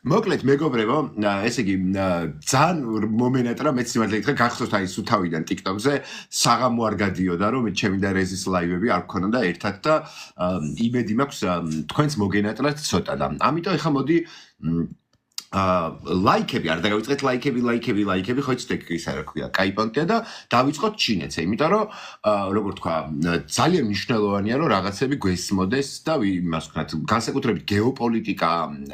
მოკლედ მეგობრებო, ესე იგი ძალიან მომენატრა მეც სიმართლე გითხრა გახსოვთ აი სულ თავიდან TikTok-ზე საღამო არ გადიოდა რომ ჩემი და რეზის ლაივები არ გქონოდა ერთად და იმედი მაქვს თქვენც მოგენატრათ ცოტა და ამიტომ ეხა მოდი ლაიქები არ დაგავიწყეთ ლაიქები ხო იცით ის რა ქვია კაი პონტია და დავიწყოთ ჩინეთზე იმიტომ რომ როგორ თქვა ძალიან მნიშვნელოვანია რომ რაღაცები გვესმოდეს და იმას ვქნათ განსაკუთრებით გეოპოლიტიკა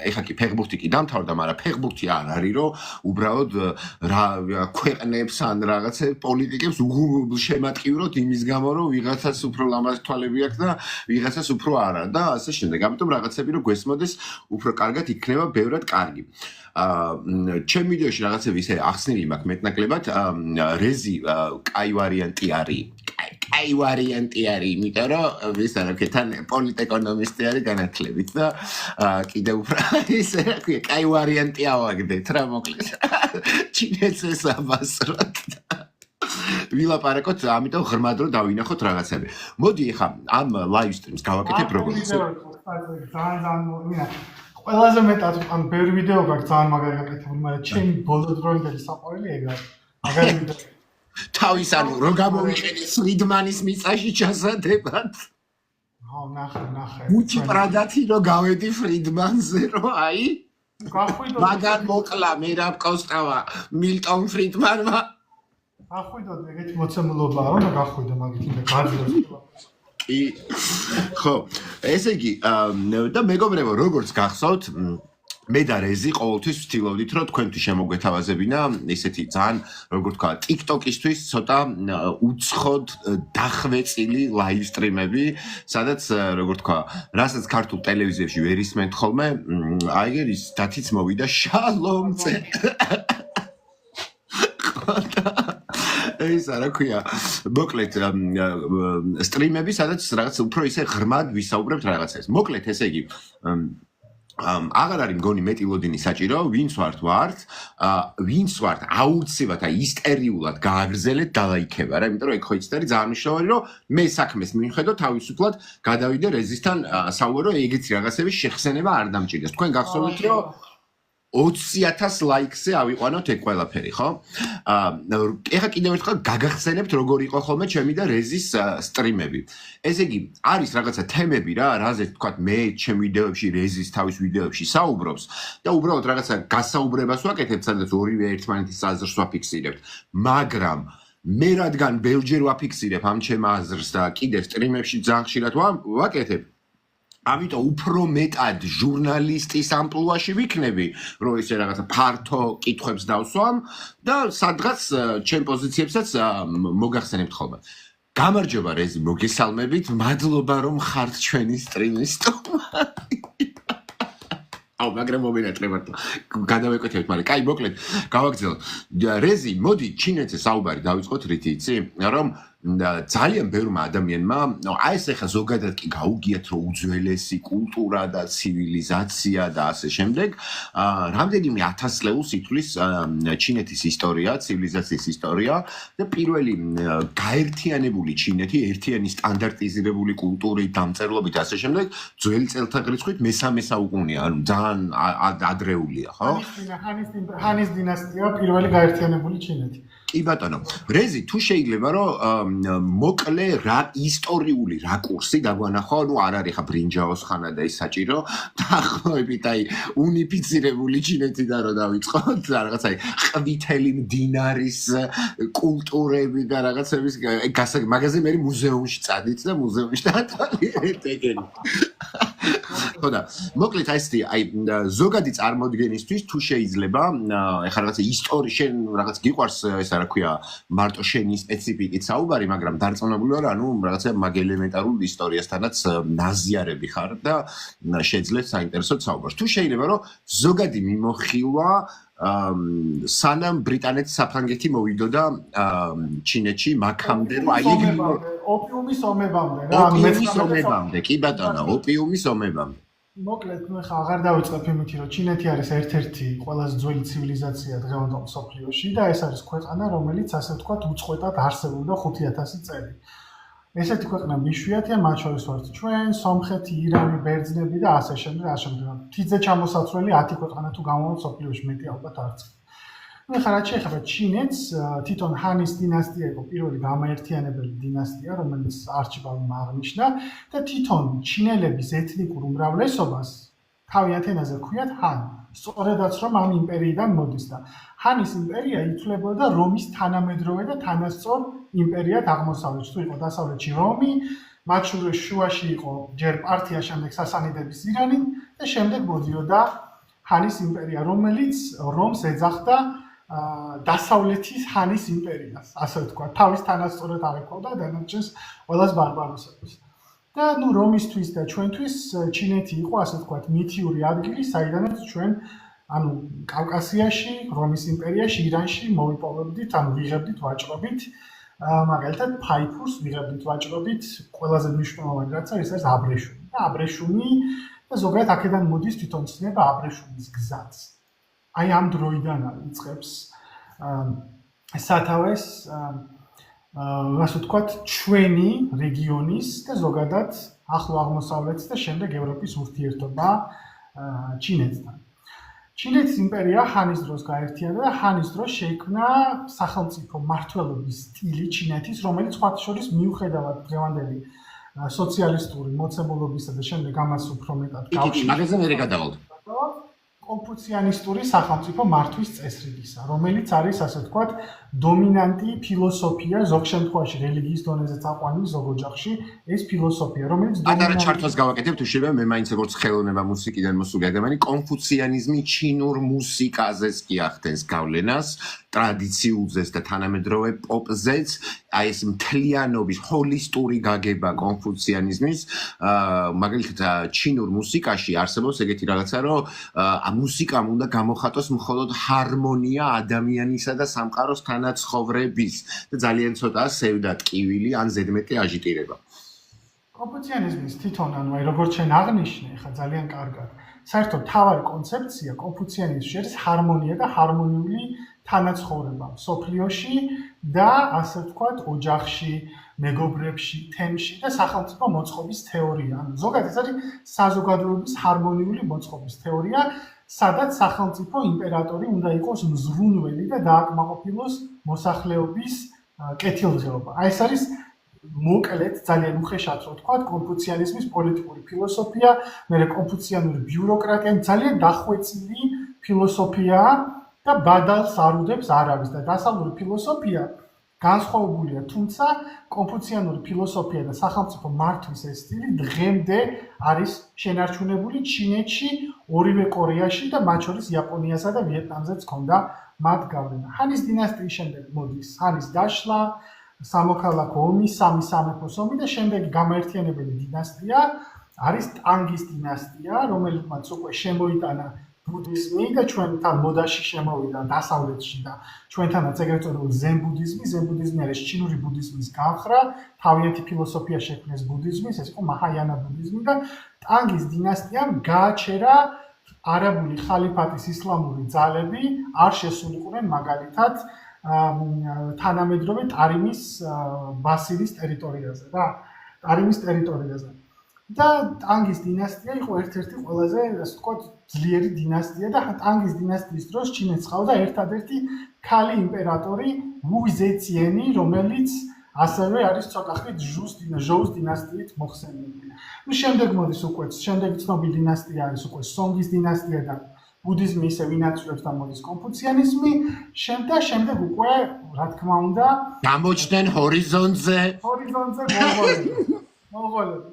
ეხა კი ფეხბურთი კი დამთავრდა მაგრამ ფეხბურთი არ არის რომ უბრალოდ რა ქვეყნებს ან რაღაცე პოლიტიკებს შემატყივროთ იმის გამო რომ ვიღაცას უფრო ლამაზ თვალები აქვს და ვიღაცას უფრო არა და ასე შემდეგ ამიტომ რაღაცები რომ გვესმოდეს უფრო კარგად იქნება ბევრად კარგი ჩემ ვიდეოში რაღაცები ისე ახსნილი მაქვს მეტნაკლებად რეზი კაი ვარიანტი არის იმიტომ რომ ვის არა ქეთან პოლიტეკონომისტი არის განათლებით და კიდევ უფრო ისე რა ქვია კაი ვარიანტი ავაგდეთ რა მოკლედ ჩინეთზე საბასროთ ვილაპარაკოთ ამიტომ ღრმად რომ დავინახოთ რაღაცები მოდი ეხა ამ ლაივ სტრიმს გავაკეთებ როგორც ძალიან ყველაზე მეტად ამ ბევრი ვიდეო გაქვს ძალიან მაგარი გაკეთებული, მაგრამ ჩემი ბოლო დროინდელი საყვარელი ეგ არის. მაგარი ვიდეო. თავის ანუ რო გამოვიყენეს ფრიდმანის მიწაში ჩასადებად. ნახე. უჩი პრადათი რო გავედი ფრიდმანზე რო აი გახვიდო. მაგარ მოკლა მერაბ კოსტავა მილტონ ფრიდმანმა. გახვიდო ეგეთი მოცემულობაა რომ გახვიდო მაგით და გაძლევს. ხო, ესე იგი და მეგობრებო, როგორც გახსოვთ, მე და რეზი ყოველთვის ვცდილობდით, რომ თქვენთვის შემოგვეთავაზებინა ესეთი ძალიან, როგორ თქვა, TikTok-ისთვის ცოტა უცხოდ დახვეწილი ლაივ სტრიმები, სადაც, როგორ თქვა, რასაც ქართულ ტელევიზიაში ვერ ისმენთ ხოლმე, აი ის დათიც მოვიდა შალომ წე. ეს არა ქვია მოკლედ სტრიმები სადაც რაღაც უფრო ისე ღრმად ვისაუბრებთ რაღაცას მოკლედ ესე იგი აღარ არის მგონი მეტილოდინი საჭირო ვინც ვართ აუცილებლად აი ისტერიულად გააგრძელეთ და ლაიქება რა იმიტომ რომ ეგ ხო იცით არის ძალიან მნიშვნელოვანი რომ მე საქმეს მივხედო თავისუფლად გადავიდე რეზისთან საუბრო ეგეთი რაღაცების შეხსენება არ დამჭირდეს თქვენ გახსოვთ რომ 20,000 ლაიქზე ავიყვანოთ ეგ ყველაფერი, ხო? ეხა კიდევ ერთხელ გაგახსენებთ როგორ იყო ხოლმე ჩემი და რეზის სტრიმები. ესე იგი, არის რაღაცა თემები რა, რაზეც თქვათ მე ჩემ ვიდეოებში რეზის თავის ვიდეოებში საუბრობს და უბრალოდ რაღაცა გასაუბრებას ვაკეთებ, სადაც ორივე ერთმანეთის აზრს ვაფიქსირებთ. მაგრამ მე რადგან ბევრჯერ ვაფიქსირებ ამ ჩემ აზრს და კიდევ სტრიმებში ძალიან ხშირად ვაკეთებ ამიტომ უფრო მეტად ჟურნალისტის ამპლუაში ვიქნები, რომ ისე რაღაცა ფართო კითხვებს დავსვამ და სადღაც ჩემ პოზიციებსაც მოგახსენებთ ხოლმე. გამარჯობა რეზი, მოგესალმებით, მადლობა რომ ხართ ჩვენი სტრიმის სტუმარი. აუ, მაგრამ მომენატრებათ. გადავეკეთებთ, მაგრამ კაი, მოკლედ, გავაგრძელოთ. რეზი, მოდი ჩინეთზე საუბარი დავიწყოთ, რითი იცი, რომ ძალიან ბევრმა ადამიანმა, აი ეს ახლა ზოგადად კი გაუგიათ რომ უძველესი კულტურა და ცივილიზაცია და ასე შემდეგ, რამდენიმე 1000 წლეულს ითვლის ჩინეთის ისტორია, ცივილიზაციის ისტორია და პირველი გაერთიანებული ჩინეთი, ერთიანი სტანდარტიზირებული კულტურით, დამწერლობით და ასე შემდეგ, ძველი წელთაღრიცხვით მე-3 საუკუნეა, ანუ ძალიან ადრეულია, ხო? ჰანის დინასტია პირველი გაერთიანებული ჩინეთი. კი ბატონო, რეზი თუ შეიძლება რომ მოკლე რა ისტორიული რაკურსი დაგვანახო, ну არ არის ხა ბრინჯაოს ხანა და ის საჭირო, დაახლოებით აი უნიფიცირებული ჩინეთიდან რომ დავიწყოთ, რაღაცა ყვითელი მდინარის კულტურები და რაღაცების მაგაზე მე მუზეუმში წადით და მუზეუმში დატოვეთ ეგენი. ხოდა, მოკლედ აი ზოგადი წარმოდგენისთვის თუ შეიძლება, ეხლა რაღაცა ისტორია შენ რაღაც გიყვარს ეს რა ქვია, მარტო შენი სპეციფიკით საუბარი, მაგრამ დარწმუნებული ვარ, ანუ რაღაცა მაგ ელემენტარულ ისტორიასთანაც ნაზიარები ხარ და შეძლებს საინტერესო საუბარს. თუ შეიძლება რომ ზოგადი მიმოხილვა სანამ ბრიტანეთი საფრანგეთი მოვიდოდა ჩინეთში მაქამდე რომ აი ეგ ოპიუმის ომებამდე რა ოპიუმის ომებამდე კი ბატონო ოპიუმის ომებამდე მოკლედ ნუ ხა აღარ დავიწყებ იმით რომ ჩინეთი არის ერთ-ერთი ყველაზე ძველი ცივილიზაცია დღევანდელ მსოფლიოში და ეს არის ქვეყანა რომელიც ასე ვთქვათ უწყვეტად არსებობდა 5000 წელი ესეთი ქვეყნა მიშვიათია მათ შორის ვართ ჩვენ სომხეთი ირანი ბერძნები და ასე შემდეგ თითზე ჩამოსაცვლელი 10 ქვეყანა თუ გამოვიდა სოფლიოში მეტი ალბათ არც. ნუ ხა რაც შეეხება ჩინეთს, თვითონ ჰანის დინასტია იყო პირველი გამაერთიანებელი დინასტია, რომელიც არჩიბალმა აღნიშნა და თვითონ ჩინელების ეთნიკურ უმრავლესობას თავიანთ ენაზე ქვიათ ჰან. სწორედაც რომ ამ იმპერიიდან მოდის და ჰანის იმპერია ითვლებოდა რომის თანამედროვე და თანასწორ იმპერიად აღმოსავლეთში. თუ იყო დასავლეთში რომი, მათ შუაში იყო ჯერ პართია, შემდეგ სასანიდების ირანი და შემდეგ მოდიოდა ჰანის იმპერია, რომელიც რომს ეძახდა დასავლეთის ჰანის იმპერიას, ასე ვთქვა, თავის თანასწორად აღიქვავდა დანარჩენს ყველას ბარბაროსებს. და ნუ რომისთვის და ჩვენთვის ჩინეთი იყო, ასე ვთქვათ, მითიური ადგილი, საიდანაც ჩვენ ანუ კავკასიაში, რომის იმპერიაში, ირანში მოვიპოვებდით, ანუ ვიღებდით ვაჭრობით, მაგალითად ფაიფურს ვიღებდით ვაჭრობით, ყველაზე მნიშვნელოვანი რაც არის აბრეშუმი. და აბრეშუმი და ზოგადად აქედან მოდის თვითონ ცნება აბრეშუმის გზაც. აი ამ დროიდან იწყებს სათავეს ასე ვთქვათ, ჩვენი რეგიონის და ზოგადად ახლო აღმოსავლეთის და შემდეგ ევროპის ურთიერთობა ჩინეთთან. ჩინეთის იმპერია ჰანის დროს გაერთიანდა და ჰანის დროს შეიქმნა სახელმწიფო მმართველობის სტილი ჩინეთის, რომელიც სხვათა შორის მიუხედავად დღევანდელი სოციალისტური მოცემულობისა და შემდეგ ამას უფრო მეტად კი, მაგაზე მე გადავალთ. კონფუციანისტური სახელმწიფო მართვის წესრიგისა, რომელიც არის ასე ვთქვათ, დომინანტი ფილოსოფია, ზოგ შემთხვევაში რელიგიის დონეზე წაყვანილი ზოგ ოჯახში, ეს ფილოსოფია, რომელიც პატარა ჩართვას გავაკეთებთ, უშევია მე მაინც როგორც ხელოვნება მუსიკიდან მოსული ადამიანი, კონფუციანიზმი ჩინურ მუსიკაზეც კი ახდენს გავლენას, ტრადიციულზეც და თანამედროვე პოპზეც, აი ეს მთლიანობის ჰოლისტური გაგება კონფუციანიზმის, მაგალითად ჩინურ მუსიკაში არსებობს ეგეთი რაღაცა, რომ მუსიკამ უნდა გამოხატოს მხოლოდ ჰარმონია ადამიანისა და სამყაროს თანაცხოვრების და ძალიან ცოტაა სევდა ტკივილი ან ზედმეტი აჟიტირება. კონფუციანიზმის თვითონ ანუ აი როგორც შენ აღნიშნე, ხა ძალიან კარგად. საერთოდ მთავარი კონცეფცია კონფუციანიზმში არის ჰარმონია და ჰარმონიული თანაცხოვრება სოფლიოში და ასე ვთქვათ, ოჯახში, მეგობრებში, თემში და სახელმწიფო მოწყობის თეორია. ანუ ზოგადად ეს არის საზოგადოების ჰარმონიული მოწყობის თეორია, სადაც სახელმწიფო იმპერატორი უნდა იყოს მზრუნველი და დააკმაყოფილოს მოსახლეობის კეთილდღეობა. აი ეს არის მოკლედ ძალიან უხეშად რო ვთქვათ, კონფუციანიზმის პოლიტიკური ფილოსოფია, მერე კონფუციანური ბიუროკრატია, ძალიან დახვეწილი ფილოსოფიაა და ბადალს არ უდებს არავის და დასავლური ფილოსოფია განსხვავებულია, თუმცა კონფუციანური ფილოსოფია და სახელმწიფო მართვის ეს სტილი დღემდე არის შენარჩუნებული ჩინეთში, ორივე კორეაში და მათ შორის იაპონიასა და ვიეტნამზეც ჰქონდა მათ გავლენა. ჰანის დინასტიის შემდეგ მოდის ჰანის დაშლა, სამოქალაქო ომი, სამი სამეფოს ომი და შემდეგი გამაერთიანებელი დინასტია არის ტანგის დინასტია, რომელმაც უკვე შემოიტანა ბუდიზმი და ჩვენთან მოდაში შემოვიდა დასავლეთში და ჩვენთანაც ეგრეთ წოდებული ზენ ბუდიზმი. ზენ ბუდიზმი არის ჩინური ბუდიზმის განხრა, თავიანთი ფილოსოფია შექმნეს ბუდიზმის, ეს იყო მაჰაიანა ბუდიზმი და ტანგის დინასტიამ გააჩერა არაბული ხალიფატის ისლამური ძალები არ შესულიყვნენ მაგალითად თანამედროვე ტარიმის ბასირის ტერიტორიაზე და ტარიმის ტერიტორიაზე. და ტანგის დინასტია იყო ერთ-ერთი ყველაზე, ასე ვთქვათ, ძლიერი დინასტია და ტანგის დინასტიის დროს ჩინეთს ყავდა ერთადერთი ქალი იმპერატორი ლუ ზეციენი, რომელიც ასევე არის ცოტა ხნით ჟოუს დინასტიით მოხსენიებული. ნუ შემდეგ მოდის უკვე, შემდეგი ცნობილი დინასტია არის უკვე სონგის დინასტია და ბუდიზმი ისე ვინაცვლებს და მოდის კონფუციანიზმი, შემდეგ უკვე, რა თქმა უნდა, გამოჩნდნენ ჰორიზონტზე მონღოლები.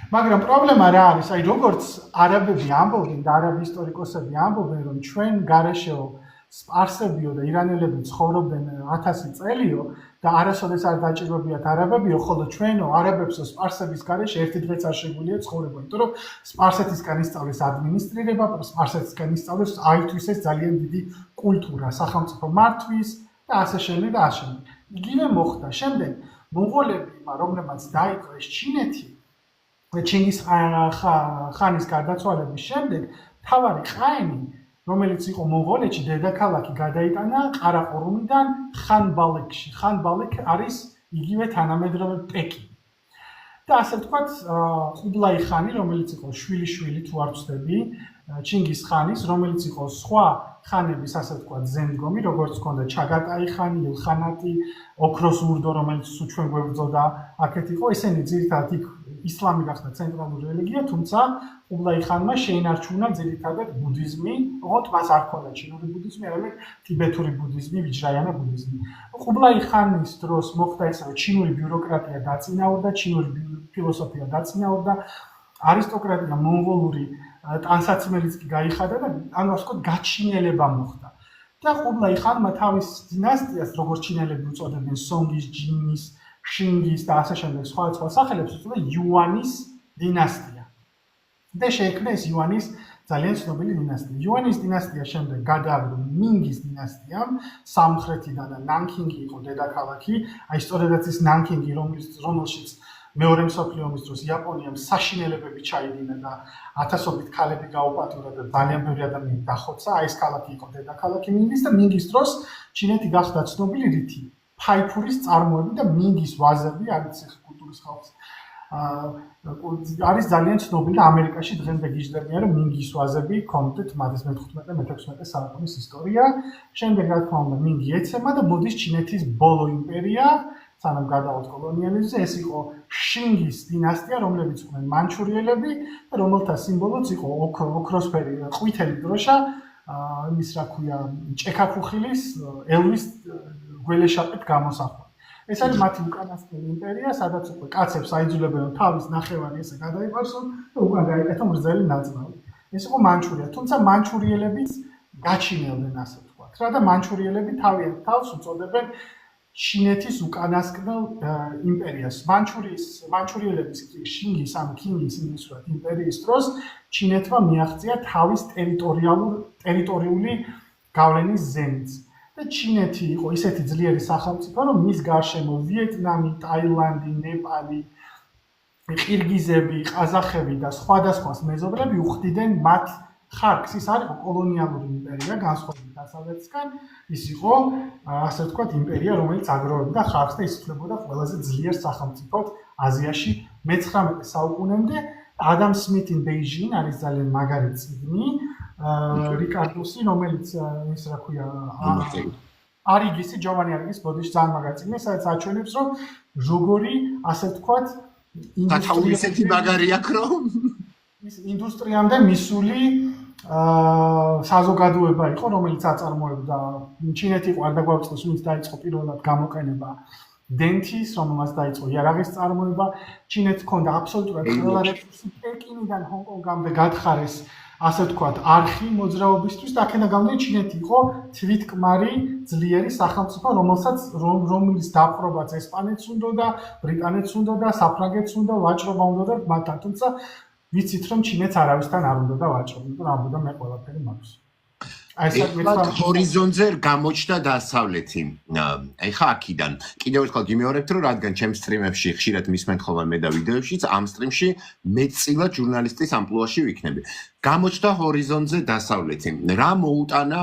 მაგრამ პრობლემა რა არის? აი როგორც არაბები ამბობენ და არაბი ისტორიკოსები ამბობენ, რომ ჩვენ გარეშეო სპარსებიო და ირანელები ცხოვრობდნენ 1000 წელიო და არასოდეს არ დაჭირებიათ არაბებიო, ხოლო ჩვენო არაბებსო სპარსების გარეშე ერთი დღეც არ შეგვიძლია ცხოვრება, იმიტომ რომ სპარსეთისგან ისწავლეს ადმინისტრირება, სპარსეთისგან ისწავლეს აითვის ეს ძალიან დიდი კულტურა, სახელმწიფო მართვის და ასე შემდეგ და ასე შემდეგ. იგივე მოხდა შემდეგ მონღოლებმა, რომლებმაც დაიწყო ეს ჩინეთი ჩინგის ხანის გარდაცვალების შემდეგ თავარი ყაენი, რომელიც იყო მონღოლეთში, დედაქალაქი გადაიტანა ყარაყორუმიდან ხანბალეკში. ხანბალეკ არის იგივე თანამედროვე პეკინი. და ასე ვთქვათ, ყუბლაი ხანი, რომელიც იყო შვილი თუ არ ვცდები, ჩინგის ხანის, რომელიც იყო სხვა ხანების, ასე ვთქვათ, ზემდგომი, როგორც ჰქონდა ჩაგატაი ხანი, ილხანატი, ოქროს ურდო, რომელიც ჩვენ გვებრძოდა, აქეთ იყო, ესენი ძირითადად იქ ისლამი გახდა ცენტრალური რელიგია, თუმცა ყუბლაი ხანმა შეინარჩუნა ძირითადად ბუდიზმი, ოღონდ მას არ ჰქონდა ჩინური ბუდიზმი, არამედ ტიბეტური ბუდიზმი, ვიჯრაიანა ბუდიზმი. ყუბლაი ხანის დროს მოხდა ეს, რომ ჩინური ბიუროკრატია დაწინაურდა, ჩინური ფილოსოფია დაწინაურდა, არისტოკრატია მონღოლური ტანსაცმელიც კი გაიხადა და ანუ ასე ვთქვათ, გაჩინელება მოხდა. და ყუბლაი ხანმა თავის დინასტიას, როგორც ჩინელები უწოდებენ, სონგის, ჯინის, შინგის და ასე შემდეგ სხვა სახელებს უწოდა იუანის დინასტია. და შეიქმნა ეს იუანის ძალიან ცნობილი დინასტია. იუანის დინასტია შემდეგ გადააბრო მინგის დინასტიამ, სამხრეთიდან და ნანკინგი იყო დედაქალაქი, აი სწორედაც ის ნანკინგი, რომელშიც მეორე მსოფლიო ომის დროს იაპონიამ საშინელებები ჩაიდინა და ათასობით ქალები გაუპატურა და ძალიან ბევრი ადამიანი დახოცა, აი ეს ქალაქი იყო დედაქალაქი მინგის და მინგის დროს ჩინეთი გახდა ცნობილი რითი? ფაიფურის წარმოები და მინგის ვაზები, არის კულტურის ხალხს. არის ძალიან ცნობილი და ამერიკაში დღემდე გიჟდებიან, რომ მინგის ვაზები ჰქონდათ მაგის მე-15-მე-16 საუკუნის ისტორია. შემდეგ რა თქმა უნდა მინგი ეცემა და მოდის ჩინეთის ბოლო იმპერია, სანამ გადავალთ კოლონიალიზმზე, ეს იყო შინგის დინასტია, რომლებიც იყვნენ მანჩურიელები და რომელთა სიმბოლოც იყო ოქროსფერი ყვითელი დროშა, იმის რა ქვია, ჭექაქუხილის ელვის გველეშაპით გამოსახული. ეს არის მათი უკანასკნელი იმპერია, სადაც უკვე კაცებს აიძულებენ თავის ნახევარი ესე გადაიყვარსონ და უკან გაიკეთონ გრძელი ნაწლავი. ეს იყო მანჩურია, თუმცა მანჩურიელებიც გაჩინელდნენ, ასე ვთქვათ. რა და მანჩურიელები თავიანთ თავს უწოდებენ ჩინეთის უკანასკნელ იმპერიას. მანჩურიელების შინგის ან კინგის ინგლისურად იმპერიის დროს ჩინეთმა მიაღწია თავის ტერიტორიული გავლენის ზენიტს. და ჩინეთი იყო ისეთი ძლიერი სახელმწიფო, რომ მის გარშემო ვიეტნამი, ტაილანდი, ნეპალი, ყირგიზები, ყაზახები და სხვადასხვა მეზობლები უხდიდნენ მათ ხარკს. ის არის კოლონიალური იმპერია, განსხვავებით დასავლეთისგან, ის იყო, ასე ვთქვათ, იმპერია, რომელიც აგროვებდა ხარკს და ის ითვლებოდა ყველაზე ძლიერ სახელმწიფოდ აზიაში მე-19 საუკუნემდე. ადამ სმით in Beijing არის ძალიან მაგარი წიგნი, რიკარდოსი, რომელიც ის რა ქვია, არიგისი, ჯოვანი არიგის ბოდიში ძალიან მაგარი წიგნი, სადაც აჩვენებს, რომ როგორი, ასე ვთქვათ, ისეთი მაგარი აქვს, რომ ინდუსტრიამდე მისული საზოგადოება იყო, რომელიც აწარმოებდა ჩინეთი იყო არ დაგვაუწყდეს, ვინც დაიწყო პირველად გამოყენება დენთის, რომელმაც დაიწყო იარაღის წარმოება. ჩინეთს ჰქონდა აბსოლუტურად ყველა რესურსი, პეკინიდან ჰონკონგამდე გათხარეს, ასე ვთქვათ, არხი მოძრაობისთვის და აქედან გამომდინარე ჩინეთი იყო თვითკმარი ძლიერი სახელმწიფო, რომლის დაპყრობაც ესპანეთს უნდოდა, ბრიტანეთს უნდოდა, საფრანგეთს უნდა, ვაჭრობა უნდოდა მათთან, თუმცა ვიცით რომ ჩინეთს არავისთან არ უნდა და ვაჭრობა, იმიტომ რომ ამბობდა მე ყველაფერი მაქვს. ჰორიზონტზე გამოჩნდა დასავლეთი. ეხა აქიდან კიდევ ერთხელ გიმეორებთ, რომ რადგან ჩემს სტრიმებში ხშირად მისმენთ ხოლმე მე და ვიდეოშიც, ამ სტრიმში მეტწილად ჟურნალისტის ამპლუაში ვიქნები. გამოჩნდა ჰორიზონტზე დასავლეთი. რა მოუტანა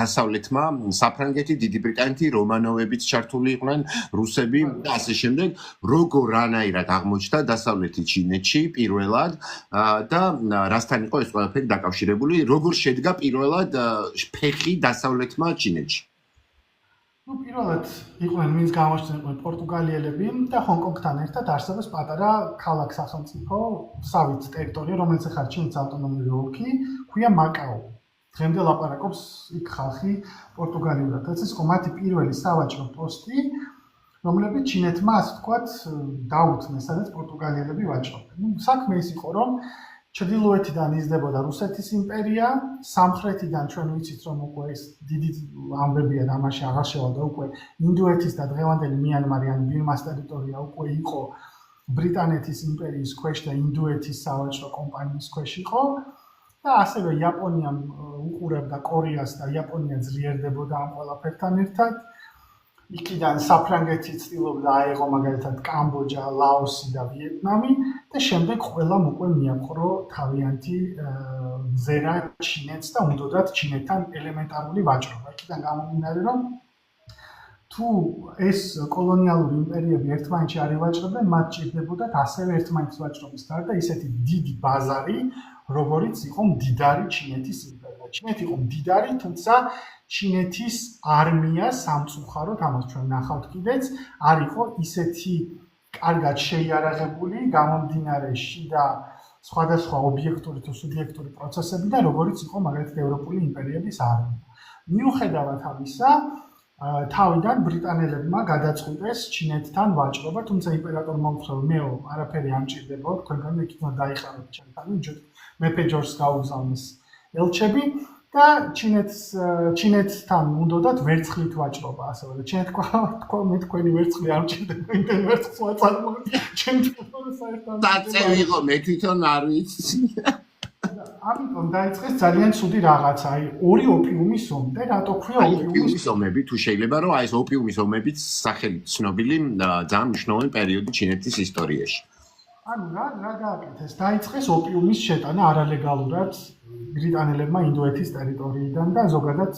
დასავლეთმა? საფრანგეთი, დიდი ბრიტანეთი, რომანოვებიც ჩართული იყვნენ, რუსები და ასე შემდეგ. როგორ რანაირად აღმოჩნდა დასავლეთი ჩინეთში პირველად და რასთან იყო ეს ყველაფერი დაკავშირებული? როგორ შედგა პირველად ფეხი დასავლეთმა ჩინეთში? პირველად იყვნენ ვინც გამოჩნდნენ პორტუგალიელები და ჰონკონგთან ერთად არსებობს პატარა ქალაქ სახელმწიფო, სავით ტერიტორია, რომელიც ახლა ჩინეთის ავტონომიური ოლქი, ქვია მაკაო. დღემდე ლაპარაკობს იქ ხალხი პორტუგალიურად. ეს იყო მათი პირველი სავაჭრო პოსტი, რომლებიც ჩინეთმა, ასე ვთქვათ, დაუთმეს, სადაც პორტუგალიელები ვაჭრობდნენ. საქმე ის იყო, რომ ჩრდილოეთიდან იზრდებოდა რუსეთის იმპერია, სამხრეთიდან ჩვენ ვიცით, რომ უკვე ეს დიდი ამბებია და ამაში აღარ შევალდა უკვე ინდოეთის და დღევანდელი მიანმარი ან ბირმას ტერიტორია უკვე იყო ბრიტანეთის იმპერიის ქვეშ და ინდოეთის სავაჭრო კომპანიის ქვეშ იყო და ასევე იაპონიამ უყურებდა კორეას და იაპონია ძლიერდებოდა ამ ყველაფერთან ერთად. იქიდან საფრანგეთი ცდილობდა აეღო მაგალითად კამბოჯა, ლაოსი და ვიეტნამი და შემდეგ ყველამ უკვე მიაყრო თავიანთი ზერა ჩინეთს და უნდოდათ ჩინეთთან ელემენტარული ვაჭრობა. იქიდან გამომდინარე, რომ თუ ეს კოლონიალური იმპერიები ერთმანეთში არ ევაჭრებდნენ, მათ ჭირდებოდათ ასევე ერთმანეთის ვაჭრობის გარდა ისეთი დიდი ბაზარი, როგორიც იყო მდიდარი ჩინეთის იმპერია. ჩინეთი იყო მდიდარი, თუმცა ჩინეთის არმია სამწუხაროდ, ამას ჩვენ ნახავთ კიდეც, არ იყო ისეთი კარგად შეიარაღებული, გამომდინარე შიდა სხვადასხვა ობიექტური თუ სუბიექტური პროცესებიდან, როგორიც იყო მაგალითად ევროპული იმპერიების არმია. მიუხედავად ამისა, თავიდან ბრიტანელებმა გადაწყვიტეს ჩინეთთან ვაჭრობა, თუმცა იმპერატორმა უთხრა, მეო, არაფერი ამჭირდებოდ, თქვენგან იქით უნდა დაიხაროთ ჩემთან, მეფე ჯორჯს გაუგზავნეს ელჩები და ჩინეთთან უნდათ ვერცხლით ვაჭრობა, ასევე და ჩინეთ თქვა, მე თქვენი ვერცხლი არ მჭირდება, იმდენ ვერცხლს ვაწარმოებთ, ჩემთან საერთოდ. დაწევი იყო, მე თვითონ არ ვიცი. ამიტომ დაიწყეს ძალიან ცუდი რაღაცა, აი ორი ოპიუმის ომი და რატო ქვია ოპიუმის ომები, თუ შეიძლება რომ აი ეს ოპიუმის ომებიც სახელით ცნობილი ძალიან მნიშვნელოვანი პერიოდი ჩინეთის ისტორიაში. ანუ რა გააკეთეს? დაიწყეს ოპიუმის შეტანა არალეგალურად ბრიტანელებმა ინდოეთის ტერიტორიიდან და ზოგადად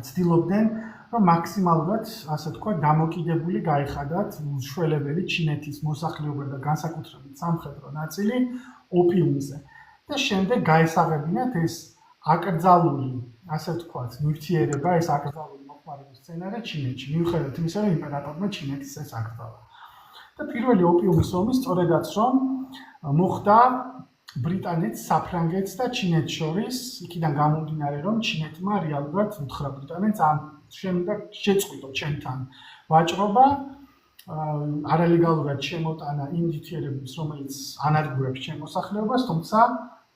ცდილობდნენ რომ მაქსიმალურად, ასე თქვა, დამოკიდებული გაიხადათ უშველებელი ჩინეთის მოსახლეობა და განსაკუთრებით სამხედრო ნაწილი ოპიუმზე. და შემდეგ გაესაღებინათ ეს აკრძალული, ასე ვთქვათ, ნივთიერება, ეს აკრძალული მოხმარების სცენარი ჩინეთში, მიუხედავად იმისა, რომ იმპერატორმა ჩინეთის ეს აკრძალა. და პირველი ოპიუმის ომი სწორედაც რომ მოხდა ბრიტანეთს, საფრანგეთს და ჩინეთს შორის, იქიდან გამომდინარე, რომ ჩინეთმა რეალურად უთხრა ბრიტანეთს, ან შენ უნდა შეწყვიტო ჩემთან ვაჭრობა, არალეგალურად შემოტანა იმ ნივთიერებებს, რომელიც ანადგურებს ჩემ მოსახლეობას, თუმცა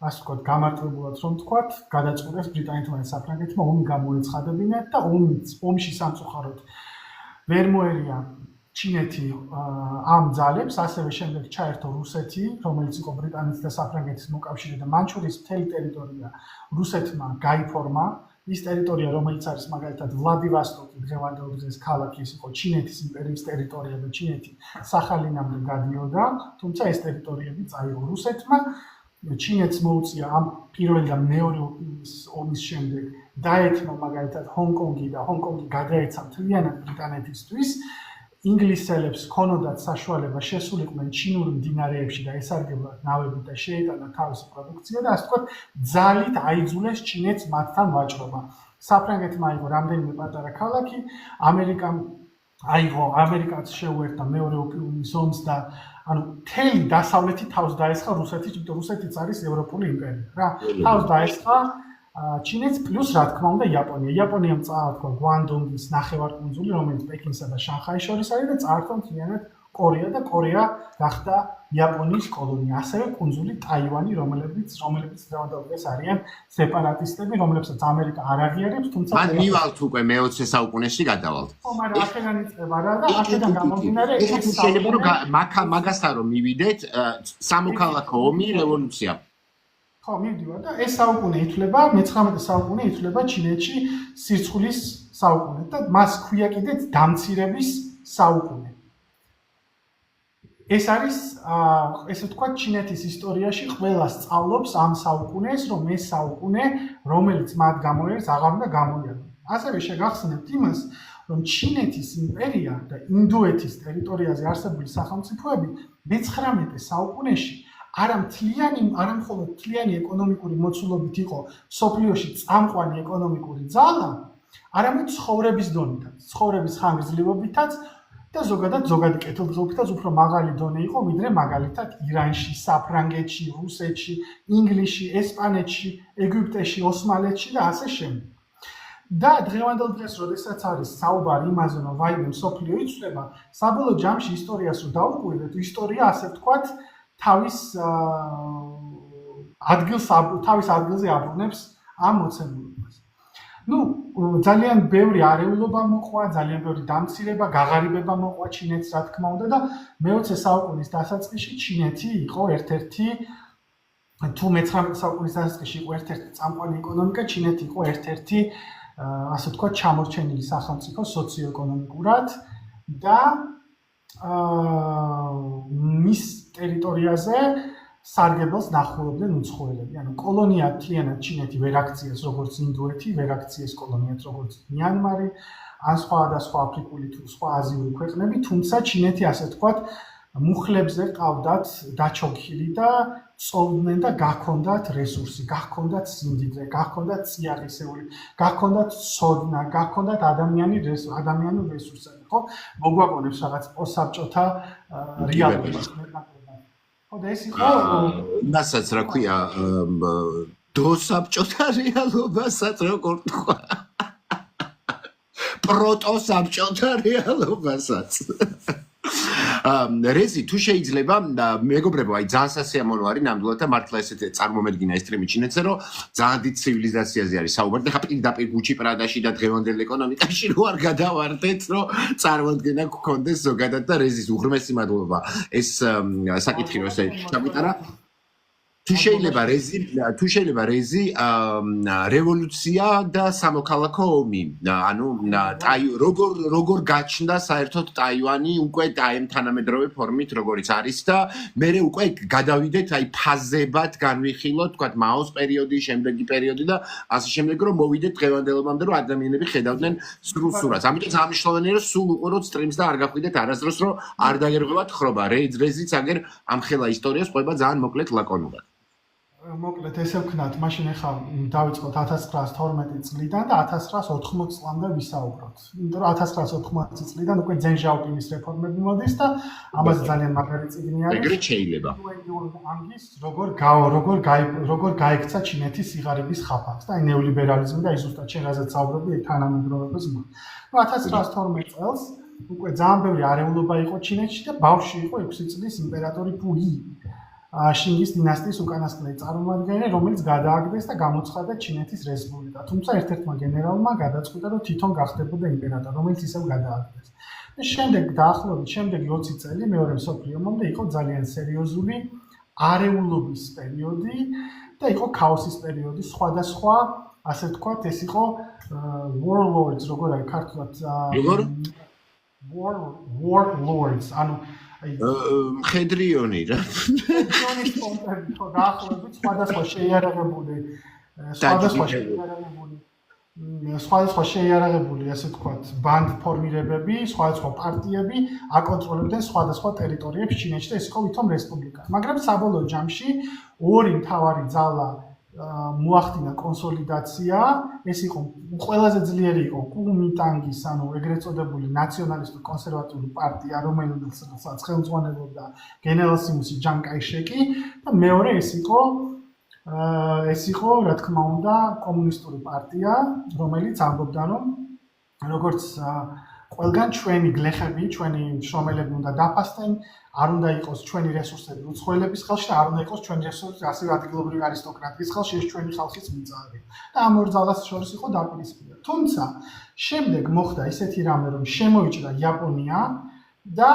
ასე ვთქვათ, გამარტივებულად რომ ვთქვათ, გადაწყვიტეს ბრიტანეთმა და საფრანგეთმა ომი გამოეცხადებინათ და ომში სამწუხაროდ ვერ მოერია ჩინეთი ამ ძალებს, ასევე შემდეგ ჩაერთო რუსეთი, რომელიც იყო ბრიტანეთის და საფრანგეთის მოკავშირე და მან შორის მთელი ტერიტორია რუსეთმა გაიფორმა. ის ტერიტორია, რომელიც არის მაგალითად ვლადივოსტოკი, დღევანდელ დღეს ქალაქი, ის იყო ჩინეთის იმპერიის ტერიტორია და ჩინეთი სახალინამდე გადიოდა, თუმცა ეს ტერიტორიები წაიღო რუსეთმა. ჩინეთს მოუწია ამ პირველი და მეორე ომის შემდეგ დაეთმო მაგალითად ჰონკონგი და ჰონკონგი გადაეცა მთლიანად ბრიტანეთისთვის. ინგლისელებს ჰქონოდათ საშუალება შესულიყვნენ ჩინურ მდინარეებში და ესარგებლათ ნავებით და შეეტანა თავისი პროდუქცია და ასე ვთქვათ, ძალით აიძულეს ჩინეთს მათთან ვაჭრობა. საფრანგეთმა აიღო რამდენიმე პატარა ქალაქი, ამერიკაც შეუერთდა მეორე ოპიუმის ომს და ანუ მთელი დასავლეთი თავს დაესხა რუსეთით, იმიტომ რუსეთიც არის ევროპული იმპერია, რა. თავს დაესხა ჩინეთს პლუს რა თქმა უნდა იაპონია. იაპონიამ წაართვა გვანდონგის ნახევარკუნძული, რომელიც პეკინსა და შანხაის შორის არის და წაართვა მთლიანად კორეა და კორეა გახდა იაპონიის კოლონია. ასევე კუნძული ტაივანი, რომელიც დღევანდელ დღეს არიან სეპარატისტები, რომლებსაც ამერიკა არ აღიარებს, თუმცა მან მივალთ უკვე მე-20 საუკუნეში გადავალთ. ხო, მაგრამ აქედან იწყება რა და აქედან გამომდინარე ეს შეიძლება რომ მაგასთან რომ მივიდეთ, სამოქალაქო ომი, რევოლუცია. ხო, მივდივარ და ეს საუკუნე ითვლება, მე-19 საუკუნე ითვლება ჩინეთში სირცხვილის საუკუნე და მას ქვია კიდეც დამცირების საუკუნე. ეს არის, ესე ვთქვათ, ჩინეთის ისტორიაში ყველა სწავლობს ამ საუკუნეს, რომ ეს საუკუნე, რომელიც მათ გამოიერს, აღარ უნდა გამოიეროს. ასევე შეგახსენებთ იმას, რომ ჩინეთის იმპერია და ინდოეთის ტერიტორიაზე არსებული სახელმწიფოები მე-19 საუკუნეში არა მხოლოდ მთლიანი ეკონომიკური მოცულობით იყო მსოფლიოში წამყვანი ეკონომიკური ძალა, არამედ ცხოვრების დონითაც, ცხოვრების ხანგრძლივობითაც და ზოგადი კეთილდღეობითაც უფრო მაღალი დონე იყო, ვიდრე მაგალითად ირანში, საფრანგეთში, რუსეთში, ინგლისში, ესპანეთში, ეგვიპტეში, ოსმალეთში და ასე შემდეგ. და დღევანდელ დღეს, როდესაც არის საუბარი იმაზე, რომ ვაიმე მსოფლიო იცვლება, საბოლოო ჯამში ისტორიას რო დავუკვირდეთ, ისტორია ასე ვთქვათ, თავის ადგილზე აბრუნებს ამ მოცემულობას. ძალიან ბევრი არეულობა მოყვა, ძალიან ბევრი დამცირება, გაღარიბება მოყვა ჩინეთს, რა თქმა უნდა და მე-20 საუკუნის დასაწყისში ჩინეთი იყო ერთ-ერთი თუ მე-19 საუკუნის დასაწყისში იყო ერთ-ერთი წამყვანი ეკონომიკა, ჩინეთი იყო ერთ-ერთი ასე ვთქვათ, ჩამორჩენილი სახელმწიფო სოციო-ეკონომიკურად და მის ტერიტორიაზე სარგებელს ნახულობდნენ უცხოელები. ანუ კოლონია მთლიანად ჩინეთი ვერ აქციეს როგორც ინდოეთი, ვერ აქციეს კოლონიად როგორც მიანმარი, ან სხვა აფრიკული თუ სხვა აზიური ქვეყნები, თუმცა ჩინეთი ასე ვთქვათ მუხლებზე ყავდათ დაჩოქილი და წოვდნენ და გაქონდათ რესურსი, გაქონდათ სიმდიდრე, გაქონდათ წიაღისეული, გაქონდათ სოდნა, გაქონდათ ადამიანური რესურსები, ხო? მოგვაგონებს რაღაც პოსტსაბჭოთა რეალობა. ხო, და ეს იყო იმასაც რა ქვია, დოსაბჭოთა რეალობასაც როგორ თქვა? პროტოსაბჭოთა რეალობასაც. რეზი თუ შეიძლება მეგობრებო აი ძალიან სასიამოვნო არის ნამდვილად და მართლა ესეთი წარმომედგინა ეს სტრიმი ჩინეთზე რომ ძალიან დიდ ცივილიზაციაზე არის საუბარი და ხა პირდაპირ გუჩი პრადაში და დღევანდელ ეკონომიკაში რო არ გადავარდეთ რომ წარმოადგენა გქონდეს ზოგადად და რეზის უღრმესი მადლობა ეს საკითხი რო ესე ჩავიტარა თუ შეიძლება რეზი რევოლუცია და სამოქალაქო ომი ანუ როგორ გაჩნდა საერთოდ ტაივანი უკვე აი ამ თანამედროვე ფორმით როგორიც არის და მე უკვე გადავიდეთ აი ფაზებად განვიხილოთ თქვათ მაოს პერიოდი, შემდეგი პერიოდი და ასე შემდეგ რომ მოვიდეთ დღევანდელობამდე რომ ადამიანები ხედავდნენ სრულ სურათს. ამიტომ ძალიან მნიშვნელოვანია რომ სულ უყუროთ სტრიმს და არ გახვიდეთ არასდროს რომ არ დაერღვევათ ხრობა. რეზიც აგერ ამხელა ისტორიას ყვება ძალიან მოკლედ ლაკონურად. მოკლედ ესე ვქნათ, მაშინ ახლა დავიწყოთ 1912 წლიდან და 1980 წლამდე ვისაუბროთ. იმიტომ რომ 1980 წლიდან უკვე ძენ ჟაოპინის რეფორმები მოდის და ამაზე ძალიან მაგარი წიგნი არის. ეგრეთ შეიძლება. ანგის როგორ გაიქცა ჩინეთის სიღარიბის ხაფავს და აი ნეოლიბერალიზმი და ის ზუსტად შენ რაზეც საუბრობდი თანამედროვეობის მო. 1912 წელს უკვე ძალიან ბევრი არეულობა იყო ჩინეთში და ბავშვი იყო 6 წლის იმპერატორი პუი. შინგის დინასტიის უკანასკნელი წარმომადგენელი, რომელიც გადააგდეს და გამოცხადა ჩინეთის რესპუბლიკა. თუმცა ერთ-ერთმა გენერალმა გადაწყვიტა, რომ თვითონ გახდებოდა იმპერატორი, რომელიც ისევ გადააგდეს. და შემდეგ დაახლოებით შემდეგი 20 წელი მეორე მსოფლიო ომამდე იყო ძალიან სერიოზული არეულობის პერიოდი და იყო ქაოსის პერიოდი, სხვადასხვა, ასე ვთქვათ, ეს იყო warlords, როგორ არის ქართულად warlords, ანუ მხედრიონი რა. დაახლოებით სხვადასხვა შეიარაღებული, ასე ვთქვათ, ბანდ ფორმირებები, სხვადასხვა პარტიები აკონტროლებდნენ სხვადასხვა ტერიტორიებს ჩინეთში და ეს იყო ვითომ რესპუბლიკა. მაგრამ საბოლოო ჯამში ორი მთავარი ძალა მოახდინა კონსოლიდაცია, ეს იყო ყველაზე ძლიერი იყო კუომინტანგის, ანუ ეგრეთ წოდებული ნაციონალისტური კონსერვატიული პარტია, რომელსაც ხელმძღვანელობდა გენერალ-სიმუსი ჯან კაიშეკი და მეორე ეს იყო, რა თქმა უნდა, კომუნისტური პარტია, რომელიც ამბობდა, რომ როგორც ყველგან ჩვენი გლეხები, ჩვენი შრომელები უნდა დაფასდნენ, არ უნდა იყოს ჩვენი რესურსები უცხოელების ხელში და არ უნდა იყოს ჩვენი რესურსები ასევე ადგილობრივი არისტოკრატიის ხელში, ეს ჩვენი ხალხის მიწა არის. და ამ ორ ძალას შორის იყო დაპირისპირება. თუმცა შემდეგ მოხდა ისეთი რამე, რომ შემოიჭრა იაპონია და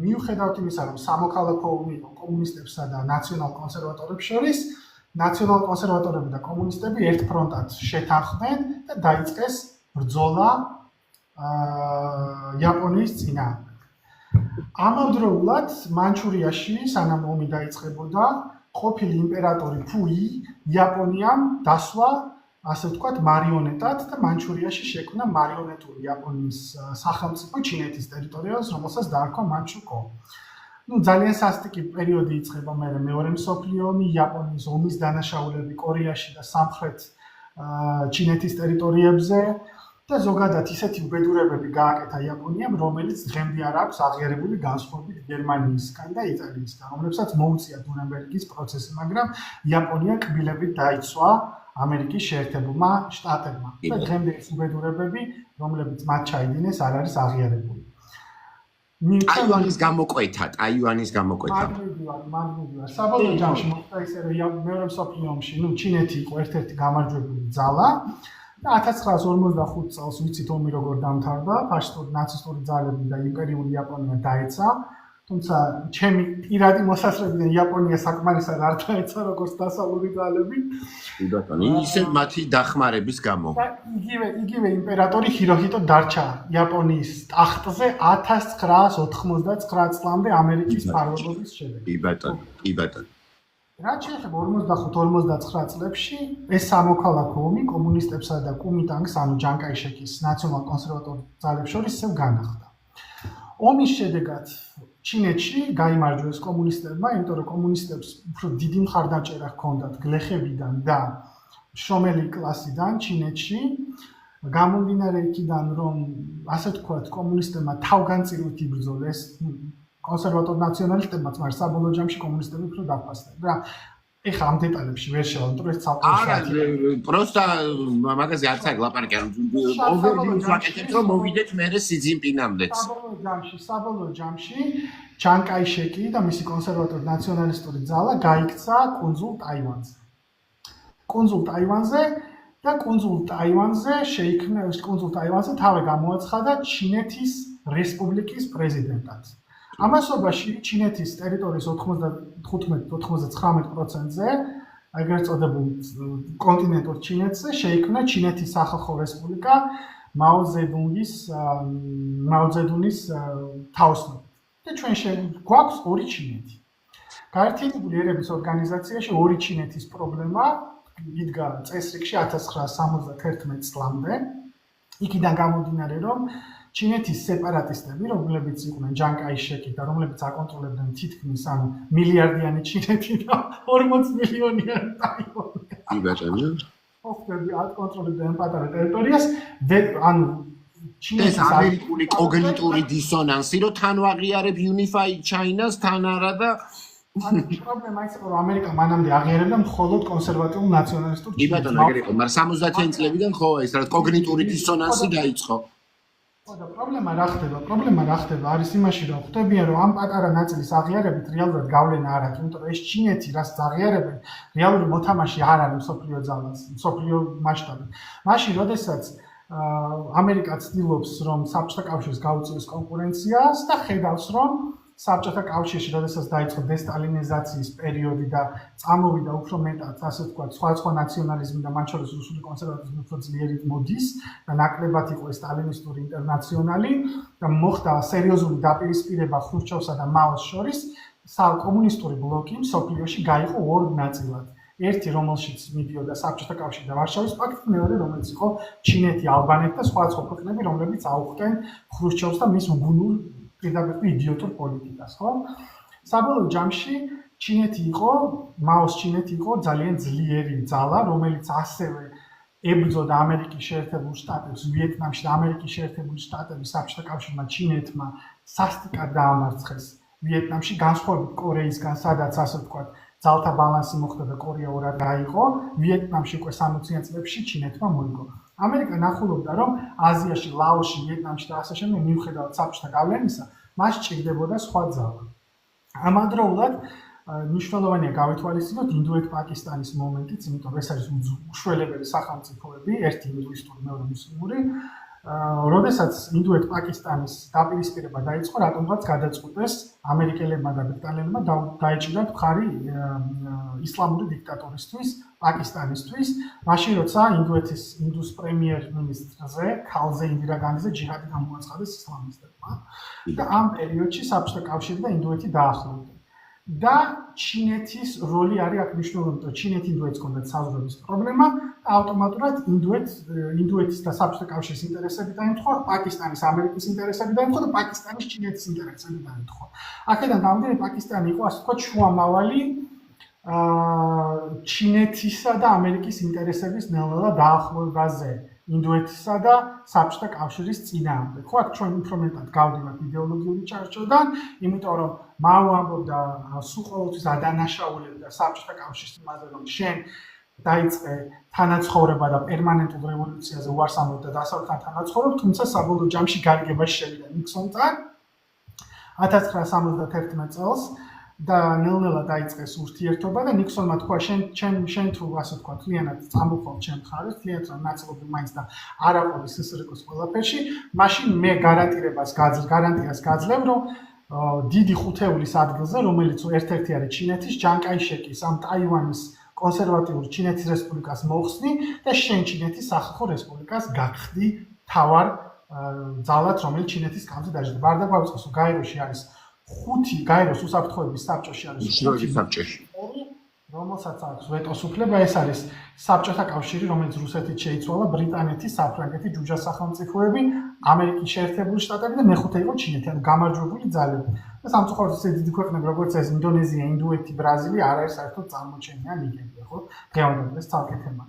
მიუხედავად იმისა, რომ სამოქალაქო ომი იყო კომუნისტებსა და ნაციონალ კონსერვატორებს შორის, ნაციონალ კონსერვატორები და კომუნისტები ერთ ფრონტად შეთანხმდნენ და დაიწყეს ბრძოლა იაპონიის წინააღმდეგ. ამავდროულად მანჩურიაში, სანამ ომი დაიწყებოდა, ყოფილი იმპერატორი ფუი იაპონიამ დასვა, ასე ვთქვათ, მარიონეტად და მანჩურიაში შექმნა მარიონეტული იაპონიის სახელმწიფო ჩინეთის ტერიტორიაზე, რომელსაც დაარქვა მანჩუკო. ძალიან სასტიკი პერიოდი იწყება მეორე მსოფლიო ომი, იაპონიის ომის დანაშაულები კორეაში და სამხრეთ ჩინეთის ტერიტორიებზე. და ზოგადად ისეთი უბედურებები გააკეთა იაპონიამ, რომელიც დღემდე არ აქვს აღიარებული განსხვავებით გერმანიისგან და იტალიისგან, რომლებსაც მოუწია ნურემბერგის პროცესი, მაგრამ იაპონია კბილებით დაიცვა ამერიკის შეერთებულმა შტატებმა. და დღემდე ეს უბედურებები, რომლებიც მათ ჩაიდინეს, არ არის აღიარებული. ტაივანის გამოკვეთა. მაგნიდივარ. საბოლოო ჯამში მოხდა ისე, რომ მეორე მსოფლიო ომში, ჩინეთი იყო ერთ-ერთი გამარჯვებული ძალა. და 1945 წელს ვიცით ომი როგორ დამთავრდა, ფაშისტური ნაცისტური ძალები და იმპერიული იაპონია დაეცა, თუმცა ჩემი პირადი მოსასწრებიდან იაპონია საკმარისად არ დაეცა როგორც დასავლური ძალები. ისე მათი დახმარების გამო. და იგივე იმპერატორი ჰიროჰიტო დარჩა იაპონიის ტახტზე 1989 წლამდე ამერიკის მფარველობის შემდეგ. კი ბატონო. რაც შეეხება 45-49 წლებში ეს სამოქალაქო ომი კომუნისტებსა და კუმინტანგს, ანუ ჯანკაიშეკის ნაციონალ-კონსერვატორ ძალებს შორის ისევ განახლდა. ომის შედეგად ჩინეთში გაიმარჯვეს კომუნისტებმა, იმიტომ რომ კომუნისტებს უფრო დიდი მხარდაჭერა ჰქონდათ გლეხებიდან და შრომელი კლასიდან ჩინეთში. გამომდინარე იქიდან, რომ ასე ვთქვათ, კომუნისტებმა თავგანწირვით იბრძოლეს კონსერვატორ ნაციონალისტებმაც, მაგრამ საბოლოო ჯამში კომუნისტები უფრო დაფასდნენ. რა, ეხლა ამ დეტალებში ვერ შევავდით, რომ ეს ცალკე არა, პროსტა მაგაზე არც არ ლაპარაკი, რომ ოვერვიუს ვაკეთებთ, რომ მოვიდეთ მერე სიძინპინამდეც. საბოლოო ჯამში ჯანკაიშეკი და მისი კონსერვატორ ნაციონალისტური ძალა გაიქცა კუნძულ ტაივანზე. და კუნძულ ტაივანზე თავი გამოაცხადა ჩინეთის რესპუბლიკის პრეზიდენტად. ამასობაში ჩინეთის ტერიტორიის 95-99%-ზე, ეგრეთ წოდებულ კონტინენტურ ჩინეთზე შეიქმნა ჩინეთის სახალხო რესპუბლიკა მაოძედუნის თაოსნობით. და ჩვენ გვაქვს ორი ჩინეთი. გაერთიანებული ერების ორგანიზაციაში ორი ჩინეთის პრობლემა იდგა წესრიგში 1971 წლამდე. იქიდან გამომდინარე, რომ ჩინეთის სეპარატისტები, რომლებიც იყვნენ ჯანკაიშეკი და რომლებიც აკონტროლებდნენ თითქმის ან მილიარდიანი ჩინეთი და 40 მილიონიანი ტაივანი. იბაჭანია. ოფტები აკონტროლებდნენ პატარა ტერიტორიას, ანუ ეს ამერიკული კოგნიტური დისონანსი, რომ თან ვაღიარებ Unified China-ს, თან არა და პრობლემა ის იყო, რომ ამერიკა მანამდე აღიარებდა მხოლოდ კონსერვატიულ ნაციონალისტურ ჩინეთს. იბატონო, ეგრე იყო, მაგრამ 70-იან წლებიდან ხო ეს რა კოგნიტური დისონანსი დაიწყო. ხო და პრობლემა რა ხდება არის იმაში, რომ ხვდებიან, რომ ამ პატარა ნაწილის აღიარებით რეალურად გავლენა არ აქვს, იმიტომ რომ ეს ჩინეთი, რაც აღიარებენ, რეალური მოთამაშე არ არის მსოფლიო ძალას, მსოფლიო მასშტაბით. მაშინ, როდესაც ამერიკა ცდილობს, რომ საბჭოთა კავშირს გაუწიოს კონკურენციას და ხედავს, რომ საბჭოთა კავშირში, როდესაც დაიწყო დესტალინიზაციის პერიოდი და წამოვიდა უფრო მეტად, ასე ვთქვათ, სხვა ნაციონალიზმი და მათ შორის რუსული კონსერვატიზმი უფრო ძლიერი მოდის და ნაკლებად იყო ეს სტალინისტური ინტერნაციონალი და მოხდა სერიოზული დაპირისპირება ხრუშჩოვსა და მაოს შორის, კომუნისტური ბლოკი მსოფლიოში გაიყო ორ ნაწილად. ერთი, რომელშიც მიდიოდა საბჭოთა კავშირი და ვარშავის პაქტი, მეორე, რომელიც იყო ჩინეთი, ალბანეთი და სხვა ქვეყნები, რომლებიც აუხდნენ ხრუშჩოვს და მის უგუნურ პირდაპირ იდიოტურ პოლიტიკას, ხო? საბოლოო ჯამში მაოს ჩინეთი იყო ძალიან ძლიერი ძალა, რომელიც ასევე ებრძოდა ამერიკის შეერთებულ შტატებს, ვიეტნამში და ამერიკის შეერთებული შტატების საბჭოთა კავშირმა ჩინეთმა სასტიკად დაამარცხეს ვიეტნამში, განსხვავებით კორეისგან, სადაც ასე ვთქვათ, ძალთა ბალანსი მოხდა და კორეა ორად გაიყო, ვიეტნამში უკვე 60-იან წლებში ჩინეთმა მოიგო. ამერიკა ნახულობდა, რომ აზიაში, ლაოსში, ვიეტნამში და ასე შემდეგ, მიუხედავად საბჭოთა გავლენისა, მას სჭირდებოდა სხვა ძალა. ამავდროულად მნიშვნელოვანია გავითვალისწინოთ ინდოეთ-პაკისტანის მომენტიც, იმიტომ რომ ეს არის უშველებელი სახელმწიფოები, ერთი ინდუისტური, მეორე მუსლიმური. როდესაც ინდოეთ-პაკისტანის დაპირისპირება დაიწყო, რატომღაც გადაწყვიტეს ამერიკელებმა და ბრიტანელებმა დაეჭირათ მხარი ისლამური დიქტატორისთვის, პაკისტანისთვის, მაშინ როცა ინდუს პრემიერ-მინისტრზე, ქალზე ინდირა განძეზე ჯიჰადი გამოაცხადეს ისლამისტებმა და ამ პერიოდში საბჭოთა კავშირი და ინდოეთი დაახლოვდნენ. და ჩინეთის როლი არის აქ მნიშვნელოვანი, რომ ჩინეთი ინდოეთს ჰქონდათ საზღვრების პრობლემა და ავტომატურად ინდოეთის და საბჭოთა კავშირის ინტერესები დაემთხვა, პაკისტანის ამერიკის ინტერესები დაემთხვა და პაკისტანის ჩინეთის ინტერესები დაემთხვა. აქედან გამომდინარე, პაკისტანი იყო ასე ვთქვათ შუამავალი ჩინეთისა და ამერიკის ინტერესების ნელ-ნელა დაახლოვებაზე ინდოეთისა და საბჭოთა კავშირის წინააღმდეგ. ხო, აქ ჩვენ უფრო მეტად გავდივართ იდეოლოგიური ჩარჩოდან, იმიტომ რომ მაო ამბობდა სულ ყოველთვის ადანაშაულებდა საბჭოთა კავშირის იმაზე, რომ შენ დაიწყე თანაცხოვრება და პერმანენტულ რევოლუციაზე უარს ამბობდა დასავლეთთან თანაცხოვრებ, თუმცა საბოლოო ჯამში გარიგებაში შევიდა ნიქსონთან 1971 წელს და ნელ-ნელა დაიწყეს ურთიერთობა და ნიქსონმა თქვა შენ თუ ასე თქვა თლიანად წამოხვალ ჩემ მხარეს, თლიანად ნაწილობრივ მაინც და არ აყოლის სსრკ-ს ყველაფერში, მაშინ მე გარანტიას გაძლევ, რომ დიდი ხუთეულის ადგილზე, რომელიც ერთ-ერთი არის ჩინეთის, ჯანკაიშეკის ამ ტაივანის კონსერვატიული ჩინეთის რესპუბლიკას მოხსნი და შენ ჩინეთის სახალხო რესპუბლიკას გახდი თავარ ძალად, რომელიც ჩინეთის კამზე დაждდება. არ დაგვაწყოს, გაეროში არის 5 გაეროს უსაფრთხოების საბჭოში არის 5 საბჭოში. რომელსაც აქვს ვეტოს უფლება, ეს არის საბჭოთა კავშირი, რომელიც რუსეთით შეიცვალა, ბრიტანეთი, საფრანგეთი, ჯუჯას სახელმწიფოები, ამერიკის შეერთებული შტატები და მეხუთე იყო ჩინეთი, ანუ გამარჯვებული ძალები. და სამწუხაროდ ისე დიდი ქვეყნები, როგორც ეს ინდონეზია, ინდოეთი, ბრაზილია არ არის საერთოდ წარმოჩენილი, ნიგერია, ხო? დღევანდელ ეს ცალკე თემა.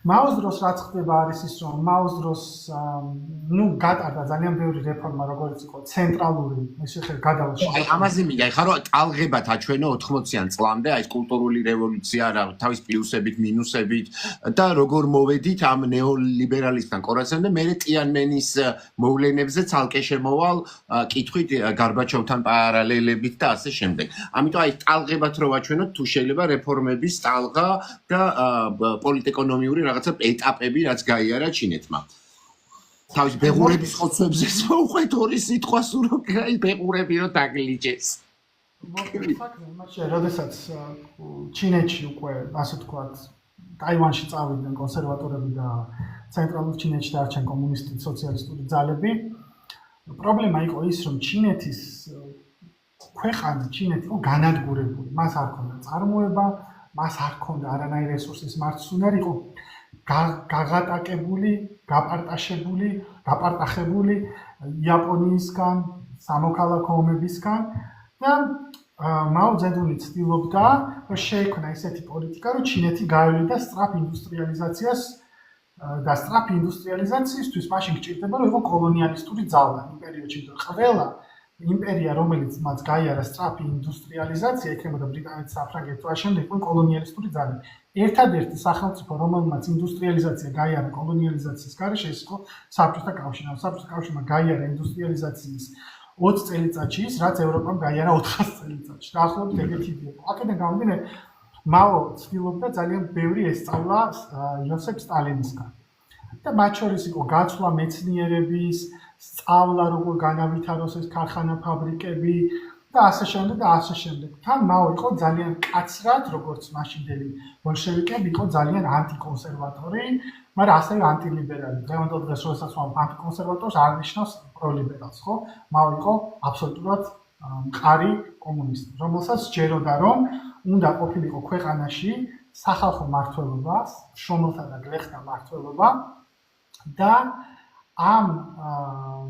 მაოს დროს რაც ხდება არის ის, რომ მაოს დროს გატარდა ძალიან ბევრი რეფორმა, როგორც იყო ცენტრალური, ეს ხერ გადავალში. აი ამაზე მინდა ეხლა რომ ტალღებად აჩვენო 80-იან წლამდე, აი ეს კულტურული რევოლუცია რა თავის პლუსებით, მინუსებით და როგორ მოვედით ამ ნეოლიბერალისტთან კორასთან და მე ტიანმენის მოვლენებზე ცალკე შემოვალ კითხვით გარბაჩოვთან პარალელებით და ასე შემდეგ. ამიტომ აი ტალღებად რო აჩვენოთ თუ შეიძლება რეფორმების ტალღა და პოლიტეკონომიური რაღაცა ეტაპები რაც გაიარა ჩინეთმა. თავის ბეღურების ხოცვებზე მოუყვეთ ორი სიტყვა სულ აი ბეღურები რო დაგლიჯეს. როდესაც ჩინეთში უკვე ასე ვთქვათ, ტაივანში წავიდნენ კონსერვატორები და ცენტრალურ ჩინეთში დარჩენ კომუნისტი სოციალისტური ძალები, პრობლემა იყო ის, რომ ჩინეთის ქვეყანა, ჩინეთი იყო განადგურებული. მას არ ჰქონდა წარმოება, მას არ ჰქონდა არანაირი რესურსის მარცხნივ იყო გაღატაკებული, გაპარტახებული იაპონიისგან, სამოქალაქო ომებისგან და მაო ძედუნი ცდილობდა, რომ შეექმნა ისეთი პოლიტიკა, რომ ჩინეთი გაევლიდა სწრაფ ინდუსტრიალიზაციას და სწრაფი ინდუსტრიალიზაციისთვის მაშინ გჭირდება, რომ იყო კოლონიალისტური ძალა იმ პერიოდში. ყველა იმპერია, რომელიც მას გაიარა სწრაფი ინდუსტრიალიზაცია, იქნებოდა ბრიტანეთი, საფრანგეთი, თუ შემდეგ იყო კოლონიალისტური ძალები. ერთადერთი სახელმწიფო, რომელმაც ინდუსტრიალიზაცია გაიარა კოლონიალიზაციის გარეშე, ეს იყო საბჭოთა კავშირი. საბჭოთა კავშირმა გაიარა ინდუსტრიალიზაციის 20 წელიწადში ის, რაც ევროპამ გაიარა 400 წელიწადში. დაახლოებით ეგეთი იდეა იყო. აქედან გამომდინარე, მაო ცდილობდა ძალიან ბევრი ესწავლა იოსებ სტალინისგან. და მათ შორის იყო გაცვლა მეცნიერების, სწავლა როგორ განავითაროს ეს ქარხანა, ფაბრიკები და ასე შემდეგ და ასე შემდეგ. თან მაო იყო ძალიან კაცრად, როგორც მაშინდელი ბოლშევიკები, იყო ძალიან ანტიკონსერვატორი, მაგრამ ასევე ანტილიბერალი. დღევანდელ დღეს როდესაც ვამბობ ანტიკონსერვატორს არ ნიშნავს პროლიბერალს, ხო? მაო იყო აბსოლუტურად მყარი კომუნისტი, რომელსაც სჯეროდა, რომ უნდა ყოფილიყო ქვეყანაში სახალხო მმართველობა, შრომელთა და გლეხთა მმართველობა და ამ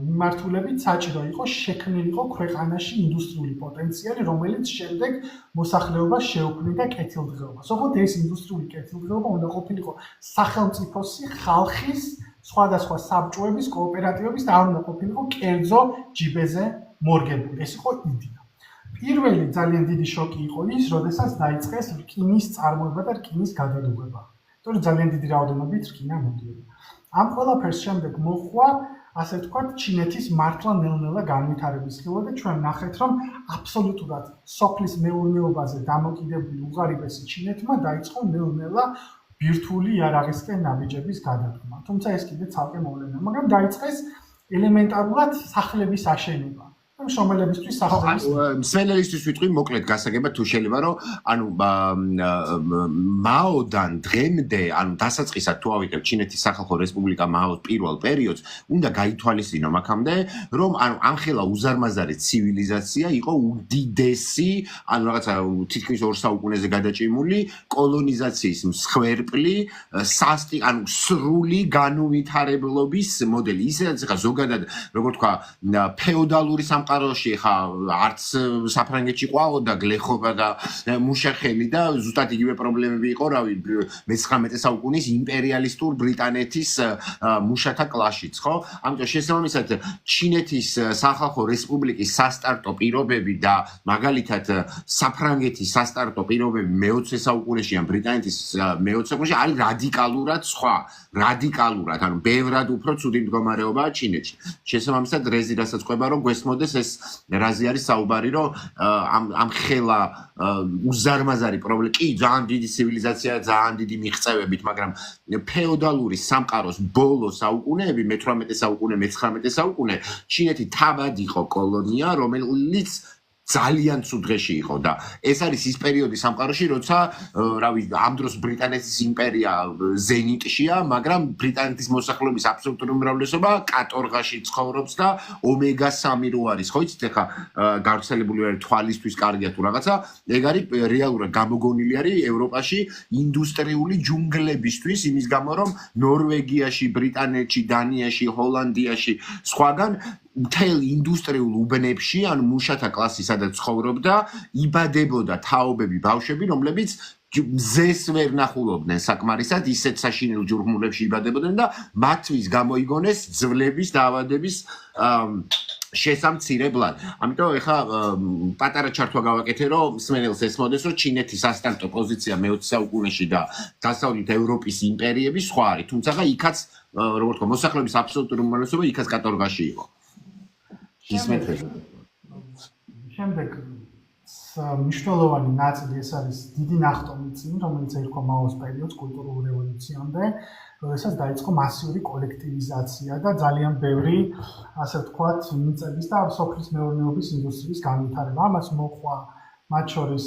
მიმართულებით საჭირო იყო შექმნილიყო ქვეყანაში ინდუსტრიული პოტენციალი, რომელიც შემდეგ მოსახლეობას შეუქმნიდა კეთილდღეობას. ოღონდ ეს ინდუსტრიული კეთილდღეობა უნდა ყოფილიყო სახელმწიფოსი, ხალხის, სხვადასხვა საბჭოების, კოოპერატივების და არ უნდა ყოფილიყო კერძო ჯიბეზე მორგებული. ეს იყო იდეა. პირველი ძალიან დიდი შოკი იყო ის, როდესაც დაიწყეს რკინის წარმოება და რკინის გადადუღება. იმიტომ რომ ძალიან დიდი რაოდენობით რკინა მოდიოდა. ამ ყველაფერს შემდეგ მოხდა, ასე ვთქვათ, ჩინეთის მართლა ნელ-ნელა განვითარების ხილვა და ჩვენ ნახეთ, რომ აბსოლუტურად სოფლის მეურნეობაზე დამოკიდებული უღარიბესი ჩინეთმა დაიწყო ნელ-ნელა ბირთვული იარაღისკენ ნაბიჯების გადადგმა. თუმცა ეს კიდე ცალკე მოვლენაა, მაგრამ დაიწყეს ელემენტარულად სახლების აშენება. შრომელებისთვის სახლების მსმენელისთვის ვიტყვი მოკლედ გასაგებად თუ შეიძლება რომ ანუ მაოდან დღემდე ანუ დასაწყისად თუ ავიღებ ჩინეთის სახალხო რესპუბლიკა მაოს პირველ პერიოდს უნდა გაითვალისწინო მაქამდე რომ ანუ ამხელა უზარმაზარი ცივილიზაცია იყო უდიდესი ანუ რაღაცა თითქმის 2 საუკუნეზე გადაჭიმული კოლონიზაციის მსხვერპლი სასტი ანუ სრული განუვითარებლობის მოდელი ისედაც ხა ზოგადად როგორ თქვა ფეოდალური სამყაროში ხა არც საფრანგეთში ყვაოდა გლეხობა და მუშახელი და ზუსტად იგივე პრობლემები იყო რავი მე-19 საუკუნის იმპერიალისტურ ბრიტანეთის მუშათა კლასშიც ხო ამიტომ შესაბამისად ჩინეთის სახალხო რესპუბლიკის სასტარტო პირობები და მაგალითად საფრანგეთის სასტარტო პირობები მე-20 საუკუნეში ან ბრიტანეთის მე-20 საუკუნეში არის რადიკალურად სხვა რადიკალურად ანუ ბევრად უფრო ცუდი მდგომარეობაა ჩინეთში შესაბამისად რეზი რასაც ყვება რომ გვესმოდეს ეს რაზე არის საუბარი რომ ამ ხელა უზარმაზარი პრობლემა კი ძალიან დიდი ცივილიზაცია ძალიან დიდი მიღწევებით მაგრამ ფეოდალური სამყაროს ბოლო საუკუნეები მე-18 საუკუნე მე-19 საუკუნე ჩინეთი თავად იყო კოლონია რომელიც ძალიან ცუდ დღეში იყო და ეს არის ის პერიოდი სამყაროში, როცა რავი, ამ დროს ბრიტანეთის იმპერია ზენიტშია, მაგრამ ბრიტანეთის მოსახლეობის აბსოლუტური უმრავლესობა კატორღაში ცხოვრობს და ომეგა-3 რო არის, ხო იცით ახლა გავრცელებული არის თვალისთვის კარგია თუ რაღაცა, ეგ არის რეალურად გამოგონილი არის ევროპაში ინდუსტრიული ჯუნგლებისთვის, იმის გამო რომ ნორვეგიაში, ბრიტანეთში, დანიაში, ჰოლანდიაში, სხვაგან მთელ ინდუსტრიულ უბნებში, ანუ მუშათა კლასი სადაც ცხოვრობდა, იბადებოდა თაობები, ბავშვები, რომლებიც მზეს ვერ ნახულობდნენ საკმარისად, ისეთ საშინელ ჯურმულებში იბადებოდნენ და მათთვის გამოიგონეს ძვლების დაავადების შესამცირებლად. ამიტომ ეხლა პატარა ჩართვა გავაკეთე, რომ მსმენელს ესმოდეს, რომ ჩინეთის ასტარტო პოზიცია მე-20 საუკუნეში და დასავლეთ ევროპის იმპერიები სხვა არის, თუმცა იქაც, როგორც ვთქვა, მოსახლეობის აბსოლუტური უმრავლესობა იქაც კატორღაში იყო. შემდეგ მნიშვნელოვანი ნაწილი ეს არის დიდი ნახტომი წინ, რომელიც ერქვა მაოს პერიოდს კულტურულ რევოლუციამდე, როდესაც დაიწყო მასიური კოლექტივიზაცია და ძალიან ბევრი, ასე ვთქვათ, მიწების და სოფლის მეურნეობის ინდუსტრიის განვითარება. ამას მოჰყვა მათ შორის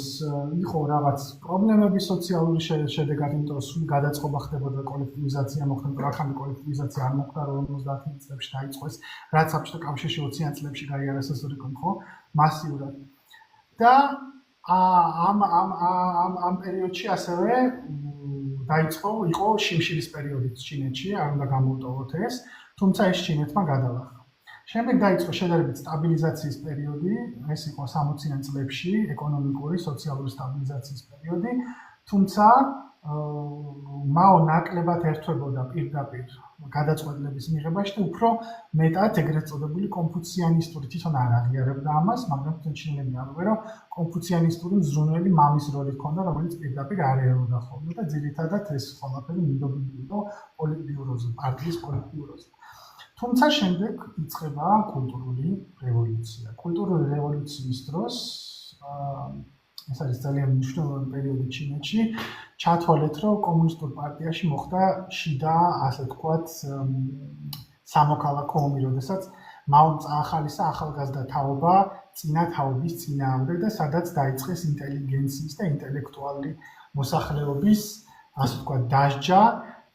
იყო რაღაც პრობლემები სოციალური შედეგად, იმიტომ რომ სულ გადაწყობა ხდებოდა კოლექტივიზაცია, მოხდა ახალი კოლექტივიზაცია არ მოხდა 50 წლებში დაიწყო ეს, რაც საბჭოთა კავშირში 20-იან წლებში გაიარეს ეს რეკორდი, ხო? მასიურად. და ამ პერიოდში ასევე იყო შიმშილის პერიოდიც ჩინეთში, არ უნდა გამოვტოვოთ ეს, თუმცა ეს ჩინეთმა გადალახა. შემდეგ დაიწყო შედარებით სტაბილიზაციის პერიოდი, ეს იყო 60-იან წლებში, ეკონომიკური, სოციალური სტაბილიზაციის პერიოდი, თუმცა მაო ნაკლებად ერთვებოდა პირდაპირ გადაწყვეტილების მიღებაში და უფრო მეტად ეგრეთ წოდებული კონფუციანისტური თვითონ არ აღიარებდა ამას, მაგრამ ჩინელები ამბობენ, რომ კონფუციანისტური მზრუნველი მამის როლი ჰქონდა, რომელიც პირდაპირ არ ერეოდა ხოლმე და ძირითადად ეს ყველაფერი მინდობილი იყო პოლიტბიუროზე, პარტიის პოლიტბიუროზე. თუმცა შემდეგ იწყება კულტურული რევოლუცია. კულტურული რევოლუციის დროს ეს არის ძალიან მნიშვნელოვანი პერიოდი ჩინეთში. ჩათვალეთ, რომ კომუნისტურ პარტიაში მოხდა შიდა, ასე ვთქვათ, სამოქალაქო ომი, როდესაც მაომ წაახალისა ახალგაზრდა თაობა წინა თაობის წინააღმდეგ და სადაც დაიწყეს ინტელიგენციის და ინტელექტუალური მოსახლეობის, ასე ვთქვათ, დასჯა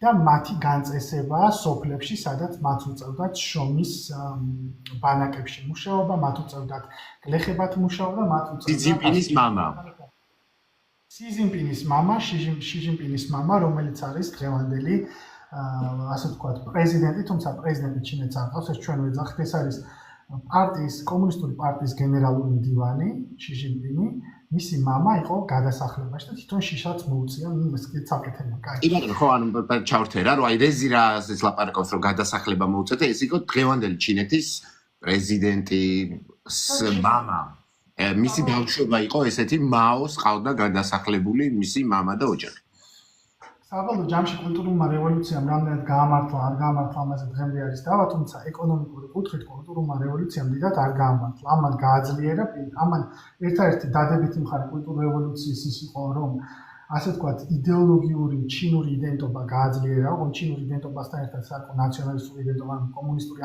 და მათი განწესება სოფლებში, სადაც მათ უწევდათ შრომის ბანაკებში მუშაობა, მათ უწევდათ გლეხებად მუშაობა, მათ უწევდათ ში ჯინპინის მამა, რომელიც არის დღევანდელი, ასე ვთქვათ, პრეზიდენტი, თუმცა პრეზიდენტი ჩინეთს არ ყავს, ეს ჩვენ ვეძახით, ეს არის კომუნისტური პარტიის გენერალური მდივანი, ში ჯინპინი. მისი მამა იყო გადასახლებაში და თვითონ შიშაც მოუწია, ეს კიდე საკეთებია. კი ბატონო, ხო, ანუ ჩავრთე რა, რომ აი რეზი რა ეს ლაპარაკობს, რომ გადასახლება მოუწია და ეს იყო დღევანდელი ჩინეთის პრეზიდენტის მამა. მისი ბავშვობა იყო ესეთი, მაოს ყავდა გადასახლებული მისი მამა და ოჯახი. საბოლოო ჯამში კულტურულმა რევოლუციამ რამდენად გაამართლა, არ გაამართლა, ამაზე დღემდე არის დავა, თუმცა ეკონომიკური კუთხით კულტურულმა რევოლუციამ დიდად არ გაამართლა. ამან გააძლიერა, ამან ერთადერთი დადებითი მხარე კულტურული რევოლუციის ის იყო, რომ ასე ვთქვათ, იდეოლოგიური ჩინური იდენტობა გააძლიერა, რომ ჩინური იდენტობასთან ერთად საკუთარ ნაციონალისტური იდენტობა, კომუნისტური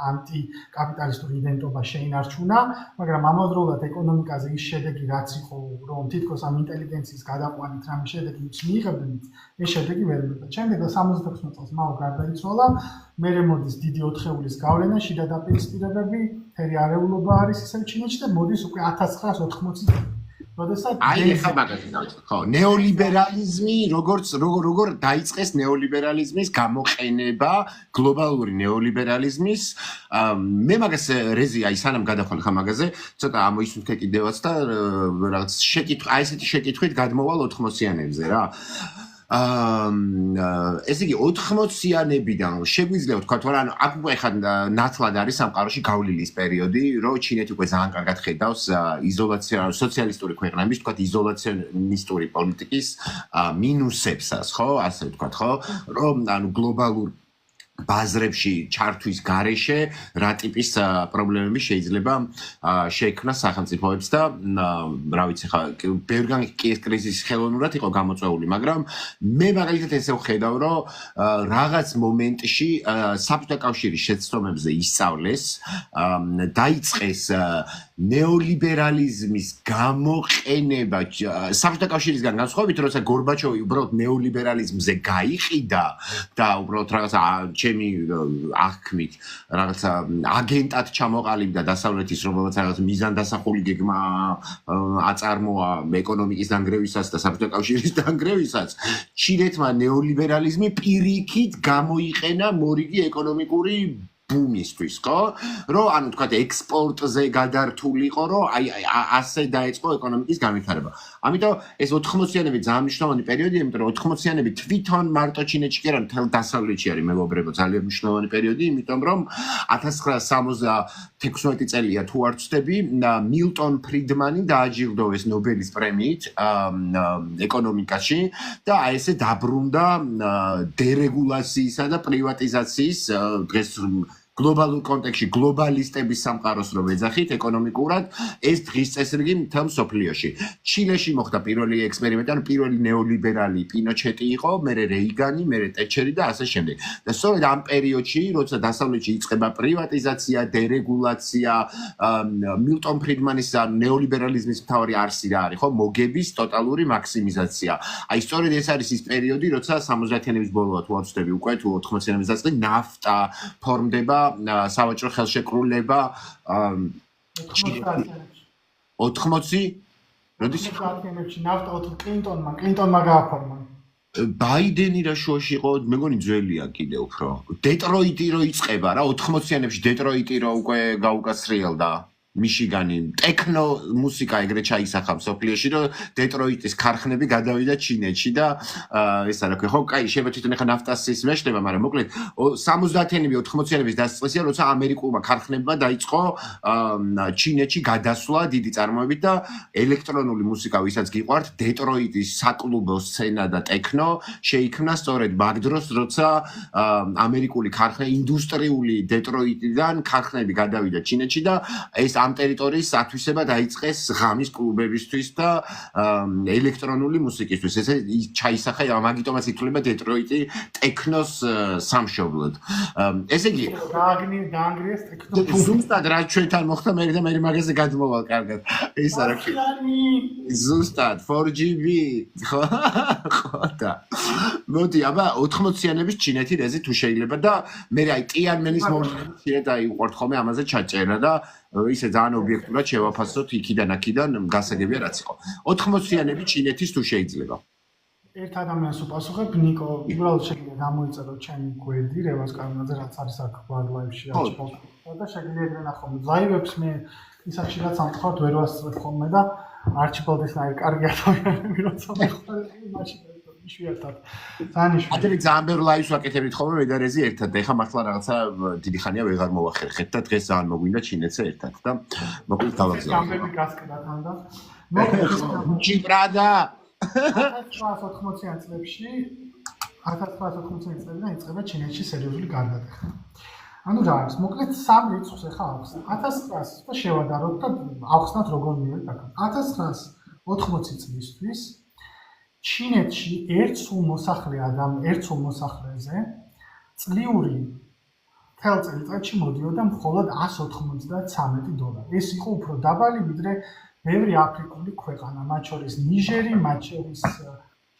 ანტიკაპიტალისტური იდენტობა შეინარჩუნა, მაგრამ ამავდროულად ეკონომიკაზე ის შედეგი რაც იყო, რომ თითქოს ამ ინტელიგენციის გადაყვანით რამე შედეგი მიიღებდნენ, ეს შედეგი ვერ მიიღო. შემდეგ 76 წელს მაო გარდაიცვალა, მერე მოდის დიდი ოთხეულის გავლენა, შიდა დაპირისპირებები, მთელი არეულობა არის ისევ ჩინეთში და მოდის უკვე 1980 წელი. აი ეხლა მაგაზე დავიწყე. ხო, ნეოლიბერალიზმი, როგორ დაიწყეს ნეოლიბერალიზმის გამოყენება, გლობალური ნეოლიბერალიზმის. მე მაგას რეზი, აი სანამ გადახვალ ხა მაგაზე, ცოტა ამოისუნთქე კიდევაც და რაღაც შეკითხვა, აი ესეთი შეკითხვით გადმოვალ 80-იანებზე რა. ესე იგი 80-იანებიდან შეგვიძლია ვთქვათ, რომ ანუ აქ უკვე ხა ნათლად არის სამყაროში გავლილი პერიოდი, რომ ჩინეთი უკვე ძალიან კარგად ხედავს სოციალისტური ქვეყნების, ვთქვათ, იზოლაციონისტური პოლიტიკის მინუსებსაც, ხო, ასე ვთქვათ, ხო, რომ ანუ გლობალურ ბაზრებში ჩართვის გარეშე რა ტიპის პრობლემები შეიძლება შეექმნას სახელმწიფოებს და რა ვიცი ხა ბევრგან კი ეს კრიზისი ხელოვნურად იყო გამოწვეული, მაგრამ მე მაგალითად ესე ვხედავ, რომ რაღაც მომენტში საბჭოთა კავშირის შეცდომებზე ისწავლეს, დაიწყეს ნეოლიბერალიზმის გამოყენება საბჭოთა კავშირისგან განსხვავებით, როცა გორბაჩოვი უბრალოდ ნეოლიბერალიზმზე გაიყიდა და უბრალოდ რაღაცა ჩემი აღქმით რაღაცა აგენტად ჩამოყალიბდა დასავლეთის, რომელსაც რაღაც მიზანდასახული გეგმა აწარმოა ეკონომიკის დანგრევისას და საბჭოთა კავშირის დანგრევისას, ჩინეთმა ნეოლიბერალიზმი პირიქით გამოიყენა მორიგი ეკონომიკური ბუმისთვის, ხო? რომ ანუ თქვა ექსპორტზე გადართულიყო, რომ ასე დაიწყო ეკონომიკის განვითარება. ამიტომ ეს 80-იანები ძალიან მნიშვნელოვანი პერიოდია, იმიტომ რომ 80-იანები თვითონ მარტო ჩინეთში კი არა, მთელ დასავლეთში არის მეგობრებო, ძალიან მნიშვნელოვანი პერიოდი, იმიტომ რომ 1976 წელია თუ არ ვცდები, მილტონ ფრიდმანი დააჯილდოვეს ნობელის პრემიით ეკონომიკაში და აი ესე დაბრუნდა დერეგულაციისა და პრივატიზაციის დღეს გლობალურ კონტექსტში გლობალისტების სამყაროს რომ ეძახით ეკონომიკურად ეს დღის წესრიგი მთელ მსოფლიოში. ჩილეში მოხდა პირველი ექსპერიმენტი, ანუ პირველი ნეოლიბერალი პინოჩეტი იყო, მერე რეიგანი, მერე ტეჩერი და ასე შემდეგ. და სწორედ ამ პერიოდში, როცა დასავლეთში იწყება პრივატიზაცია, დერეგულაცია, მილტონ ფრიდმანის ნეოლიბერალიზმის მთავარი არსი რა არის, ხო, მოგების ტოტალური მაქსიმიზაცია. აი სწორედ ეს არის ის პერიოდი, როცა 70-იანების ბოლოა თუ არ ვცდები უკვე თუ 80-იანების დასაწყისში ნაფტა ფორმდება სავაჭრო ხელშეკრულება 80 როდის ნაფტა კლინტონმა გააფორმა ბაიდენი რა შუაში იყო მეგონი ძველია კიდე უფრო დეტროიტი რო იწყება რა 80-იანებში დეტროიტი რო უკვე გაუკაცრიელდა მიშიგანი ტექნო მუსიკა ეგრე ჩაისახა მსოფლიოში რომ დეტროიტის ქარხნები გადავიდა ჩინეთში და ეს არა ხო კაი შეიძლება თვითონ ახლა ნაფტას მეშლება მაგრამ მოკლედ 70-იანები 80-იანების დასაწყისია როცა ამერიკულმა ქარხნებმა დაიწყო ჩინეთში გადასვლა დიდი წარმოებით და ელექტრონული მუსიკა ვისაც გიყვართ დეტროიტის საკლუბო სცენა და ტექნო შეიქმნა სწორედ მაგ დროს როცა ამერიკული ქარხნები ინდუსტრიული დეტროიტიდან ქარხნები გადავიდა ჩინეთში და ეს ამ ტერიტორიის ათვისება დაიწყეს ღამის კლუბებისთვის და ელექტრონული მუსიკისთვის. ესე ჩაისახა, მაგიტომაც ითვლება დეტროიტი ტექნოს სამშობლოდ. ესე იგი, დაანგრიეს ტექნო. ზუსტად რა ჩვენთან მოხდა, მე და მე მაგაზე გადმოვალ კარგად. ეს არა ზუსტად 4GB. ხო და. მოდი, აბა 80-იანების ჩინეთი რეზი თუ შეიძლება და მე აი ტიანმენის მომენტში და უყვართ ხოლმე ამაზე ჩაჭერა და ისე ძალიან ობიექტურად შევაფასოთ იქიდან აქიდან გასაგებია რაც იყო 80-იანები ჩინეთის თუ შეიძლება ერთ ადამიანს უპასუხებ ნიკო უბრალოდ შეიძლება გამოიწერო ჩემი გვერდი რევას კარნაძე რაც არის აქ ბარლაივში და შეიძლება ნახო ლაივებს მე ისახში რაც ამხავთ ვერ ვასწრებ ხოლმე და არჩიბალდისნაირ კარგი ადამიანები როცა მეხმარი მაშინ იშვიათად ადრე ძალიან ბევრ ლაივს ვაკეთებთ ხოლმე მე და რეზი ერთად და ეხლა მართლა რაღაცა დიდი ხანია ვეღარ მოვახერხეთ და დღეს ძალიან მოგვინდა ჩინეთზე ერთად და მოკლედ გავაგზავნე გამბები გასკდა თან და ჭიბრადა 1980-იან წლებში 1980-იან წლებიდან იწყება ჩინეთში სერიოზული გარდატეხა. ანუ რა არის? მოკლედ სამი რიცხვს ახლა ახსნა. 1900 და შევადაროთ და ახსნათ როგორ მივედით აქ. 1980 წლისთვის ჩინეთში ერთ სულ მოსახლეზე წლიური თელ წელიწადში მოდიოდა მხოლოდ $193. ეს იყო უფრო დაბალი ვიდრე ბევრი აფრიკული ქვეყანა, მათ შორის ნიჟერი, მათ შორის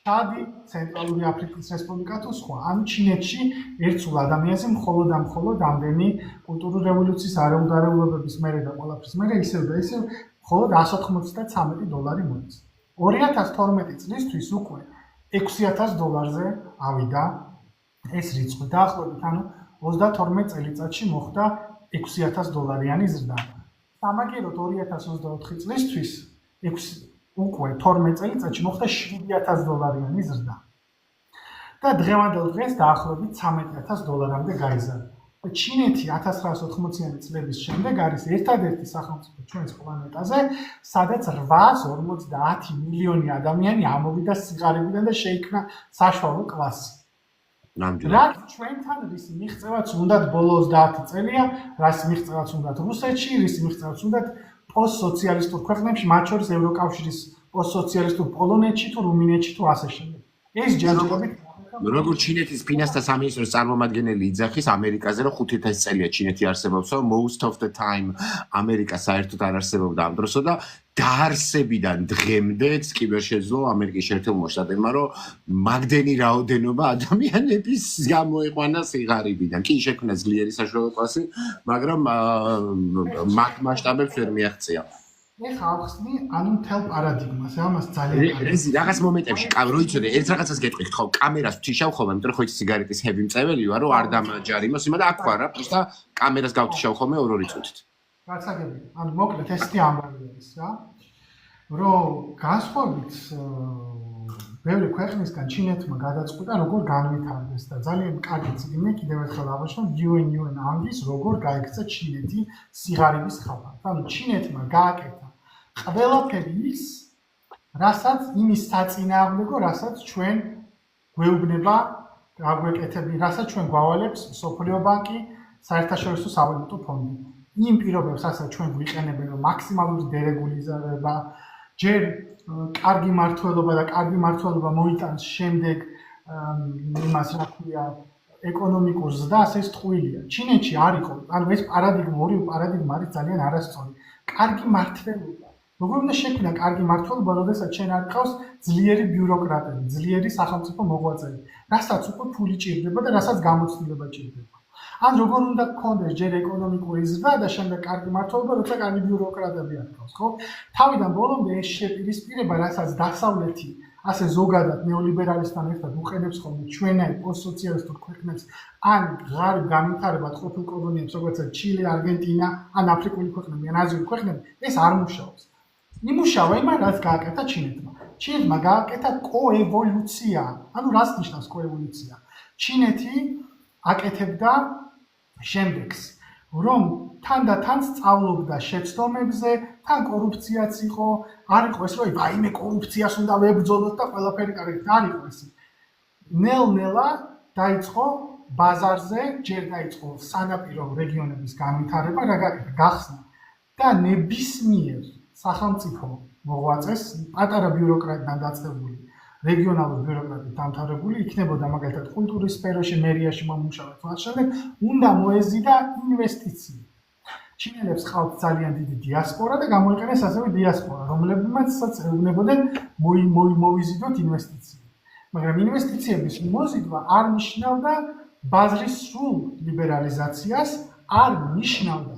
ჩადი, ცენტრალური აფრიკის რესპუბლიკა თუ სხვა. ანუ ჩინეთში ერთ სულ ადამიანზე მხოლოდ ამდენი კულტურული რევოლუციის არეულდარეულებების მერე და ყველაფრის მერე ისევ და ისევ მხოლოდ $193 მოდის. 2012 წლისთვის უკვე $6000-ზე ავიდა ეს რიცხვი. დაახლოებით ანუ 32 წელიწადში მოხდა $6000-იანი ზრდა. სამაგიეროდ 2024 წლისთვის უკვე 12 წელიწადში მოხდა $7000-იანი ზრდა. და დღევანდელ დღეს დაახლოებით $13000-მდე გაიზარდა. ჩინეთი 1980-იანი წლების შემდეგ არის ერთადერთი სახელმწიფო ჩვენს პლანეტაზე, სადაც 850 მილიონი ადამიანი ამოვიდა სიღარიბიდან და შეიქმნა საშუალო კლასი. რაც ჩვენთან რისი მიღწევაც უნდათ ბოლო 30 წელია, რაც მიღწევაც უნდათ რუსეთში, რისი მიღწევაც უნდათ პოსტსოციალისტურ ქვეყნებში, მათ შორის ევროკავშირის პოსტსოციალისტურ პოლონეთში თუ რუმინეთში თუ ასე შემდეგ. ეს ჯერჯერობით როგორც ჩინეთის ფინანსთა სამინისტროს წარმომადგენელი იძახის ამერიკაზე, რომ 500 წელია ჩინეთი არსებობს, most of the time ამერიკა საერთოდ არ არსებობდა ამ დროსო და დაარსებიდან დღემდეც კი ვერ შეძლო ამერიკის შეერთებულმა შტატებმა, რომ მაგდენი რაოდენობა ადამიანების გამოიყვანა სიღარიბიდან. კი შექმნა ძლიერი საშუალო კლასი, მაგრამ მაგ მასშტაბებს ვერ მიაღწია. ეხლა ახსნი ანუ მთელ პარადიგმას, ამას ძალიან ეს რაღაც მომენტებში როიცოდე ერთ რაღაცას გეტყვით ხო, კამერას ვთიშავ ხოლმე, იმიტომ რომ ხო იცი სიგარეტის ჰევი მწეველი ვარ, რომ არ დამაჯარიმოს, იმადა აქ ვარ რა, პროსტა კამერას გავთიშავ ხოლმე 2 წუთით. გასაგები. ანუ მოკლედ ესეთი ამბავი არის რა. რომ განსხვავებით ბევრი ქვეყნისგან ჩინეთმა გადაწყვიტა როგორ განვითარდეს და ძალიან კარგი წიგნი კიდევ ერთხელ აღნიშნავ UN ანგლის როგორ გაიქცა ჩინეთი სიღარიბის ხალხად. ანუ ჩინეთმა გააკეთა ყველაფერი ის, რასაც იმის საწინააღმდეგო, რასაც ჩვენ გვეუბნება, აგვეკეთები, რასაც ჩვენ გვავალებს მსოფლიო ბანკი, საერთაშორისო სავალუტო ფონდი. იმ პირობებს, რასაც ჩვენ გვიყენებენ, რომ მაქსიმალური დერეგულირება, ჯერ კარგი მართლობა და კარგი მართლობა მოიტანს შემდეგ იმას რა ქვია ეკონომიკურ ზრდას, ეს ტყუილია. ჩინეთში არ იყო, ანუ ეს პარადიგმა, ორი პარადიგმა არის ძალიან არასწორი. კარგი მართლობა. როგორ უნდა შექმნა კარგი მართლობა, როდესაც შენ არ გყავს ძლიერი ბიუროკრატები, ძლიერი სახელმწიფო მოღვაწეები, რასაც უკვე ფული ჭირდება და რასაც გამოცდილება ჭირდება. ან როგორ უნდა გქონდეს ჯერ ეკონომიკური ზრდა და შემდეგ კარგი მართლობა, როცა კარგი ბიუროკრატები არ გყავს, ხო? თავიდან ბოლომდე ეს შეპირისპირება, რასაც დასავლეთი ასე ზოგადად ნეოლიბერალისტთან ერთად უყენებს ხოლმე ჩვენაირ პოსტსოციალისტურ ქვეყნებს, ან ღარიბ განვითარებად ყოფილ კოლონიებს, როგორც ჩილე, არგენტინა, ან აფრიკული ქვეყნები, ან აზიური ქვეყნები, ეს არ მუშაობს. იმუშავა იმან, რაც გააკეთა ჩინეთმა. ჩინეთმა გააკეთა კოევოლუცია. ანუ რას ნიშნავს კოევოლუცია? ჩინეთი აკეთებდა შემდეგს, რომ თანდათან სწავლობდა შეცდომებზე, თან კორუფციაც იყო, არ იყო ეს რომ ვაიმე კორუფციას უნდა ვებრძოლოთ და ყველაფერი კარგად არ იყო ეს. ნელ-ნელა დაიწყო ბაზარზე, ჯერ დაიწყო სანაპირო რეგიონების განვითარება, რა გახსნა და ნებისმიერ სახელმწიფო მოღვაწეს, პატარა ბიუროკრატიდან დაწყებული რეგიონალური ბიუროკრატიით დამთავრებული იქნებოდა მაგალითად კულტურის სფეროში, მერიაში მომუშავე თვალ შემდეგ, უნდა მოეზიდა ინვესტიცია. ჩინელებს ყავთ ძალიან დიდი დიასპორა და გამოიყენეს ასევე დიასპორა, რომლებმაც ეუბნებოდნენ მოვიზიდოთ ინვესტიცია. მაგრამ ინვესტიციების მოზიდვა არ ნიშნავდა ბაზრის სრულ ლიბერალიზაციას, არ ნიშნავდა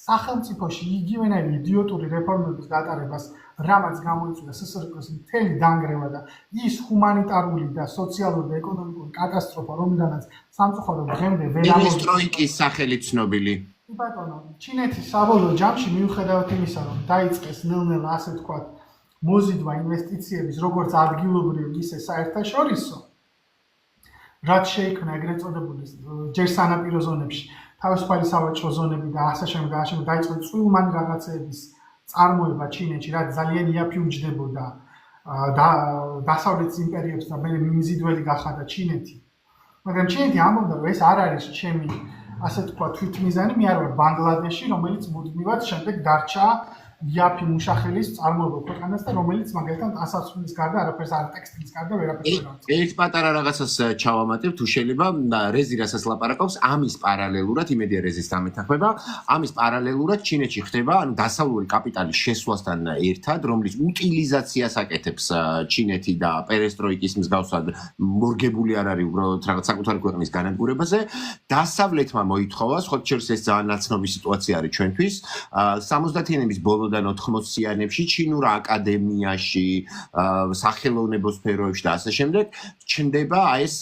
სახელმწიფოში იგივენაირი იდიოტური რეფორმების გატარებას, რამაც გამოიწვია СССР-ის მთელი დანგრევა და ის ჰუმანიტარული და სოციალური და ეკონომიკური კატასტროფა, რომელიდანაც სამწუხაროდ დღემდე ვერ პერესტროიკის სახელით ცნობილი. ბატონო, ჩინეთის საბოლოო ჯამში მიუხედავად იმისა, რომ დაიწყეს ნელ-ნელა ასე ვთქვათ, მოზიდვა ინვესტიციების როგორც ადგილობრივ, ისე საერთაშორისო, რაც შეიქმნა ეგრეთ წოდებული ჯერ სანაპირო ზონებში, თავისუფალი სავაჭრო ზონები და ასე შემდეგ და ასე შემდეგ დაიწყო წვრილმანი რაღაცეების წარმოება ჩინეთში, რაც ძალიან იაფი უჯდებოდა დასავლეთის იმპერიებს და მე მიმზიდველი გახადა ჩინეთი. მაგრამ ჩინეთი ამბობდა, რომ ეს არ არის ჩემი ასე თქვა თვითმიზანი, მე არ ვარ ბანგლადეში, რომელიც მუდმივად შემდეგ დარჩა იაფი მუშახელის წარმოება ქვეყანას და რომელიც მაგალითად ასაცვლის გარდა არაფერს არ ტექსტილის გარდა ვერაფერს არ აქვს. ერთ პატარა რაღაცას ჩავამატებ, თუ შეიძლება რეზი რასაც ლაპარაკობს, ამის პარალელურად იმედია რეზის დამეთანხმება, ამის პარალელურად ჩინეთში ხდება, ანუ დასავლური კაპიტალის შესვლასთან ერთად, რომლის утилизაციას აკეთებს ჩინეთი და პერესტროიკის მსგავსად მორგებული არ არის უბრალოდ რაღაც საკუთარი ქვეყნის განადგურებაზე, დასავლეთმა მოითხოვა, ხო შეიძლება ეს ძალიან ნაცნობი სიტუაცია არის ჩვენთვის, 70-იანების ბოლო და 80-იანებში ჩინურ აკადემიაში, სახელოვნებო სფეროებში და ასე შემდეგ ჩნდება ეს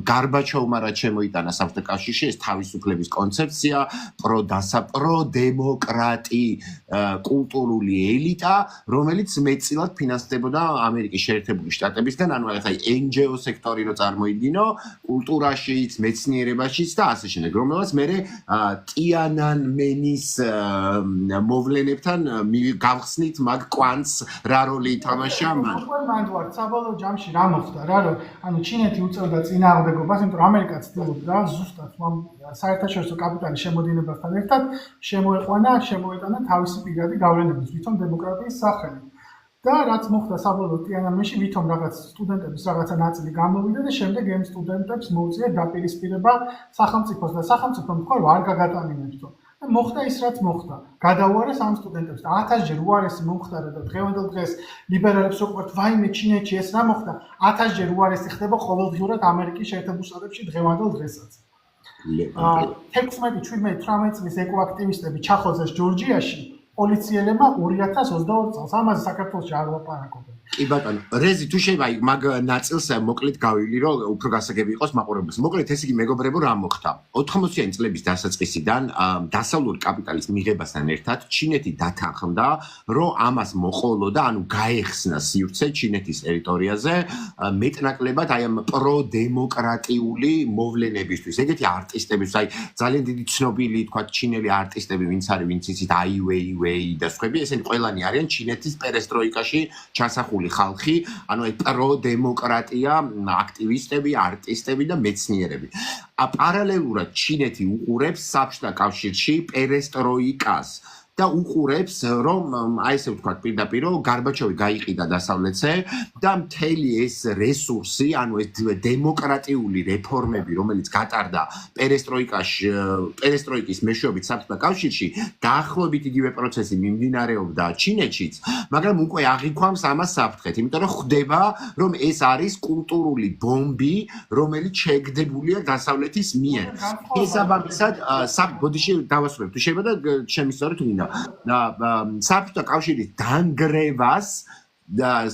გარბაჩოვმა რაც შემოიტანა საბჭოთა კავშირში ეს თავისუფლების კონცეფცია, პროდემოკრატი კულტურული ელიტა, რომელიც მეტწილად ფინანსდებოდა ამერიკის შეერთებული შტატებისგან, ანუ რაღაც აი NGO სექტორი რო წარმოიდგინო, კულტურაშიც, მეცნიერებაშიც და ასე შემდეგ, რომელსაც მე ტიანანმენის მოვლენებთან გავხსნით მაგ კვანტს რა როლი ითამაშა მან. მან ვარ საბოლოო ჯამში რა მოხდა რა რომ ანუ ჩინეთი უწევდა წინააღმდეგობას, იმიტომ რომ ამერიკა ცდილობდა ზუსტად საერთაშორისო კაპიტალის შემოდინებასთან ერთად შემოეტანა თავისი პირადი გავლენები თვითონ დემოკრატიის სახელი. და რაც მოხდა საბოლოოდ ტიანანმენში, ვითომ რაღაც სტუდენტების რაღაცა ნაწილი გამოვიდა და შემდეგ ამ სტუდენტებს მოუწია დაპირისპირება სახელმწიფოს და სახელმწიფომ თქვა რომ არ გაგატანინებთო. და მოხდა ის რაც მოხდა. გადაუარეს ამ სტუდენტებს და 1000-ჯერ უარესი მომხდარა და დღევანდელ დღეს ლიბერალებს უყვართ ვაიმე ჩინეთში ეს რა მოხდა 1000-ჯერ უარესი ხდება ყოველდღიურად ამერიკის შეერთებულ შტატებში დღევანდელ დღესაც. 16-17-18 წლის ეკოაქტივისტები ჩახოძეს ჯორჯიაში პოლიციელებმა 2022 წელს ამაზე საქართველოში არ ლაპარაკობენ. კი ბატონო, რეზი თუ შეიძლება მაგ ნაწილს მოკლედ გავილი, რომ უფრო გასაგები იყოს მაყურებელს. მოკლედ ეს იგი მეგობრებო რა მოხდა. 80-იანი წლების დასაწყისიდან დასავლური კაპიტალის მიღებასთან ერთად ჩინეთი დათანხმდა, რომ ამას მოყოლოდა, ანუ გაეხსნა სივრცე ჩინეთის ტერიტორიაზე მეტნაკლებად აი ამ პროდემოკრატიული მოვლენებისთვის. ეგეთი არტისტებისთვის, აი ძალიან დიდი ცნობილი თქვა ჩინელი არტისტები, ვინც არის, ვინც იცით აი ვეი და სხვები, ესენი ყველანი არიან ჩინეთის პერესტროიკაში ჩასახული ხალხი, ანუ აი პროდემოკრატია, აქტივისტები, არტისტები და მეცნიერები. პარალელურად ჩინეთი უყურებს საბჭოთა კავშირში პერესტროიკას და უყურებს, რომ აი ესე ვთქვათ პირდაპირ, რომ გარბაჩოვი გაიყიდა დასავლეთზე და მთელი ეს რესურსი, ანუ ეს დემოკრატიული რეფორმები, რომელიც გატარდა პერესტროიკის მეშვეობით საბჭოთა კავშირში, დაახლოებით იგივე პროცესი მიმდინარეობდა ჩინეთშიც, მაგრამ უკვე აღიქვამს ამას საფრთხეთ, იმიტომ რომ ხვდება, რომ ეს არის კულტურული ბომბი, რომელიც შეგდებულია დასავლეთის მიერ. შესაბამისად, ბოდიში დავასრულებ, თუ შეიძლება და ჩემი სწორედ ვინდა საბჭოთა კავშირის დანგრევას და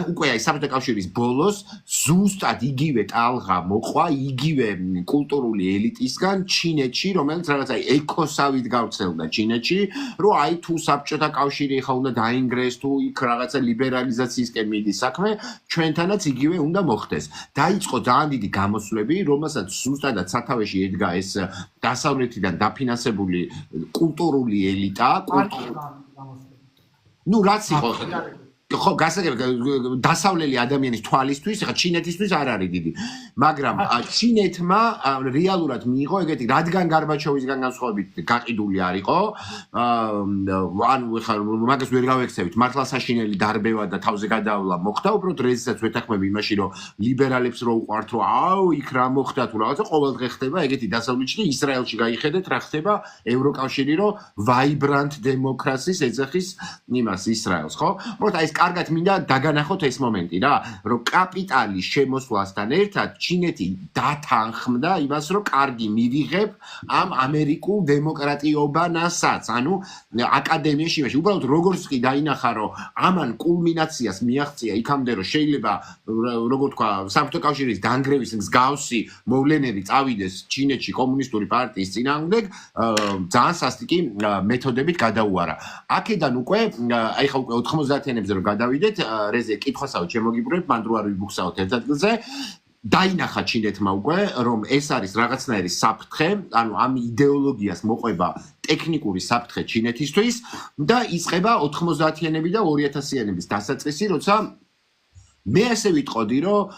უკვე აი საბჭოთა კავშირის ბოლოს ზუსტად იგივე ტალღა მოყვა იგივე კულტურული ელიტისგან ჩინეთში, რომელიც რაღაც აი ეკოსავით გავრცელდა ჩინეთში, რომ აი თუ საბჭოთა კავშირი ხა უნდა დაინგრეს, თუ იქ რაღაცა ლიბერალიზაციისკენ მიდის საქმე, ჩვენთანაც იგივე უნდა მოხდეს. დაიწყო ძალიან დიდი გამოსვლები, რომელსაც ზუსტადად სათავეში ედგა ეს დასავლეთიდან დაფინანსებული კულტურული ელიტა, ნუ რაც იყო ხო გასაგები დასავლელი ადამიანის თვალისთვის, ხა ჩინეთისთვის არ არის დიდი, მაგრამ ჩინეთმა რეალურად მიიღო ეგეთი, რადგან გარბაჩოვისგან განსხვავებით გაყიდული არ იყო, ანუ ხა მაგას ვერ გავექცევით, მართლა საშინელი დარბევა და თავზე გადავლა მოხდა, უბრალოდ რეზისაც ვეთანხმები იმაში, რომ ლიბერალებს რო უყვართ, რომ აუ იქ რა მოხდა თუ რაღაცა ყოველ დღე ხდება ეგეთი დასავლეთში და ისრაელში გაიხედეთ რა ხდება ევროკავშირი, რომ ვაიბრანტ დემოკრატიის ეძახის იმას ისრაელს, ხო? უბრალოდ აი კარგად მინდა დაგანახოთ ეს მომენტი რა, რომ კაპიტალის შემოსვლასთან ერთად ჩინეთი დათანხმდა იმას, რომ კარგი მივიღებ ამ ამერიკულ დემოკრატიობანასაც, ანუ აკადემიაში იმაში, უბრალოდ როგორც კი დაინახა, რომ ამან კულმინაციას მიაღწია იქამდე, რომ შეიძლება როგორ თქვა, საბჭოთა კავშირის დანგრევის მსგავსი მოვლენები წავიდეს ჩინეთში კომუნისტური პარტიის წინააღმდეგ, ძალიან სასტიკი მეთოდებით გადაუარა. აქედან უკვე აი ხა უკვე 90-იანებზე რომ გადავიდეთ, რეზე კითხვასავით შემოგიბრუნებ, მანდ რო არ ვიბუქსავთ ერთ ადგილზე. დაინახა ჩინეთმა უკვე, რომ ეს არის რაღაცნაირი საფრთხე, ანუ ამ იდეოლოგიას მოყვება ტექნიკური საფრთხე ჩინეთისთვის და იწყება 90-იანები და 2000-იანების დასაწყისი, როცა მე ასე ვიტყოდი, რომ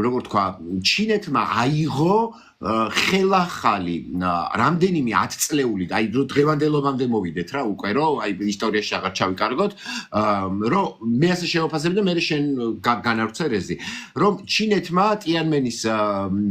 როგორ თქვა, ჩინეთმა აიღო ხელახალი რამდენიმე 10 წლეული, აი დღევანდელობამდე მოვიდეთ რა უკვე, რომ აი ისტორიაში აღარ ჩავიკარგოთ, რომ მე ასე შევაფასებ და მე შენ განავრცე რეზი, რომ ჩინეთმა ტიანმენის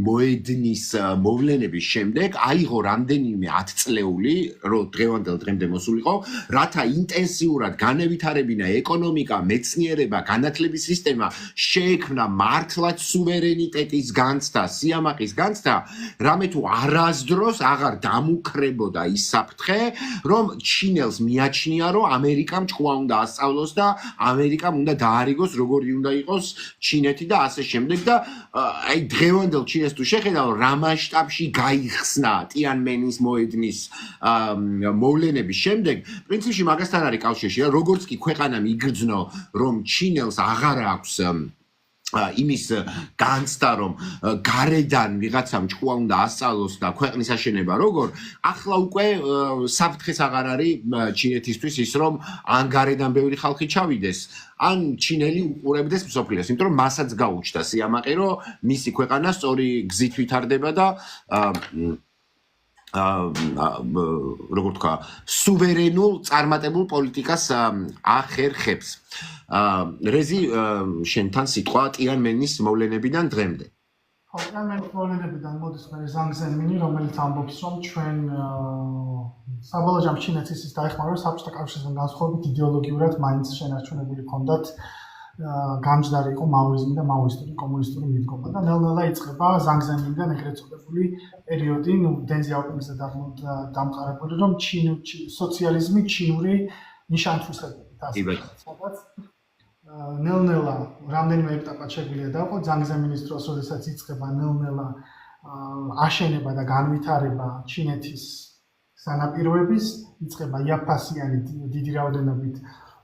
მოედნის მოვლენების შემდეგ აიღო რამდენიმე 10 წლეული, რომ დღევანდელ დღემდე მოსულიყო, რათა ინტენსიურად განევითარებინა ეკონომიკა, მეცნიერება, განათლების სისტემა, შეექმნა მართლაც სუვერენიტეტის განცდა, სიამაყის განცდა, რამე თუ არასდროს აღარ დამუქრებოდა ის საფრთხე, რომ ჩინელს მიაჩნია, რომ ამერიკამ ჭკუა უნდა ასწავლოს და ამერიკამ უნდა დაარიგოს, როგორი უნდა იყოს ჩინეთი და ასე შემდეგ და აი დღევანდელ ჩინეთს თუ შეხედავ, რა მასშტაბში გაიხსნა ტიანმენის მოედნის მოვლენების შემდეგ, პრინციპში მაგასთან არის კავშირში, როგორც კი ქვეყანამ იგრძნო, რომ ჩინელს აღარ აქვს იმის განცდა, რომ გარედან ვიღაცამ ჭკუა უნდა ასწავლოს და ქვეყნის აშენება როგორ, ახლა უკვე საფრთხეს აღარ არის ჩინეთისთვის ის, რომ ან გარედან ბევრი ხალხი ჩავიდეს, ან ჩინელი უყურებდეს მსოფლიოს, იმიტომ რომ მასაც გაუჩნდა სიამაყე, რომ მისი ქვეყანა სწორი გზით ვითარდება და როგორ თქვა, სუვერენულ წარმატებულ პოლიტიკას ახერხებს. რეზი შენთან სიტყვა ტიანმენის მოვლენებიდან დღემდე. ხო, ტიანმენის მოვლენებიდან მოდის მე ზანგზენმინი, რომელიც ამბობს, რომ ჩვენ საბოლოო ჯამში ჩინეთის ის დაეხმარა, საბჭოთა კავშირისგან განსხვავებით იდეოლოგიურად მაინც შენარჩუნებული ჰქონდათ გამჯდარი იყო მაოიზმი და მაოისტური კომუნისტური მიდგომა და ნელ-ნელა იწყება ზანგზენმინიდან ეგრეთ წოდებული პერიოდი, დენ ზიაოპინგზე დამყარებული, რომ სოციალიზმი ჩინური ნიშანთვისებებით ასწავლებს. ნელ-ნელა რამდენიმე ეტაპად შეგვიძლია დავყო ზანგზენმინის დროს, როდესაც იწყება ნელ-ნელა აშენება და განვითარება ჩინეთის სანაპიროების, იწყება იაფფასიანი დიდი რაოდენობით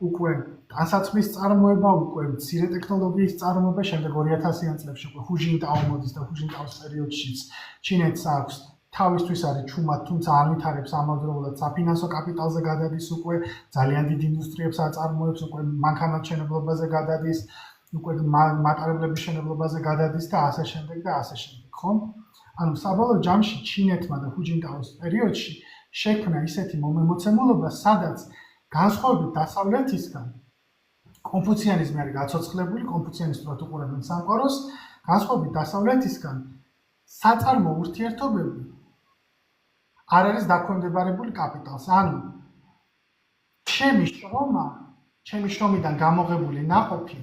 უკვე ტანსაცმლის წარმოება, უკვე მცირე ტექნოლოგიის წარმოება, შემდეგ 2000-იან წლებში უკვე ჰუჟინტაო მოდის და ჰუჟინტაოს პერიოდშიც ჩინეთს აქვს თავისთვის არის ჩუმად, თუმცა არ ვითარებს ამავდროულად საფინანსო კაპიტალზე გადადის უკვე, ძალიან დიდ ინდუსტრიებს აწარმოებს, უკვე მანქანათმშენებლობაზე გადადის, უკვე მატარებლების მშენებლობაზე გადადის და ასე შემდეგ და ასე შემდეგ, ხო? ანუ საბოლოო ჯამში ჩინეთმა და ჰუჯინტაოს პერიოდში შექმნა ისეთი მომემოცემულობა, სადაც განსხვავებით დასავლეთისგან კონფუციანიზმი არის გაცოცხლებული, კონფუციანისტურად უყურებენ სამყაროს, განსხვავებით დასავლეთისგან საწარმო ურთიერთობები არ არის დაქვემდებარებული კაპიტალს. ანუ ჩემი შრომიდან გამოღებული ნაყოფი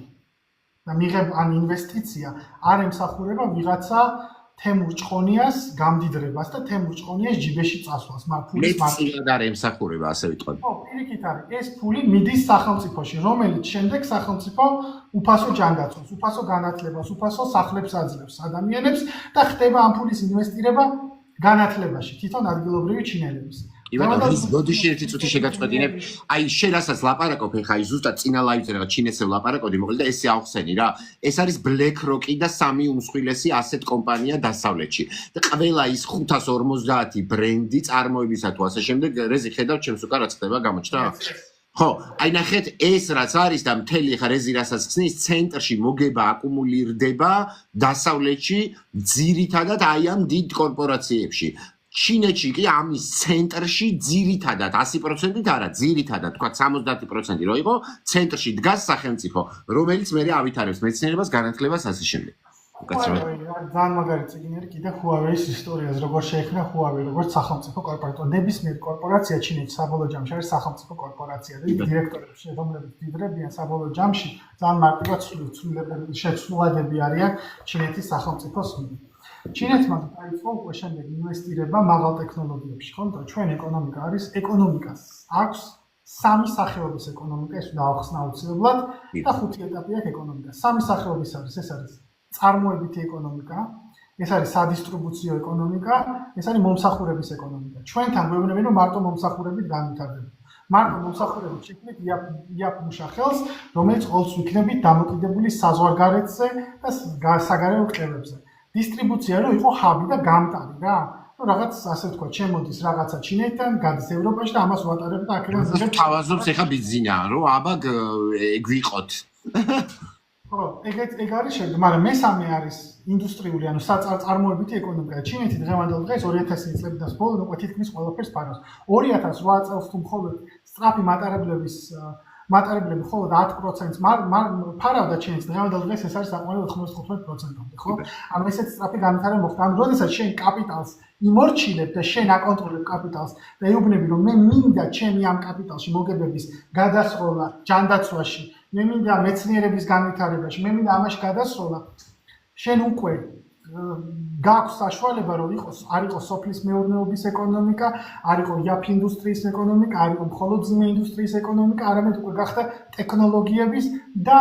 და მიღებული ინვესტიცია არ ემსახურება ვიღაცა თემურ ჭყონიას გამდიდრებას და თემურ ჭყონიას ჯიბეში წასვლას, მაგრამ ფულის მეტწილად არ ემსახურება, ასე ვიტყოდი. ხო, პირიქით არის. ეს ფული მიდის სახელმწიფოში, რომელიც შემდეგ სახელმწიფო უფასო ჯანდაცვას, უფასო განათლებას, უფასო სახლებს აძლევს ადამიანებს და ხდება ამ ფულის ინვესტირება განათლებაში, თვითონ ადგილობრივი ჩინელების. ბოდიში ერთი წუთი შეგაწყვეტინებ. აი, შენ რასაც ლაპარაკობ, ხა აი ზუსტად წინა ლაივზე რაღაც ჩინეთზე ლაპარაკობდი, მოკლედ და ესე ავხსენი რა. ეს არის BlackRock-ი და სამი უმსხვილესი ასეთ კომპანია დასავლეთში. და ყველა ის 550 ბრენდი წარმოებისა თუ ასე შემდეგ, რეზი ხედავ ჩემს უკან რაც ხდება, გამოჩნდა? ხო, აი ნახეთ, ეს რაც არის და მთელი ხა რეზი რასაც ხსნის, ცენტრში მოგება აკუმულირდება დასავლეთში, ძირითადად აი ამ დიდ კორპორაციებში. ჩინეთში კი ამის ცენტრში ძირითადად 100%-ით არა, ძირითადად თქვა 70% რო იყო, ცენტრში დგას სახელმწიფო, რომელიც მე ავითარებს მეცნიერებას, განათლებას ასე შემდეგ. ძალიან მაგარი წიგნი არის კიდე Huawei-ის ისტორიაზე, როგორ შეიქმნა Huawei, როგორც სახელმწიფო კორპორაცია. ნებისმიერ კორპორაცია ჩინეთში საბოლოო ჯამში არის სახელმწიფო კორპორაცია და დირექტორები, რომლებიც დიდრებიან საბოლოო ჯამში, ძალიან მარტივად შეცვლილებები არიან ჩინეთის სახელმწიფოს მიერ. ჩინეთმა დაიწყო უკვე შემდეგ ინვესტირება მაღალ ტექნოლოგიებში, ხო? და ჩვენ ეკონომიკა არის, ეკონომიკას აქვს სამი სახეობის ეკონომიკა, ეს დაახსნა აუცილებლად და ხუთი ეტაპი აქვს ეკონომიკას. სამი სახეობის არის, ეს არის წარმოებითი ეკონომიკა, ეს არის სადისტრიბუციო ეკონომიკა, ეს არის მომსახურების ეკონომიკა. ჩვენთან გვეუბნებიან, რომ მარტო მომსახურებით განვითარდება. მარტო მომსახურებით შექმნით იაფ მუშახელს, რომელიც ყოველთვის იქნებით დამოკიდებული საზღვარგარეთზე და საგარეო კრებებზე. დისტრიბუცია რო იყო ჰაბი და გამტარი რა. ну რაღაც ასე ვთქვა, ჩემოდის რაღაცა ჩინეთიდან, გადის ევროპაში და ამას ვატარებ და აქედან ზოგადად თავაზობს ეხა ბიზნესია, რომ აბა გვიყოთ. ხო, ეგ არის შემდეგ, მაგრამ მესამე არის ინდუსტრიული, ანუ წარმოებითი ეკონომიკა. ჩინეთი დღევანდელ დღეს 2000 წლებიდან ბოლოს უკვე თითქმის ყველაფერს ფარავს. 2008 წელს თუ მხოლოდ სწრაფი მატარებლები მხოლოდ 10%-ს ფარავდა ჩინეთს, დღევანდელ დღეს ეს არის საყოველთაოდ 95%-ამდე, ხო? ანუ ესეც სწრაფი განვითარება მოხდა. ანუ როდესაც შენ კაპიტალს იმორჩილებ და შენ აკონტროლებ კაპიტალს და ეუბნები, რომ მე მინდა ჩემი ამ კაპიტალში მოგებების გადასროლა ჯანდაცვაში, მე მინდა მეცნიერების განვითარებაში, მე მინდა ამაში გადასროლა, შენ უკვე გაქვს საშუალება, რომ არ იყოს სოფლის მეურნეობის ეკონომიკა, არ იყოს იაფ ინდუსტრიის ეკონომიკა, არ იყოს მხოლოდ ძიმე ინდუსტრიის ეკონომიკა, არამედ უკვე გახდა ტექნოლოგიების და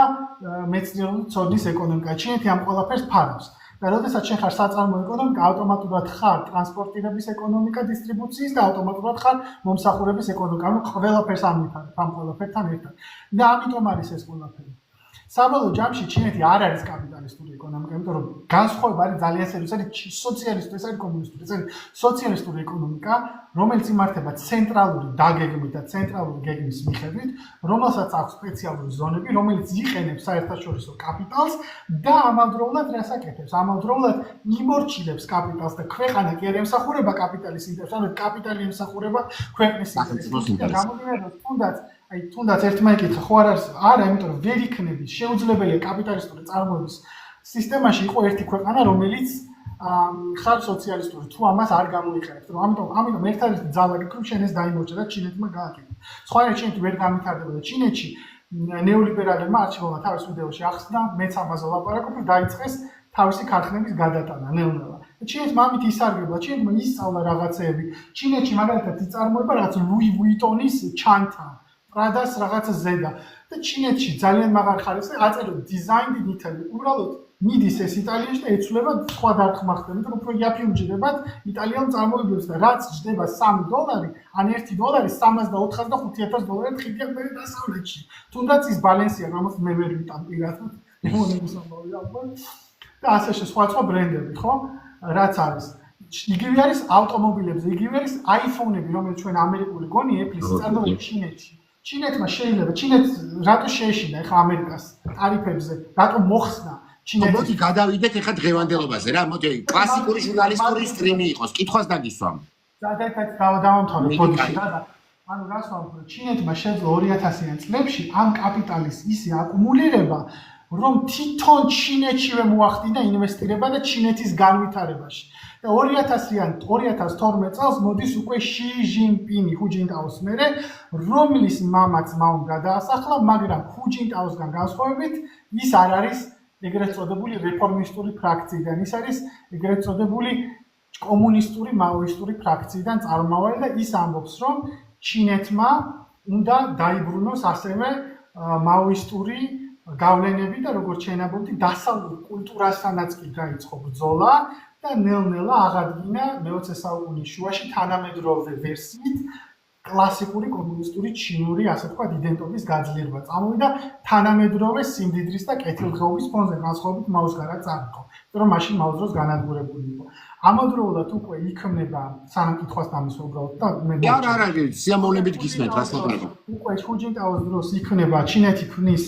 მეცნიერული ცოდნის ეკონომიკა. ჩინეთი ამ ყველაფერს ფარავს. და როდესაც შენ ხარ საწარმო ეკონომიკა, ავტომატურად ხარ ტრანსპორტირების ეკონომიკა, დისტრიბუციის და ავტომატურად ხარ მომსახურების ეკონომიკა. ანუ ყველაფერს ამვითარებ ამ ყველაფერთან ერთად. და ამიტომ არის ეს ყველაფერი. საბოლოო ჯამში ჩინეთი არ არის კაპიტალისტური ეკონომიკა, იმიტომ რომ განსხვავება არის ძალიან სერიოზული სოციალისტური, ეს არის კომუნისტური, ეს არის სოციალისტური ეკონომიკა, რომელიც იმართება ცენტრალური დაგეგმით და ცენტრალური გეგმის მიხედვით, რომელსაც აქვს სპეციალური ზონები, რომელიც იყენებს საერთაშორისო კაპიტალს და ამავდროულად რას აკეთებს? ამავდროულად იმორჩილებს კაპიტალს და ქვეყანა კი არ ემსახურება კაპიტალის ინტერესს, ანუ კაპიტალი ემსახურება ქვეყნის ინტერესს. თუნდაც ერთმა იკითხა, ხო არ არის? არა, იმიტომ რომ ვერ იქნების შეუძლებელია კაპიტალისტური წარმოების სისტემაში იყო ერთი ქვეყანა, რომელიც ხარ სოციალისტური, თუ ამას არ გამოიყენებს, რომ ამიტომ ერთადერთი ძალა გიქრում შენ ეს დაიმორჩა და ჩინეთმა გააკეთა. სხვანაირად ჩინეთი ვერ გამithარდებოდა. ჩინეთში ნეოლიბერალებმა არჩეულმა თავის ვიდეოში ახსნა, მეც ამაზე ვლაპარაკობ, რომ დაიწყეს თავისი ქარხნების გადატანა ნელ-ნელა. ჩინეთმა ამით ისარგებლა, ჩინეთმა ისწავლა რაღაცეები. ჩინეთში მაგალითად იწარმოება რაღაც ლუი ვუიტონის ჩანთა, პრადას რაღაცა ზედა და ჩინეთში ძალიან მაღალი ხარისხი აწერო დიზაინ დიტეილი. უბრალოდ მიდის ეს იტალიაში და ეცვლება სხვა დარქმახდა, იმიტომ რომ უფრო იაფი უჯდებათ იტალიელ წარმოებებს და რაც ჯდება $3, ან $1 $304,000 ხიდია მე დასავლეთში. თუნდაც ის ბალენსია, რომელსაც მე ვერ ვიტან პირადად, მონების ამბავი ალბათ. და ასე სხვა ბრენდები, ხო? რაც არის. იგივე არის ავტომობილებზე, იგივე არის iPhone-ები, რომელიც ჩვენ ამერიკული გონი Apple-ის იწარმოება ჩინეთში. ჩინეთმა შეიძლება, ჩინეთს რატო შეეშინა ეხა ამერიკას ტარიფებზე, რატო მოხსნა ჩინეთი? მოდი გადავიდეთ ეხა დღევანდელობაზე რა, მოდი კლასიკური ჟურნალისტური სტრიმი იყოს, კითხვას დაგისვამ. დავამთავრებ ბოდიში და ანუ რას ვამბობ, ჩინეთმა შეძლო 2000-იან წლებში ამ კაპიტალის ისე აკუმულირება, რომ თვითონ ჩინეთშივე მოახდინა ინვესტირება და ჩინეთის განვითარებაში. და 2012 წელს მოდის უკვე ში ჟინპინი ჰუჯინტაოს მერე, რომლის მამაც მაუნ გადაასახლა, მაგრამ ჰუჯინტაოსგან განსხვავებით ის არ არის ეგრეთ წოდებული რეფორმისტული ფრაქციიდან, ის არის ეგრეთ წოდებული კომუნისტური მაოისტური ფრაქციიდან წარმავალი და ის ამბობს, რომ ჩინეთმა უნდა დაიბრუნოს ასევე მაოისტური გავლენები და როგორც შენაბობდი დასავლურ კულტურასთანაც კი დაიწყო ბრძოლა და ნელ-ნელა აღადგინა მე-20 საუკუნის შუაში თანამედროვე ვერსიით კლასიკური კომუნისტური ჩინური, ასე ვთქვათ, იდენტობის გაძლიერება წამოვიდა თანამედროვე სიმდიდრის და კეთილდღეობის ფონზე, განსხვავებით მაოს გარეთ წამოყო, იმიტომ რომ მაშინ მაოს დროს განადგურებული იყო. ამავდროულად უკვე იქმნება სანამ კითხვას დამისვა უბრალოდ და მე არა, სიამოვნებით გისმენთ, რას მოკლედ. უკვე ჰუჯინტაოს დროს იქმნება ჩინეთი ქმნის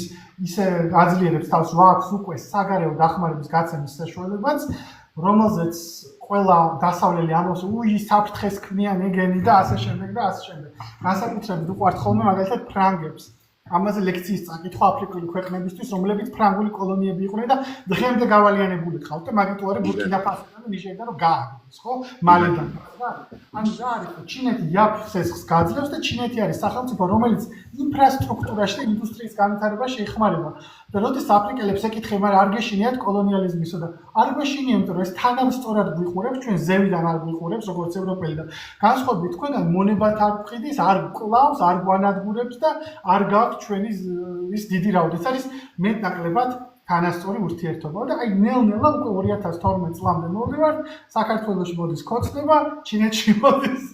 ისე აძლიერებს თავს, რა აქვს უკვე საგარეო დახმარების გაცემის საშუალებაც, რომელზეც ყველა დასავლელი ამბობს, უი საფრთხეს ქმნიან ეგენი და ასე შემდეგ და ასე შემდეგ. განსაკუთრებით უყვართ ხოლმე მაგალითად ფრანგებს. ამაზე ლექციის წაკითხვა აფრიკული ქვეყნებისთვის, რომლებიც ფრანგული კოლონიები იყვნენ და დღემდე გავალიანებული ყავთ და მაგით უარი ბურკინა-ფასოდან და ნიჟერიდან რომ გააგდეს, ხო? მალედან რა. ანუ რა არის, რომ ჩინეთი იაფს სესხს გაძლევს და ჩინეთი არის სახელმწიფო, რომელიც ინფრასტრუქტურაში და ინდუსტრიის განვითარებაში ეხმარება. და როდის აფრიკელებს ეკითხება, არ გეშინიათ კოლონიალიზმისა და არ გვეშინია, იმიტომ რომ ეს თანამსწორად გვიყურებს, ჩვენ ზევიდან არ გვიყურებს, როგორც ევროპელი და განსხვავებით თქვენგან მონებათ არ ვყიდის, არ კლავს, არ გვანადგურებს და არ გაქვს ჩვენი ის დიდი რაოდენობა. ეს არის მეტნაკლებად თანასწორი ურთიერთობა და აი ნელ-ნელა უკვე 2012 წლამდე მოვიდივართ, საქართველოში მოდის ქოცნება, ჩინეთში მოდის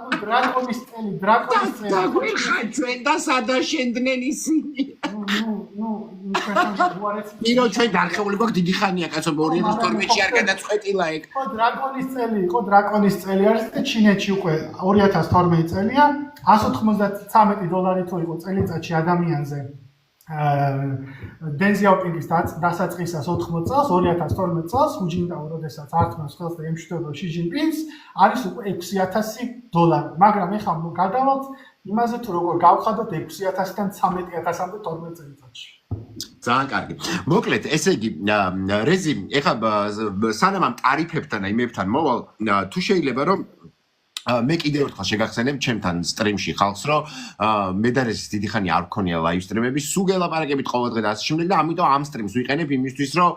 ანუ დრაკონის წელი დაგვიხარ ჩვენ და სადაშენდნენ ისინი. ნუ ჩვენ დარხეული გვაქვს დიდი ხანია კაცო 2012-ში არ გადაწყვეტილა ეგ. ხო დრაკონის წელი არის და ჩინეთში უკვე 2012 წელია $193 თუ იყო წელიწადში ადამიანზე დენ ზიაოპინგის დასაწყისას 80 წელს 2012 წელს ჰუჯინტაო როდესაც ართმევს ხელს და ემშვიდობა ში ჟინპინს არის უკვე $6,000, მაგრამ ეხლა გადავალთ იმაზე თუ როგორ გავხადოთ 6,000-დან 13,000-მდე 12 წელიწადში. ძალიან კარგი. მოკლედ, ესე იგი, რეზი, ეხლა სანამ ამ ტარიფებთან, იმებთან მოვალ, თუ შეიძლება რომ მე კიდევ ერთხელ შეგახსენებ ჩემთან სტრიმში ხალხს, რომ მე და რეზის დიდი ხანი არ მქონია ლაივ სტრიმები, სულ გელაპარაკებით ყოველდღე და ასე შემდეგ და ამიტომ ამ სტრიმს ვიყენებ იმისთვის, რომ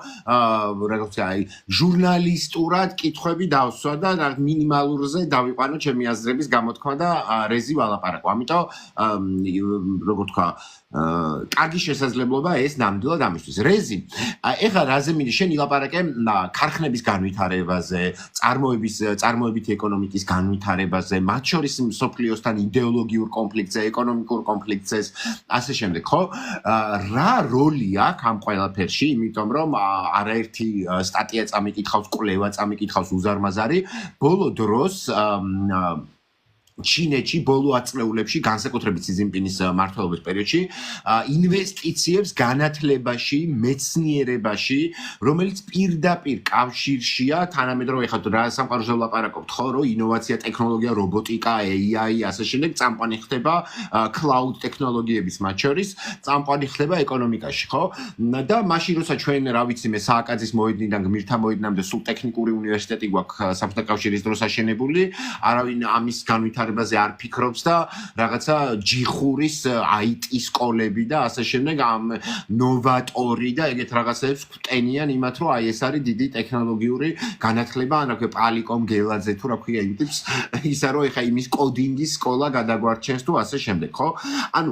როგორც აი ჟურნალისტურად კითხვები დავსვა და მინიმალურზე დავიყვანო ჩემი აზრების გამოთქმა და რეზი ვალაპარაკო. ამიტომ როგორ თქვა კარგი შესაძლებლობა ეს ნამდვილად ამისთვის. რეზი, ეხლა რაზე მინდა შენ ილაპარაკე ქარხნების განვითარებაზე, წარმოებითი ეკონომიკის განვითარებაზე, მათ შორის მსოფლიოსთან იდეოლოგიურ კონფლიქტზე, ეკონომიკურ კონფლიქტზე, ასე შემდეგ, ხო? რა როლი აქვს ამ ყველაფერში, იმიტომ რომ არაერთი სტატია წამიკითხავს, კვლევა წამიკითხავს უზარმაზარი, ბოლო დროს ჩინეთში ბოლო ათწლეულებში განსაკუთრებით სი ძინპინის მმართველობის პერიოდში ინვესტიციებს განათლებაში, მეცნიერებაში, რომელიც პირდაპირ კავშირშია თანამედროვე ეხლა რა სამყაროზე ვლაპარაკობთ, ხო, რომ ინოვაცია, ტექნოლოგია, რობოტიკა, AI, ასე შემდეგ წამყვანი ხდება cloud ტექნოლოგიების მათ შორის, წამყვანი ხდება ეკონომიკაში, ხო? და მაშინ როცა ჩვენ, რა ვიცი მე, სააკაძის მოედნიდან გმირთა მოედნამდე სულ ტექნიკური უნივერსიტეტი გვაქვს საბჭოთა კავშირის დროს აშენებული, არავინ ამის განვითარებაზე არ ფიქრობს და რაღაცა ჯიხურის IT სკოლები და ასე შემდეგ ამ ნოვატორი და ეგეთ რაღაცებს გვტენიან იმათ, რომ აი ეს არის დიდი ტექნოლოგიური განათლება, ან რა ქვია პალიკომ გელაძე თუ რა ქვია იმ ტიპს, ისა რომ ეხა იმის კოდინგის სკოლა გადაგვარჩენს თუ ასე შემდეგ, ხო? ანუ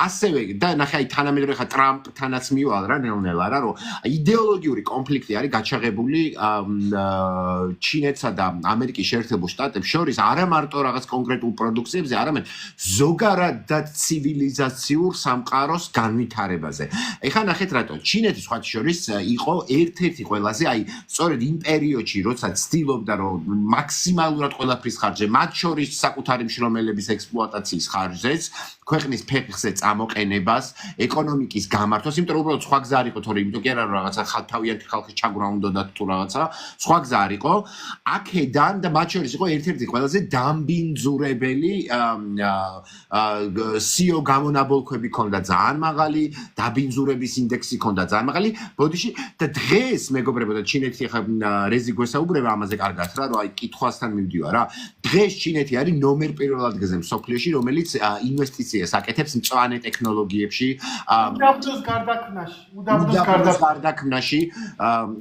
ასევე და ნახე აი თანამედროვე ხა ტრამპთანაც მივალ რა ნელ-ნელა რა, რომ იდეოლოგიური კონფლიქტი არის გაჩაღებული ჩინეთსა და ამერიკის შეერთებულ შტატებს შორის არა მარტო რაღაც კონკრეტულ პროდუქციებზე, არამედ ზოგადად ცივილიზაციურ სამყაროს განვითარებაზე. ეხლა ნახეთ რატო ჩინეთის სხვა შორის იყო ერთ-ერთი ყველაზე, აი, სწორედ იმ პერიოდში, როცა ცდილობდა რომ მაქსიმალურად ყველაფრის ხარჯზე, მათ შორის საკუთარი მშრომელების ექსპლუატაციის ხარჯზეც, ქვეყნის ფეხზე წამოყენებას, ეკონომიკის გამართვას, იმიტომ რომ უბრალოდ სხვა გზა არ იყო, თორე იმიტომ კი არა რომ რაღაცა თავიანთი ხალხის ჩაგვრა უნდათ თუ რაღაცა, სხვა გზა არ იყო. აქედან და მათ შორის იყო ერთ-ერთი ყველაზე დამბინძურებელი CEO გამონაბოლქვები ქონდა ძალიან მაღალი, დაბინძურების ინდექსი ქონდა ძალიან მაღალი. ბოდიში და დღეს მეგობრებო და ჩინეთი ხა რეზი გვესაუბრება ამაზე კარგად რა, რომ აი კითხვასთან მივდივარ რა. დღეს ჩინეთი არის ნომერ პირველ ადგილზე მსოფლიოში, რომელიც ინვესტიციას აკეთებს მწვანე ტექნოლოგიებში, უდაბნოს გარდაქმნაში,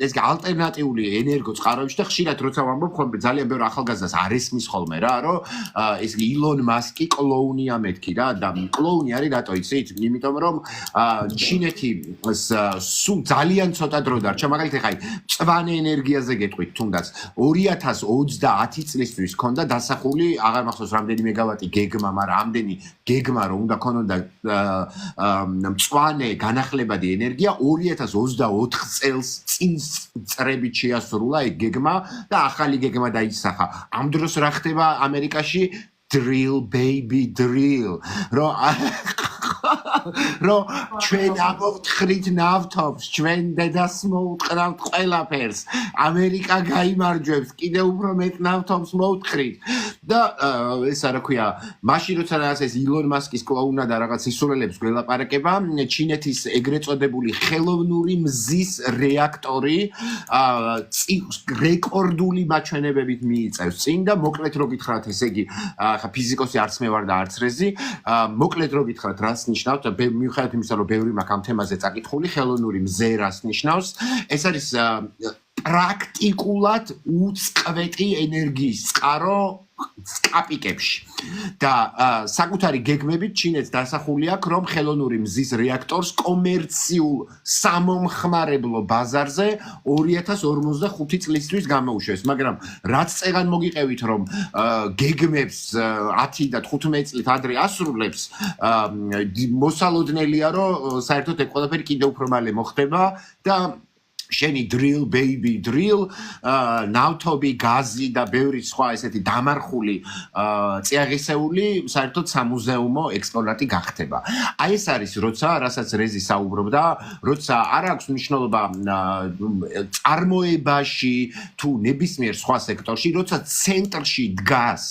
ეს ალტერნატიული ენერგო წყაროებში და ხშირად როცა ვამბობ ხოლმე ძალიან ბევრი ახალგაზრდას არ ესმის ხოლმე რა, რომ ეს ილონ მასკი კლოუნია მეთქი რა და კლოუნი არის რატო იცით? იმიტომ რომ ჩინეთი სულ ძალიან ცოტა დრო დარჩა, მაგალითად ხაი მწვანე ენერგიაზე გეტყვით თუნდაც 2030 წლისთვის ქონდა დასახული, აღარ მახსოვს რამდენი მეგავატი გეგმა, მაგრამ ამდენი გეგმა რომ უნდა ქონოდა მწვანე განახლებადი ენერგია 2024 წელს წინ წრებით შეასრულა ეგ გეგმა და ახალი გეგმა დაისახა. ამ დროს რა ხდება ამერიკაში? Drill baby drill. რომ ჩვენ ამოვთხრით ნავთობს, ჩვენ დედას მოუტყნავთ ყველაფერს. ამერიკა გაიმარჯვებს, კიდევ უფრო მეტ ნავთობს მოუტხრით. და ეს რა ქვია, მაშინ როცა რაღაც ეს ილონ მასკის კლოუნა და რაღაც ისურელებს გველაპარაკება, ჩინეთის ეგრეთ წოდებული ხელოვნური მზის რეაქტორი რეკორდული მაჩვენებებით მიიწევს წინ და მოკლედ რო გითხრათ, ესე იგი, ხა ფიზიკოსი არც მე ვარ და არც რეზი, მოკლედ რო გითხრათ, რას ნიშნავს და მიუხედავად იმისა, რომ ბევრი მაქვს ამ თემაზე წაკითხული, ხელოვნური მზე რას ნიშნავს, ეს არის პრაქტიკულად უწყვეტი ენერგიის წყარო კაპიკებში. და საკუთარი გეგმებით ჩინეთს დასახული აქვს, რომ ხელოვნური მზის რეაქტორს კომერციულ სამომხმარებლო ბაზარზე 2045 წლისთვის გამოუშვეს, მაგრამ რაც წეგან მოგიყევით, რომ გეგმებს 10 და 15 წლით ადრე ასრულებს, მოსალოდნელია, რომ საერთოდ ეგ ყველაფერი კიდევ უფრო მალე მოხდება და შენი drill baby drill, ნავთობი, გაზი და ბევრი სხვა ესეთი დამარხული წიაღისეული საერთოდ სამუზეუმო ექსპონატი გახდება. აი ეს არის როცა, რასაც რეზი საუბრობდა, როცა არ აქვს მნიშვნელობა წარმოებაში თუ ნებისმიერ სხვა სექტორში, როცა ცენტრში დგას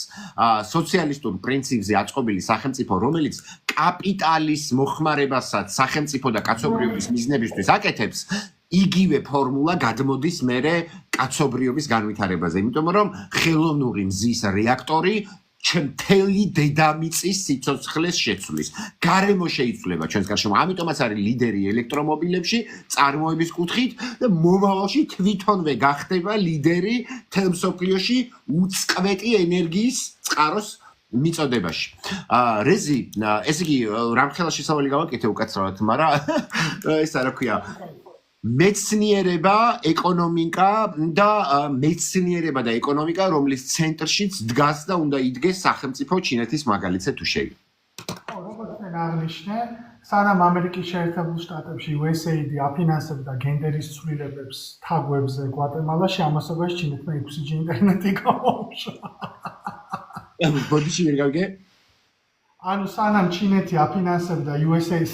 სოციალისტურ პრინციპზე აწყობილი სახელმწიფო, რომელიც კაპიტალის მოხმარებასაც სახელმწიფო და კაცობრიობის მიზნებისთვის აკეთებს, იგივე ფორმულა გადმოდის მერე კაცობრიობის განვითარებაზე, იმიტომ რომ ხელოვნური მზის რეაქტორი მთელი დედამიწის სიცოცხლეს შეცვლის. გარემო შეიცვლება ჩვენს გარშემო, ამიტომაც არის ლიდერი ელექტრომობილებში, წარმოების კუთხით და მომავალში თვითონვე გახდება ლიდერი მთელ მსოფლიოში უწყვეტი ენერგიის წყაროს მიწოდებაში. რეზი, ესე იგი, რამხელა შესავალი გავაკეთე უკაცრავად, მაგრამ ეს რა ქვია, მეცნიერება, ეკონომიკა და მეცნიერება და ეკონომიკა, რომლის ცენტრშიც დგას და უნდა იდგეს სახელმწიფო ჩინეთის მაგალითზე თუ შეიძლება. ხო, როგორც მე აღნიშნე, სანამ ამერიკის შეერთებულ შტატებში USAID აფინანსებდა გენდერის ცვლილებებს თაგვებზე გვატემალაში, ამასობაში ჩინეთმა 6G ინტერნეტი გამოუშვა. ბოდიში ვერ გავიგე? ანუ სანამ ჩინეთი აფინანსებდა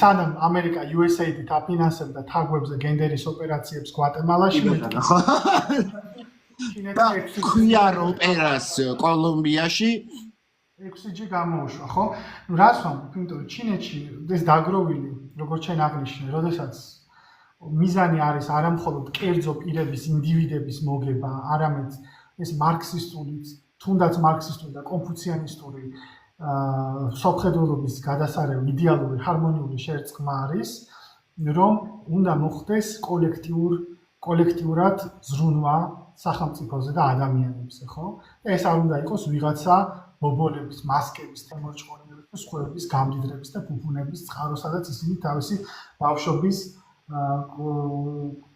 სანამ ამერიკა USAID-ით აფინანსებდა თაგვებზე გენდერის ოპერაციებს გვატემალაში, ჩინეთი ქვიარ ოპერას კოლუმბიაში 6G გამოუშვა, ხო? ნუ რას ვამბობ, იმიტომ რომ ჩინეთში ეს დაგროვილი, როგორც ჩვენ აღნიშნე, როდესაც მიზანი არის არა მხოლოდ კერძო პირების, ინდივიდების მოგება, არამედ ეს მარქსისტული, თუნდაც მარქსისტული და კონფუციანისტური სოფხედულობის გადასარევი იდეალური ჰარმონიული შერწყმა არის, რომ უნდა მოხდეს კოლექტიურად ზრუნვა სახელმწიფოზე და ადამიანებზე, ხო? ეს არ უნდა იყოს ვიღაცა ბობოლების, მასკების, თემორჭყონების და სხვების გამდიდრების და ფუფუნების წყარო, სადაც ისინი თავისი ბავშვობის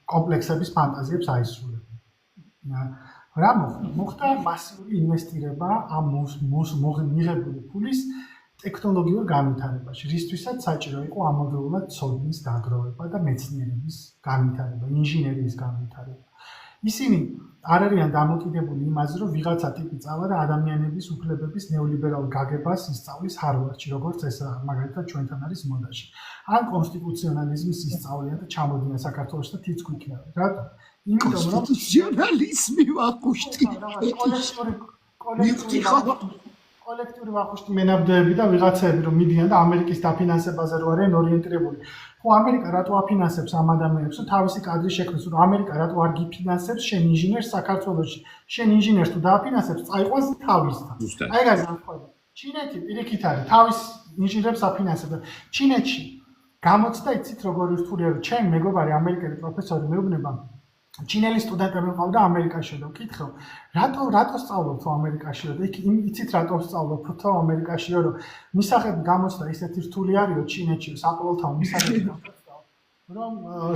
კომპლექსების ფანტაზიებს აისრულებენ. რა მოხდა მასიური ინვესტირება ამ მიღებული ფულის ტექნოლოგიურ განვითარებაში, რისთვისაც საჭირო იყო ამავდროულად ცოდნის დაგროვება და მეცნიერების განვითარება, ინჟინერიის განვითარება. ისინი არ არიან დამოკიდებული იმაზე, რომ ვიღაცა ტიპი წავა და ადამიანების უფლებების ნეოლიბერალ გაგებას ისწავლის ჰარვარდში, როგორც ეს მაგალითად ჩვენთან არის მოდაში. ან კონსტიტუციონალიზმის ისწავლიან და ჩამოდიან საქართველოში და თითქოს იქნებიან. რატო? იმიტომ რომ კონსტიტუციონალიზმი ვახუშტი. კოლექტიური ვახუშტი მენაბდეები და ვიღაცები რომ მიდიან და ამერიკის დაფინანსებაზე რო არიან ორიენტირებული. ხო, ამერიკა რატო აფინანსებს ამ ადამიანებს, რომ თავისი კადრი შექმნას, რომ ამერიკა რატო არ გიფინანსებს შენ ინჟინერს საქართველოში? შენ ინჟინერს თუ დააფინანსებს, წაიყვანს თავისთან. აი რა განსხვავება. ჩინეთი პირიქით არის, თავის ინჟინერებს აფინანსებდა. ჩინეთში გამოცდა იცით როგორი რთული არის. ჩემ მეგობარი ამერიკელი პროფესორი მეუბნება ჩინელი სტუდენტები მყავდა ამერიკაში და ვკითხავ, რატო სწავლობ თუ ამერიკაშიო და იცით რატო სწავლობ თუ ამერიკაშიო, რომ მისაღები გამოცდა ისეთი რთული არისო ჩინეთში, საყოველთაო მისაღები გამოცდა, რომ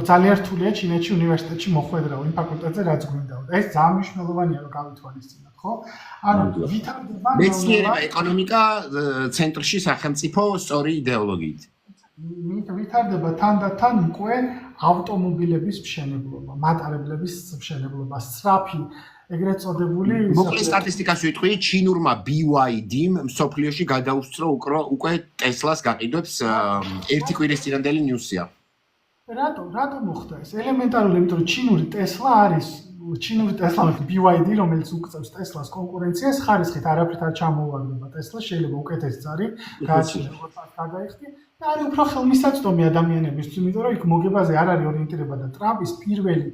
ძალიან რთულია ჩინეთში უნივერსიტეტში მოხვედრაო იმ ფაკულტეტზე რაც გვინდაო და ეს ძალიან მნიშვნელოვანია რომ გავითვალისწინოთ, ხო? ანუ ვითარდება მეცნიერება, ეკონომიკა ცენტრში სახელმწიფო სწორი იდეოლოგიით. ვითარდება თანდათან უკვე ავტომობილების მშენებლობა, მატარებლების მშენებლობა, სწრაფი, ეგრეთ წოდებული მოკლე სტატისტიკას ვიტყვი, ჩინურმა BYD-მ მსოფლიოში გადაუსწრო უკვე Tesla-ს გაყიდვებს ერთი კვირის წინანდელი ნიუსია. რატო მოხდა ეს? ელემენტარული, იმიტომ რომ ჩინური Tesla არის ჩინური Tesla BYD, რომელიც უწევს Tesla-ს კონკურენციას, ხარისხით არაფრით არ ჩამოუვარდება Tesla, შეიძლება უკეთესი ძარი გააჩინოს, როგორც გადაიხდი. და არის უფრო ხელმისაწვდომი ადამიანებისთვის, იმიტომ რომ იქ მოგებაზე არ არის ორიენტირება და ტრამპის პირველი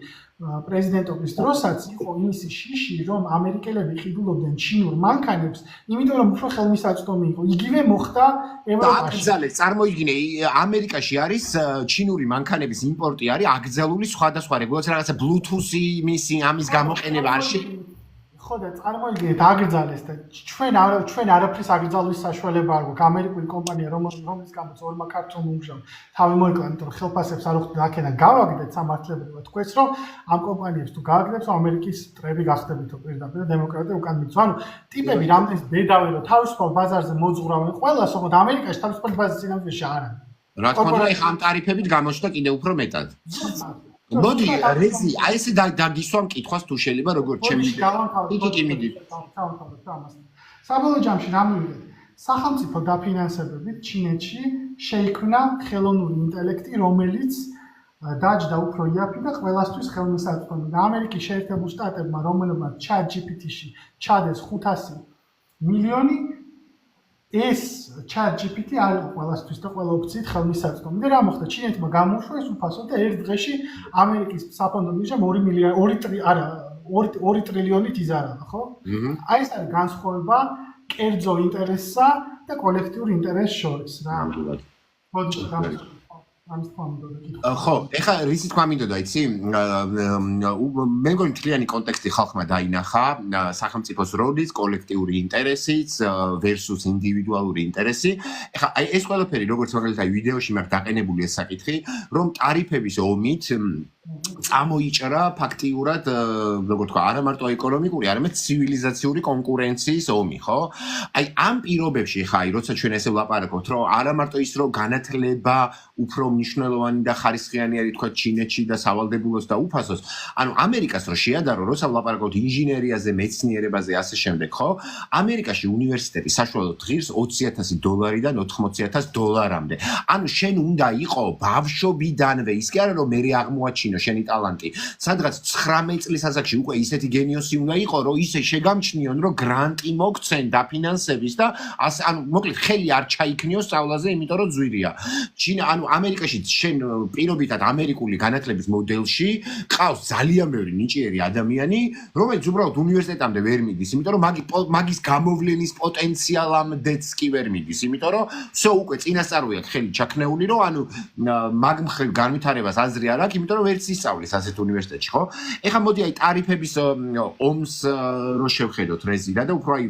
პრეზიდენტობის დროსაც იყო იმისი შიში, რომ ამერიკელები ყიდულობდნენ ჩინურ მანქანებს, იმიტომ რომ უფრო ხელმისაწვდომი იყო. იგივე მოხდა ევროპაში. აკრძალეს, წარმოიდგინე, ამერიკაში არის ჩინური მანქანების იმპორტი არის აკრძალული სხვადასხვა რეგულაცია, რაღაცა Bluetooth-ი, ამის გამოყენება არ შეიძლება. ხო და წარმოიდგინეთ აკრძალეს და ჩვენ არაფრის აკრძალვის საშუალება არ გვაქვს. ამერიკული კომპანია რომლის გამოც ორმა ქართველმა უმჟავ თავი მოიკლა, იმიტომ რომ ხელფასებს არ უხდით აქედან გავაგდეთ სამართლებრივად. თქვენს რომ ამ კომპანიებს თუ გააგდებს, ამერიკის მტრები გახდებითო პირდაპირ და დემოკრატია უკან მიწვა. ანუ ტიპები რამდენიც ბედავენ რომ თავისუფალ ბაზარზე მოძღრავენ ყველას, ოღონდ ამერიკაში თავისუფალ ბაზრის წინამძღოლში არ არის. რა თქმა უნდა, ეხა ამ ტარიფებით გამოჩნდა კიდევ უფრო მეტად. მოდი, რეზი, აი ესე დაგისვა მკითხვას თუ შეიძლება როგორც ჩემი. იგი მიდი. საბოლოო ჯამში რა მივიღეთ? სახელმწიფო დაფინანსებებით ჩინეთში შეიქმნა ხელოვნური ინტელექტი, რომელიც დაჯდა უფრო იაფი და ყველასთვის ხელმისაწვდომი. და ამერიკის შეერთებულ შტატებმა, რომელმაც ChatGPT-ში ჩადეს 500 მილიონი ეს ChatGPT არ იყო ყველასთვის და ყველა ოფციით ხელმისაწვდომი. და რა მოხდა? ჩინეთმა გამოუშვა ეს უფასო და ერთ დღეში ამერიკის საფონდო ბირჟამ 2 ტრილიონით იზარალა, ხო? აი ეს არის განსხვავება კერძო ინტერესსა და კოლექტიურ ინტერესს შორის რა. მოდი ამის თქმა მინდოდა კითხვა. ხო, ეხლა რისი თქმა მინდოდა, იცი? მე მგონი მთლიანი კონტექსტი ხალხმა დაინახა, სახელმწიფოს როლის, კოლექტიური ინტერესიც versus ინდივიდუალური ინტერესი. ეხლა აი ეს ყველაფერი როგორც მაგალითად ვიდეოში მაქვს დაყენებული ეს საკითხი, რომ ტარიფების ომით წამოიჭრა ფაქტიურად როგორ თქვა, არა მარტო ეკონომიკური, არამედ ცივილიზაციური კონკურენციის ომი, ხო? აი ამ პირობებში ხა, როცა ჩვენ ესე ვლაპარაკობთ, რომ არა მარტო ის რომ განათლება უფრო მნიშვნელოვანი და ხარისხიანი არის თქვა ჩინეთში და სავალდებულოს და უფასოს, ანუ ამერიკას რო შეადარო, როცა ვლაპარაკობთ ინჟინერიაზე, მეცნიერებაზე, ასე შემდეგ, ხო? ამერიკაში უნივერსიტეტი საშუალოდ ღირს $20,000-დან $80,000-მდე. ანუ შენ უნდა იყო ბავშვობიდანვე, ის კი არა რომ მე აღმოაჩინო შენი ტალანტი. სადღაც 19 წლის ასაკში უკვე ისეთი გენიოსი უნდა იყო, რომ ისე შეგამჩნიონ, რომ გრანტი მოგცენ დაფინანსების და ანუ მოკლედ ხელი არ ჩაიქნიო სწავლაზე, იმიტომ რომ ძვირია. ანუ ამერიკაში შენ პირობითად ამერიკული განათლების მოდელში ყავს ძალიან ბევრი ნიჭიერი ადამიანი, რომელიც უბრალოდ უნივერსიტეტამდე ვერ მიდის, იმიტომ რომ მაგის გამოვლენის პოტენციალამდეც კი ვერ მიდის, იმიტომ რომ всё უკვე წინასწარული აქვს ხელი ჩაქნეული, რომ ანუ მაგ მხრივ განვითარებას აზრი არ აქვს, იმიტომ რომ ვერც ისწავლის ასეთ უნივერსიტეტში, ხო? ეხლა მოდი აი ტარიფების ომს რო შევხედოთ რეზიდა და უფრო აი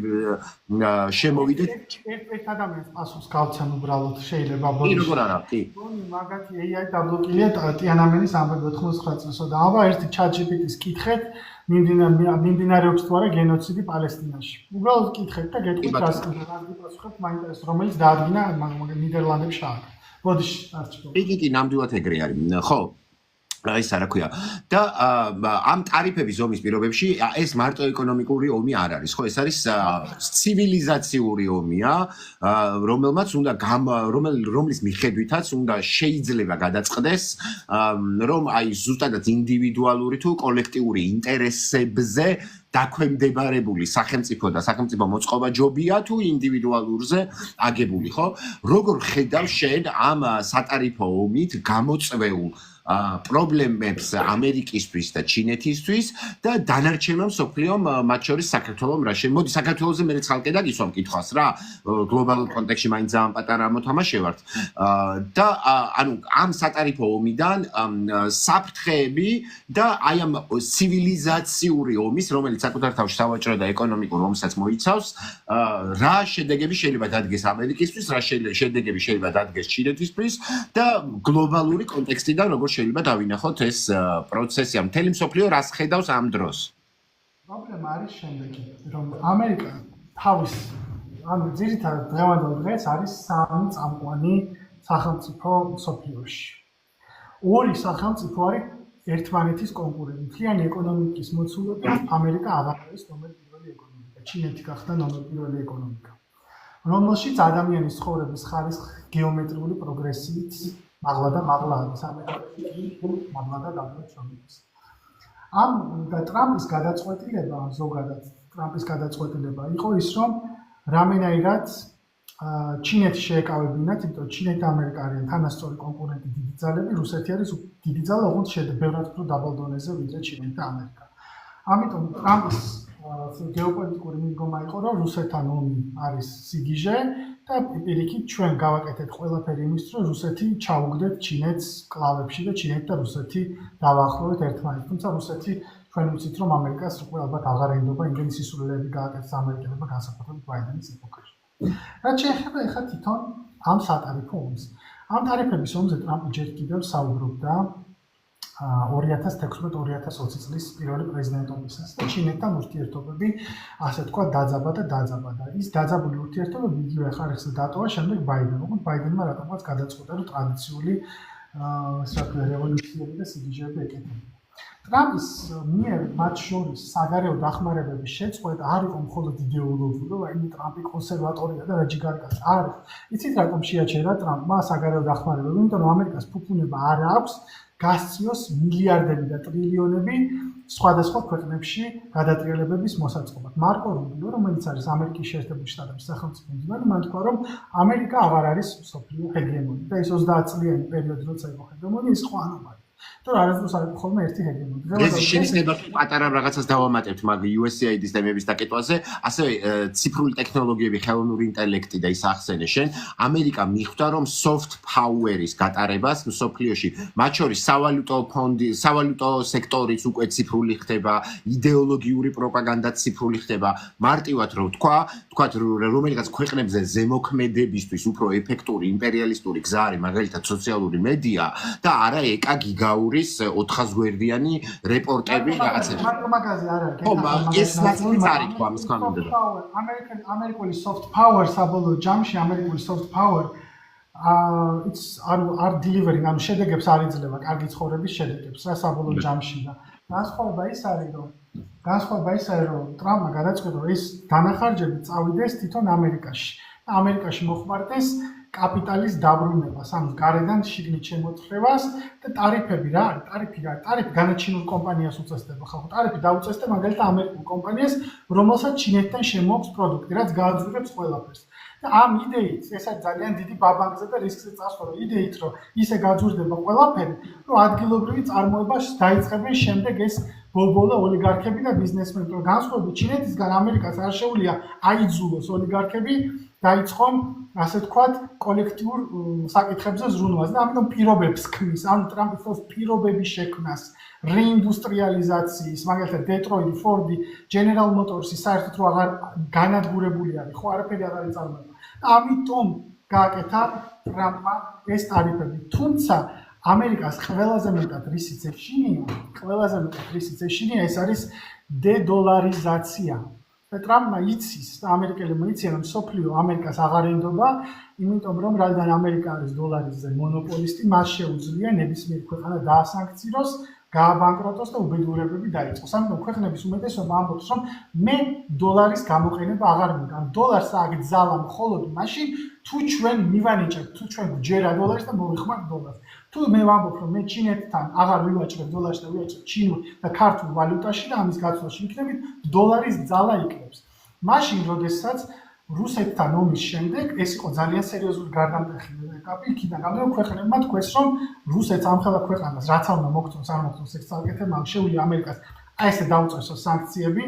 შემოვიდეთ ერთ ადამიანს პასუხს გავცემ უბრალოდ შეიძლება კი როგორ არა კი მაგათი AI დაბლოკილია ტიანამენის ამბები 99 წელსო და აბა ერთი ChatGPT-ს კითხეთ მიმდინარეობს თუ არა გენოციდი პალესტინაში. უბრალოდ კითხეთ და გეტყვით რას გიპასუხებთ, მაინტერესებს რომელიც დაადგინა ნიდერლანდებში აქ. ბოდიში არჩევ. კი, ნამდვილად ეგრე არის. ხო. ის არა ქვია და ამ ტარიფების ომის პირობებში ეს მარტო ეკონომიკური ომი არ არის ხო ეს არის ცივილიზაციური ომია რომელმაც უნდა რომლის მიხედვითაც უნდა შეიძლება გადაწყდეს რომ აი ზუსტადად ინდივიდუალური თუ კოლექტიური ინტერესებზე დაქვემდებარებული სახელმწიფო და სახელმწიფო მოწყობა ჯობია თუ ინდივიდუალურზე აგებული ხო როგორ ხედავ შენ ამ სატარიფო ომით გამოწვეულ პრობლემებს ამერიკისთვის და ჩინეთისთვის და დანარჩენმა მსოფლიომ მათ შორის საქართველოს რა მოდი საქართველოზე მე ხალხი დაგისვამ კითხვას რა გლობალურ კონტექსტში მაინც ძალიან პატარა მოთამაშე ვართ და ანუ ამ სატარიფო ომიდან საფრთხეები და აი ამ ცივილიზაციური ომის რომელიც საკუთარ თავში სავაჭრო და ეკონომიკურ ომსაც მოიცავს რა შედეგები შეიძლება დადგეს ამერიკისთვის რა შედეგები შეიძლება დადგეს ჩინეთისთვის და გლობალური კონტექსტიდან როგორ შეიძლება დავინახოთ ეს პროცესი ამ მთელი მსოფლიო რას ხედავს ამ დროს. პრობლემა არის შემდეგი, რომ ამერიკა თავის ანუ ძირითადად დღევანდელ დღეს არის სამი წამყვანი სახელმწიფო მსოფლიოში. ორი სახელმწიფო არის ერთმანეთის კონკურენტი. მთლიანი ეკონომიკის მოცულობით ამერიკა აღარ არის ნომერ პირველი ეკონომიკა. ჩინეთი გახდა ნომერ პირველი ეკონომიკა. რომელშიც ადამიანის ცხოვრების ხარისხი გეომეტრიული პროგრესიით მაღლა და მაღლა არის ამერიკაში მაღლა და გადაჭრილებს. ამ და ტრამპის გადაწყვეტილება ზოგადად ტრამპის გადაწყვეტილება იყო ის რომ რამენაირად ჩინეთი შეეკავებინათ, იმიტომ ჩინეთი და ამერიკა არიან თანასწორი კონკურენტი დიდი ძალები, რუსეთი არის დიდი ძალა, ოღონდ ბევრად უფრო დაბალ დონეზე ვიდრე ჩინეთი და ამერიკა. ამიტომ ტრამპის გეოპოლიტიკური მიდგომა იყო რომ რუსეთთან ომი არის სიგიჟე და პირიქით ჩვენ გავაკეთეთ ყველაფერი იმის რომ რუსეთი ჩაუგდეთ ჩინეთს კლავებში და ჩინეთი და რუსეთი დავაახლოვეთ ერთმანეთს. თუმცა რუსეთი ჩვენ ვიცით რომ ამერიკას უკვე ალბათ აღარ ენდობა იმდენი სისულელეები გააკეთეს ამერიკელებმა განსაკუთრებით ბაიდენის ეპოქაში. რაც შეეხება ახლა თვითონ ამ სატარიფო ომს. ამ ტარიფების ომზე ტრამპი ჯერ კიდევ საუბრობდა 2016-2020 წლის პირველი პრეზიდენტობისას და ჩინეთთან ურთიერთობები ასე თქვა დაძაბა და ის დაძაბული ურთიერთობები იგივე ხარისხზე დატოვა შემდეგ ბაიდენმა. ბაიდენმა რატომაც გადაწყვიტა რომ ტრადიციული რევოლუციები და სიგიჟეები ეკეთებინა. ტრამპის მიერ მათ შორის საგარეო დახმარებების შეწყვეტა არ იყო მხოლოდ იდეოლოგიური, რაიმე ტრამპი კონსერვატორია და რაჯიგარკაც არ არის. იცით რატომ შეაჩერა ტრამპმა საგარეო დახმარებები? იმიტომ რომ ამერიკას ფუფუნება არ აქვს გასციოს მილიარდები და ტრილიონები სხვადასხვა ქვეყნებში გადატრიალებების მოსაწყობად. მარკო რუბიო, რომელიც არის ამერიკის შეერთებული შტატების სახელმწიფო მდივანი, მან თქვა, რომ ამერიკა აღარ არის მსოფლიო ჰეგემონი და ეს 30 წლიანი პერიოდი, როცა იყო ჰეგემონი, ის იყო ანომალია. იმიტომ რომ არასდროს არ იყო ხოლმე ერთი ჰეგემონი. ეს შეიძლება პატარა რაღაცას დავამატებთ მაგ USAID-ის თემების დაკეტვაზე, ასევე ციფრული ტექნოლოგიები, ხელოვნური ინტელექტი და ის ახსენე შენ, ამერიკა მიხვდა რომ soft power-ის გატარებას მსოფლიოში, მათ შორის სავალუტო სექტორიც უკვე ციფრული ხდება, იდეოლოგიური პროპაგანდა ციფრული ხდება, მარტივად რომ თქვათ რომელიღაც ქვეყნებზე ზემოქმედებისთვის უფრო ეფექტური იმპერიალისტური გზა არის მაგალითად სოციალური მედია და არა ეკა გიგაურის 400 გვერდიანი რეპორტები რაღაცები. მარტო მაგაზე არ არის. ხო, ეს ნაწილიც არის თქვა მის კანონმდებლად. ამერიკული soft power საბოლოო ჯამში ამერიკული soft power არ delivery ანუ შედეგებს არ იძლევა კარგი ცხოვრების შედეგებს რა საბოლოო ჯამში და განსხვავება ის არის რომ ტრამპმა გადაწყვიტა რომ ეს დანახარჯები წავიდეს თვითონ ამერიკაში. ამერიკაში მოხმარდეს კაპიტალის დაბრუნებას, ანუ გარედან შიგნით შემოწრებას და ტარიფები რა არის? ტარიფი განაჩინულ კომპანიას უწესდება ხალხო. ტარიფი დაუწესდა მაგალითად ამერიკულ კომპანიას, რომელსაც ჩინეთიდან შემოაქვს პროდუქტი, რაც გააძვირებს ყველაფერს. და ამ იდეით, ეს არის ძალიან დიდი ბაბანგზე და რისკზე წასვლა, რომ იდეით, რომ ისე გაძვირდება ყველაფერი, რომ ადგილობრივი წარმოებას დაიწყებენ შემდეგ ეს ბობოლა ოლიგარქები და ბიზნესმენები, რომ განსხვავებით ჩინეთისგან ამერიკას არ შეუძლია აიძულოს ოლიგარქები დაიწყონ ასე ვთქვათ, კოლექტიურ საკითხებზე ზრუნვას და ამიტომ პირობებს ქმნის, ანუ ტრამპი ხელს პირობების შექმნას, რეინდუსტრიალიზაციის, მაგალითად დეტროიტი, ფორდი, General Motors-ი საერთოდ რო აღარ განადგურებული არის, ხო არაფერი აღარ იწარმოება. ამიტომ გააკეთა ტრამპმა ეს ტარიფები. თუმცა ამერიკას ყველაზე მეტად რისიც ეშინია, ეს არის დედოლარიზაცია. ტრამპმა იცის და ამერიკელებმა იციან რომ სოფლიო ამერიკას აღარ ენდობა, იმიტომ რომ რადგან ამერიკა არის დოლარიზზე მონოპოლისტი, მას შეუძლია ნებისმიერ ქვეყანა დაასანქციროს, გააბანკროტოს და უბედურებები დაიწყოს. ამიტომ ქვეყნების უმეტესობა ამბობს, რომ მე დოლარის გამოყენება აღარ მინდა. ან დოლარს აგძალა მხოლოდ მაშინ, თუ ჩვენ მივანიჭებთ, თუ ჩვენ გვჯერა დოლარს და მოვიხმართ დოლარს. თუ მე ვამბობ, რომ მე ჩინეთთან აღარ ვივაჭრებ დოლარს და ვივაჭრებ ჩინურ და ქართულ ვალუტაში და ამის გაცვლაში ვიქნებით, დოლარის ძალა იქნებს. მაშინ, როდესაც რუსეთთან ომის შემდეგ ეს იყო ძალიან სერიოზული გარდამტეხი ეტაპი, იქიდან გამომდინარე ქვეყნებმა თქვეს, რომ რუსეთს ამხელა ქვეყანას რაც არ უნდა მოგწონს, არ მოგწონს ეს წალკეთება, ამ შეუძლია ამერიკას აი ესე დაუწესოს სანქციები.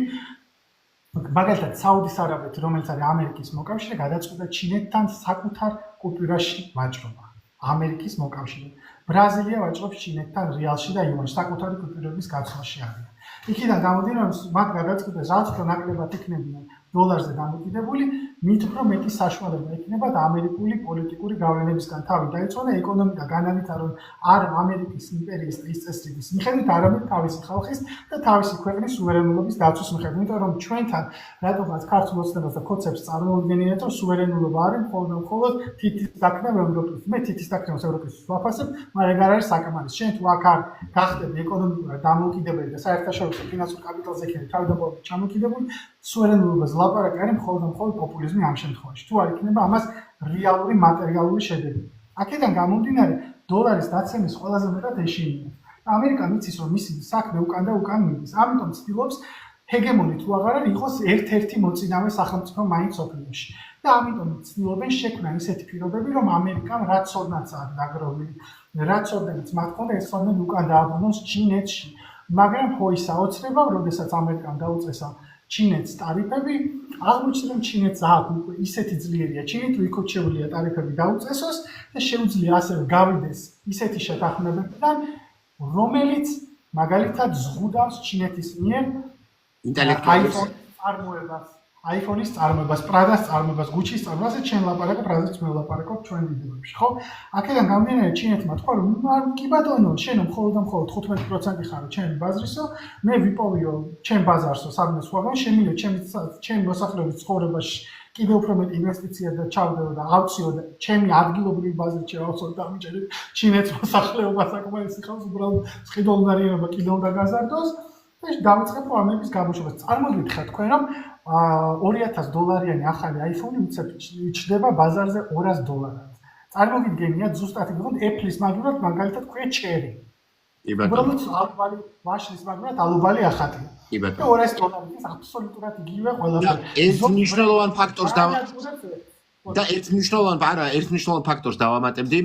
მაგალითად, საუდის არაბეთი, რომელიც არის ამერიკის მოკავშირე, გადაწყვიტა ჩინეთთან საკუთარ კუპირაში ვაჭრობა. ამერიკის მოკავშირე. ბრაზილია ვაჭრობს ჩინეთთან რეალში და იუანში საკუთარი კუპირების გაცვლაში არის. იქიდან გამომდინარე, მათ გადაწყვიტეს, რაც უფრო ნაკლებად იქნებიან დოლარზე დამოკიდებული, მით უფრო მეტი საშუალება ექნება და ამერიკული პოლიტიკური გავლენებისგან თავი დაეწყო და ეკონომიკა განავითარა, რომ არ ამერიკის იმპერიის ტრის წესრიგის მიხედვით, არამედ თავისი ხალხის და თავისი ქვეყნის სუვერენულობის დაცვის მიხედვით. იმიტომ რომ ჩვენთან რატომაც ქართულ ოცნებას და კონცეფტს წარმოვიდგენიათ, რომ სუვერენულობა არის მხოლოდ თითის დაქნევ ევროპის. მე თითის დაქნევას ევროპის ვაფასებ, მაგრამ ეგ არ არის საკმარის. შენ თუ აქ არ გახდები ეკონომიკურად დამოუკიდებელი და საერთაშორისო ფინანსურ კაპიტალზე იქნები თავდაპირველად ჩამოკიდებული, სუვერენულობას ლაპარაკი არის მხოლოდ პოპულიზმი ამ შემთხვევაში. თუ არ იქნება ამას რეალური მატერიალური შედეგი. აქედან გამომდინარე, დოლარის დაცემის ყველაზე მეტად ეშინია. ამერიკა მიცის, რომ მისი საქმე უკან და უკან მიდის. ამიტომ ცდილობს ჰეგემონი თუ აღარ არის იყოს ერთ-ერთი მოწინავე სახელმწიფო მაინც სოფლიოში. და ამიტომ ცდილობენ შექმნან ისეთი პირობები, რომ ამერიკამ რაც ოდნაც არის დაგროვილი, რაც ოდნაც მათ ჰქონდა ეს ხომები უკან დააბრუნოს ჩინეთში. მაგრამ ხო ის აოცრება, როდესაც ამერიკამ დაუწესა ჩინეთს ტარიფები, აღმოჩნდა რომ ჩინეთს აქვს უკვე ისეთი ძლიერია ჩინეთი, რომ იქოჩეულია ტარიფები დაუწესოს და შეუძლია ასევე გავიდეს ისეთი შეთანხმებებიდან, რომელიც მაგალითად ზღუდავს ჩინეთის მიერ ინტელექტუალურ iPhone-ის წარმოებას, Prada-ს წარმოებას, Gucci-ს წარმოებას და ჩვენ ლაპარაკობ, რაზეც მე ვლაპარაკობ ჩვენ ვიდეოებში, ხო? აქედან გამომდინარე ჩინეთმა თქვა, რომ კი ბატონო, შენ მხოლოდ 15% ხარო ჩემი ბაზრისო, მე ვიპოვიო ჩემ ბაზარსო სადმე სხვაგან, შემიძლია ჩემი მოსახლეობის ცხოვრებაში კიდევ უფრო მეტი ინვესტიცია და ჩავდერო და ავწიო და ჩემი ადგილობრივი ბაზრით შევავსოთ და ამიჯერეთ ჩინეთის მოსახლეობა საკმარისი ხავს, უბრალოდ სყიდულნარიანობა კიდევ უნდა გაზარდოს და დავიწყებ პროგრამების გამოშვებას. წარმოგიდგენთ თქვენ, რომ $2000 ახალი iPhone-ი უცებ იჩნდება ბაზარზე $200. წარმოგიდგენიათ ზუსტად იგივე Apple-ის მაგალითად ქვია Cherry. უბრალოდ ალუბალი ვაშლის მაგრამ ალუბალი ახატი. და $200 აბსოლუტურად იგივე ყველაფერი. ეს მნიშვნელოვან ფაქტორს და ერთმნიშვნელოვან ფაქტორს დავამატებდი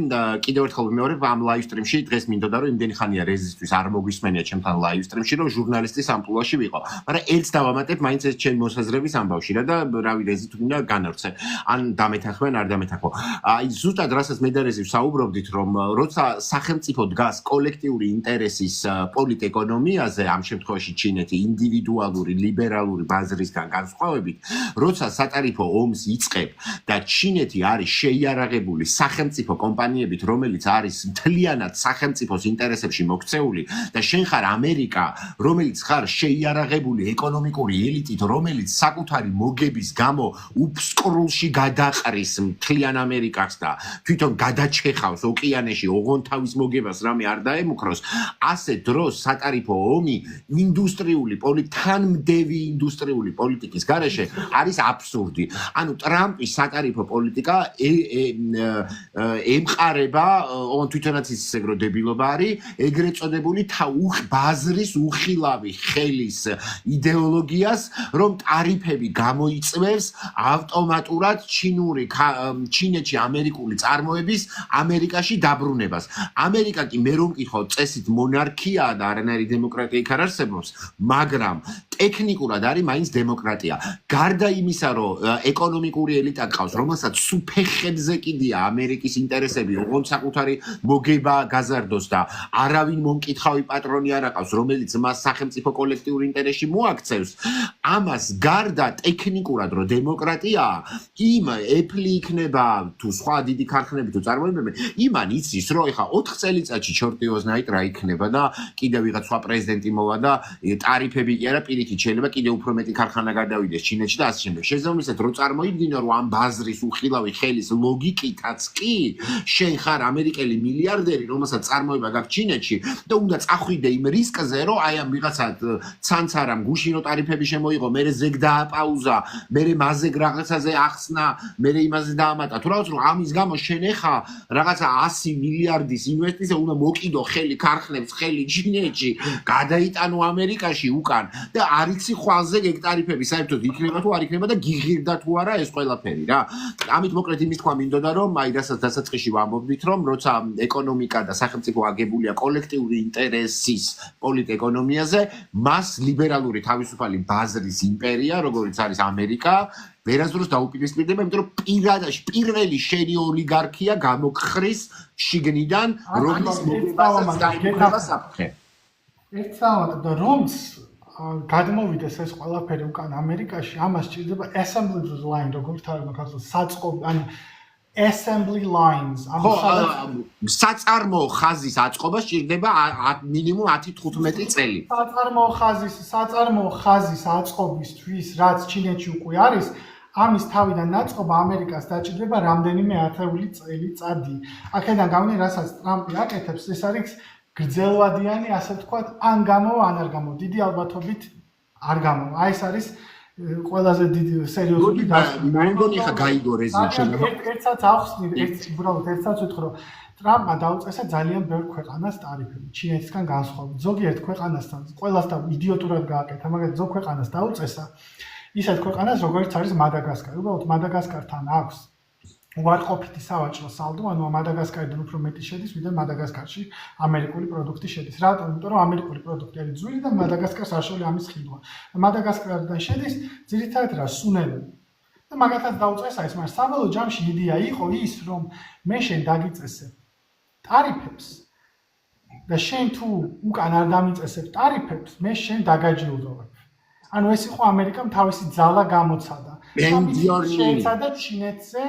კიდევ ერთხელ ვიმეორებ ამ live stream-ში დღეს მინდოდა რომ იმდენი ხანია რეზისტვის არ მოგვისმენია ჩემთან live stream-ში რომ ჟურნალისტის ამპლუაში ვიყო მაგრამ ერთს დავამატებ მაინც ეს ჩემი მოსაზრების ამბავში რა და რავი რეზი თუ მინდა განავრცე ან დამეთანხმენ არ დამეთანხმო აი ზუსტად რასაც მე და რეზი ვსაუბრობდით რომ როცა სახელმწიფო დგას კოლექტიური ინტერესის პოლიტეკონომიაზე ამ შემთხვევაში ჩინეთი ინდივიდუალური ლიბერალური ბაზრისგან განსხვავებით როცა სატარიფო ომს იწყებ და ჩინეთი არის შეიარაღებული სახელმწიფო კომპანიებით რომელიც არის მთლიანად სახელმწიფოს ინტერესებში მოქცეული და შენ ხარ ამერიკა რომელიც ხარ შეიარაღებული ეკონომიკური ელიტით რომელიც საკუთარი მოგების გამო უფსკრულში გადაყრის მთლიან ამერიკას და თვითონ გადაჩეხავს ოკეანეში ოღონდ თავის მოგებას რამე არ დაემუქროს ასე დროს სატარიფო ომი ინდუსტრიული თანმდევი ინდუსტრიული პოლიტიკის გარეშე არის აბსურდი ანუ ტრამპის სატარიფო პოლიტიკა ემყარება ოღონდ თვითონაც ის ეგრო დებილობა არის ეგრეთ წოდებული ბაზრის უხილავი ხელის იდეოლოგიას რომ ტარიფები გამოიწვევს ავტომატურად ჩინეთში ამერიკული წარმოების ამერიკაში დაბრუნებას ამერიკა კი მე რომ მკითხავ წესით მონარქიაა და არანაირი დემოკრატია იქ არ არსებობს მაგრამ ტექნიკურად არის მაინც დემოკრატია გარდა იმისა რომ ეკონომიკური ელიტა ყავს რომელსაც სუფეხებზე კიდია ამერიკის ინტერესები ოღონდ საკუთარი მოგება გაზარდოს და არავინ მომკითხავი პატრონი არ აყავს რომელიც მას სახელმწიფო კოლექტიურ ინტერესში მოაქცევს ამას გარდა ტექნიკურად რომ დემოკრატიაა იმ Apple იქნება თუ სხვა დიდი ქარხნები თუ წარმოებები იმან იცის რომ ეხა 4 წელიწადში ჩორტიოზნაით რა იქნება და კიდევ ვიღაც სხვა პრეზიდენტი მოვა და ტარიფები კი არა პირიქით შეიძლება კიდევ უფრო მეტი ქარხანა გადავიდეს ჩინეთში და ასე შემდეგ შესაბამისად რომ წარმოიდგინო რომ ამ ბაზრის უხილავი ხელის ლოგიკითაც კი შენ ხარ ამერიკელი მილიარდერი რომელსაც წარმოება გაქვს ჩინეთში და უნდა წახვიდე იმ რისკზე რომ აი ამ ვიღაცა ცანცარამ გუშინო ტარიფები შემოიღო მერე ზეგ დააპაუზა მერე მაზეგ რაღაცაზე ახსნა მერე იმაზე დაამატა თუ რაღაც რომ ამის გამო შენ ეხა რაღაცა 100 მილიარდის ინვესტიცია უნდა მოკიდო ხელი ქარხნებს ხელი ჩინეთში გადაიტანო ამერიკაში უკან და არ იცი ხვალზე ეგ ტარიფები საერთოდ იქნება თუ არ იქნება და გიღირდა თუ არა ეს ყველაფერი რა ამით მოკლედ იმის თქვა მინდოდა რომ აი რასაც დასაწყისში ვამბობდით რომ როცა ეკონომიკა და სახელმწიფო აგებულია კოლექტიური ინტერესის პოლიტეკონომიაზე მას ლიბერალური თავისუფალი ბაზრის იმპერია როგორიც არის ამერიკა ვერასდროს დაუპირისპირდება იმიტომ რომ პირველი შენი ოლიგარქია გამოგხრის შიგნიდან რომის მოგებასაც დაიმუქრება საფრთხე ერთ საათად და რომს გადმოვიდეს ეს ყველაფერი უკან ამერიკაში ამას ჭირდება assembly line როგორც არის საწყობი ანუ assembly lines საწარმო ხაზის აწყობა სჭირდება მინიმუმ 10-15 წელი საწარმო ხაზის აწყობისთვის რაც ჩინეთში უკვე არის ამის თავიდან დაწყობა ამერიკას დაჭირდება რამდენიმე ათეული წელი. აქედან გამომდინარე, რასაც ტრამპი აკეთებს, ეს არის გრძელვადიანი, ასე ვთქვათ, ან გამოვა, ან არ გამოვა. დიდი ალბათობით არ გამოვა. აი ეს არის ყველაზე დიდი სერიოზული დასკვნა. მე მგონი ხა გაიგო რეზინი შეიძლება. ერთსაც ახსნი, უბრალოდ ერთსაც ვთქვა, რომ ტრამპმა დაუწესა ძალიან ბევრ ქვეყანას ტარიფები, ჩინეთისგან განსხვავებით. ზოგიერთ ქვეყანასთან ყველასთან იდიოტურად გააკეთა, მაგრამ ზოგ ქვეყანას დაუწესა. ისეთ ქვეყანას, როგორც არის მადაგასკარი. უბრალოდ მადაგასკართან აქვს უარყოფითი სავაჭრო სალდო, ანუ მადაგასკარიდან უფრო მეტი შედის, ვიდრე მადაგასკარში ამერიკული პროდუქტი შედის. რატომ? იმიტომ რომ ამერიკული პროდუქტი არის ძვირი და მადაგასკარს არშეული ამის ხილვა. მადაგასკარიდან შედის ძირითადად რა სუნელები. და მაგათაც დაუწესა ეს, მაგრამ საბოლოო ჯამში იდეა იყო ის, რომ მე შენ დაგიწესებ ტარიფებს და შენ თუ უკან არ დამიწესებ ტარიფებს, მე შენ დაგაჯილდოვებ. ანუ ეს იყო ამერიკამ თავისი ძალა გამოცადა. შეეცადა ჩინეთზე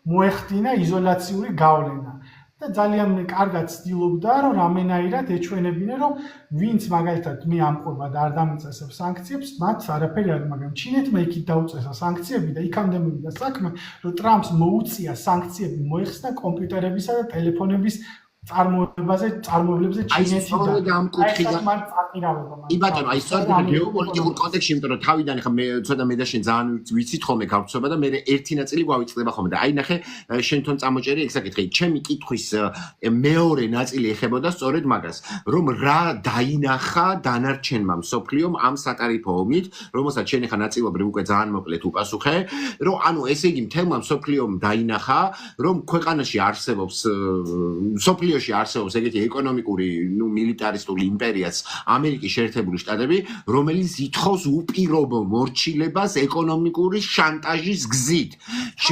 მოეხდინა იზოლაციური გავლენა. და ძალიან კარგად ცდილობდა, რომ რამენაირად ეჩვენებინა, რომ ვინც მაგალითად მე ამყობა და არ დამიწესებს სანქციებს, მათ არაფერი არ, მაგრამ ჩინეთმა იქით დაუწესა სანქციები და იქამდე მივიდა საქმე, რომ ტრამპს მოუწია სანქციები მოეხსნა კომპიუტერებისა და ტელეფონების წარმოებლებზე ჩინეთიდან. სწორედ ამ კუთხიდან მან წაყირავება. კი ბატონო, აი სწორედ ამ გეოპოლიტიკურ კონტექსტში, იმიტომ რომ თავიდან ხა მე ცოტა მე და შენ ძალიან ვიცით ხოლმე გავრცობა და მე ერთი ნაწილი გვავიწყდება ხოლმე და აი ნახე შენ თვითონ წამოჭერი ეგ საკითხი. ჩემი კითხვის მეორე ნაწილი ეხებოდა სწორედ მაგას, რომ რა დაინახა დანარჩენმა მსოფლიომ ამ სატარიფო ომით, რომელსაც შენ ხა ნაწილობრივ უკვე ძალიან მოკლედ უპასუხე, რომ ანუ ესე იგი მთელმა მსოფლიომ დაინახა, რომ ქვეყანაში არსებობს მსოფლიოში არსებობს ეგეთი ეკონომიკური, მილიტარისტული იმპერიაც ამერიკის შეერთებული შტატები, რომელიც ითხოვს უპირობო მორჩილებას ეკონომიკური შანტაჟის გზით.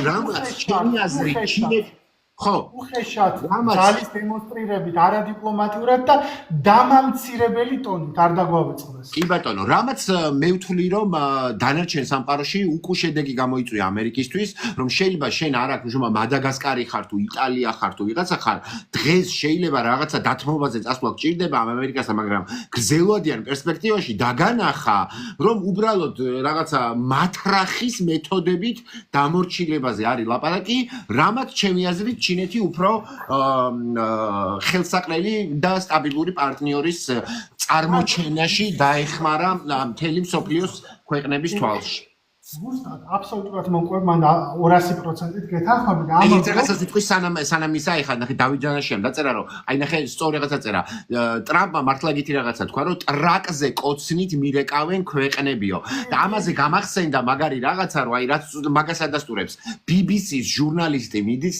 რამაც ჩემი აზრით ჩინეთი ხო უხეშად ძალის დემონსტრირებით არადიპლომატიურად და დამამცირებელი ტონით არ დაგვავიწყდეს. კი ბატონო, რამაც მე ვთვლი რომ დანარჩენ სამყაროში უკუ შედეგი გამოიწვია ამერიკისთვის, რომ შეიძლება შენ არ აქვს უშუალოდ მადაგასკარი ხარ თუ იტალია ხარ თუ ვიღაცა ხარ, დღეს შეიძლება რაღაცა დათმობაზე წასვლა გჭირდება ამერიკასთან, მაგრამ გრძელვადიან პერსპექტივაში დაგანახა, რომ უბრალოდ რაღაცა მათრახის მეთოდებით დამორჩილებაზე არის ლაპარაკი, რამაც ჩემი აზრით ჩინეთი უფრო ხელსაყრელი და სტაბილური პარტნიორის წარმოჩენაში დაეხმარა მთელი მსოფლიოს ქვეყნების თვალში. ზუსტად, აბსოლუტურად მომყვებ, მან 200%-ით გეთანხმები და ამას რაღაცა სიტყვის სანამ ისა ეხლა ნახე დავით ჯანაშიამ დაწერა რომ აი ნახე სწორ რაღაცა წერა ტრამპმა მართლა გითი რაღაცა თქვა რომ ტრაკზე კოცნით მირეკავენ ქვეყნებიო და ამაზე გამახსენდა მაგარი რაღაცა რომ აი რაც მაგას ადასტურებს BBC-ს ჟურნალისტი მიდის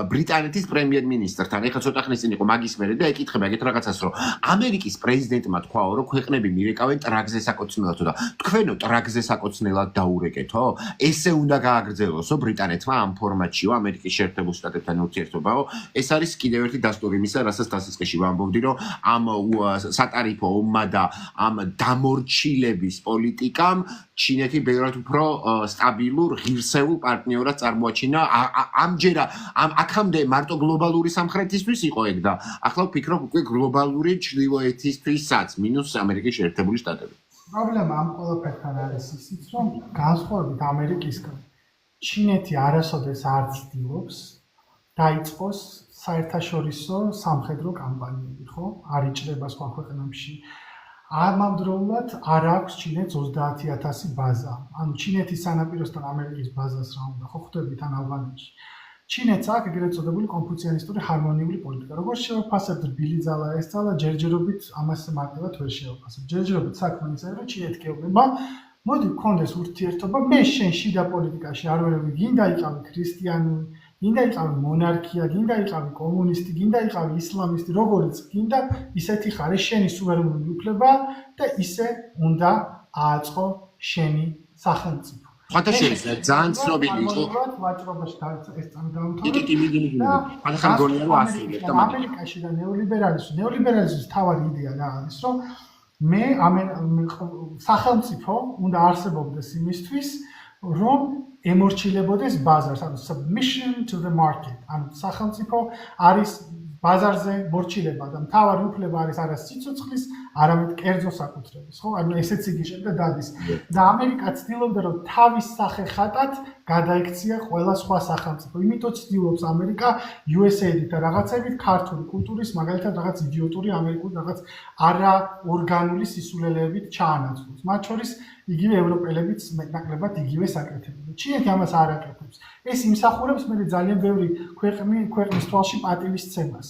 ბრიტანეთის პრემიერ-მინისტრთან ეხლა ცოტა ხნის წინ იყო მაგის მერე და ეკითხება ეგეთ რაღაცას რომ ამერიკის პრეზიდენტმა თქვაო რომ ქვეყნები მირეკავენ ტრაკზე საკოცნელად და თქვენო ტრაკზე საკოცნელად დაურეკეთ ესე უნდა გააგრძელოსო ბრიტანეთმა ამ ფორმატშიო ამერიკის შეერთებულ შტატებთან ურთიერთობაო ეს არის კიდევ ერთი დასტური იმისა რასაც დასაწყისში ვამბობდი რომ ამ სატარიფო ომმა და ამ დამორჩილების პოლიტიკამ ჩინეთი ბევრად უფრო სტაბილურ ღირსეულ პარტნიორად წარმოაჩინა ამჯერა აქამდე მარტო გლობალური სამხრეთისთვის იყო ეგ და ახლა ვფიქრობ უკვე გლობალური ჩრდილოეთისთვისაც მინუს ამერიკის შეერთებული შტატები პრობლემა ამ ყველაფერთან არის ისიც, რომ განსხვავებით ამერიკისგან, ჩინეთი არასოდეს არ ცდილობს დაიწყოს საერთაშორისო სამხედრო კამპანიები, ხო? არ იჭრება სხვა ქვეყნებში. ამავდროულად არ აქვს ჩინეთს 30,000 ბაზა. ანუ ჩინეთის სანაპიროსთან ამერიკის ბაზას რა უნდა, ხო ხვდებით ან ალბანეთში. ჩინეთს აქვს ეგრეთ წოდებული კონფუციანისტური ჰარმონიული პოლიტიკა. როგორც შევაფასებთ რბილი ძალა ეს ძალა ჯერჯერობით ამას მარტივად ვერ შევაფასებთ. ჯერჯერობით საქმე ისაა, რომ ჩინეთი გეუბნება, მოდი გქონდეს ურთიერთობა, მე შენ შიდა პოლიტიკაში არ ვერევი, გინდა იყავი ქრისტიანი, გინდა იყავი მონარქია, გინდა იყავი კომუნისტი, გინდა იყავი ისლამისტი, როგორც გინდა, ისეთი ხარ, შენი სუვერენული უფლება და ისე უნდა ააწყო შენი სახელმწიფო. ფათაშერის ძალიან ცნობილი იყო. ვაჭრობაში ეს წამიდამთავრდა. იგი. ახლა გონია რომ ასრულებს და ამერიკაში და ნეოლიბერალიზმის თავარი იდეა რა არის, რომ მე სახელმწიფო უნდა არსებობდეს იმისთვის, რომ ემორჩილებოდეს ბაზარს, ანუ submission to the market. ანუ სახელმწიფო არის ბაზარზე მორჩილება და მთავარი უფლება არის არა სიცოცხლის, არამედ კერძო საკუთრების, ხო? ანუ ესეც იგი შედა დადის. და ამერიკა ცდილობდა რომ თავის სახეხატად გადაექცია ყველა სხვა სახელმწიფო. იმიტომ ცდილობს ამერიკა USA-ით და რაღაცებით ქართული კულტურის მაგალითად რაღაც იდიოტური ამერიკული რაღაც არაორგანული სისულელეებით ჩაანაცვლოს. მათ შორის იგივე ევროპელებიც მეტნაკლებად იგივე საკეთებდა. ჩინეთი ამას არ აკეთებს. ეს იმსახურებს მე ძალიან ბევრი ქვეყნის თვალში პატივისცემას.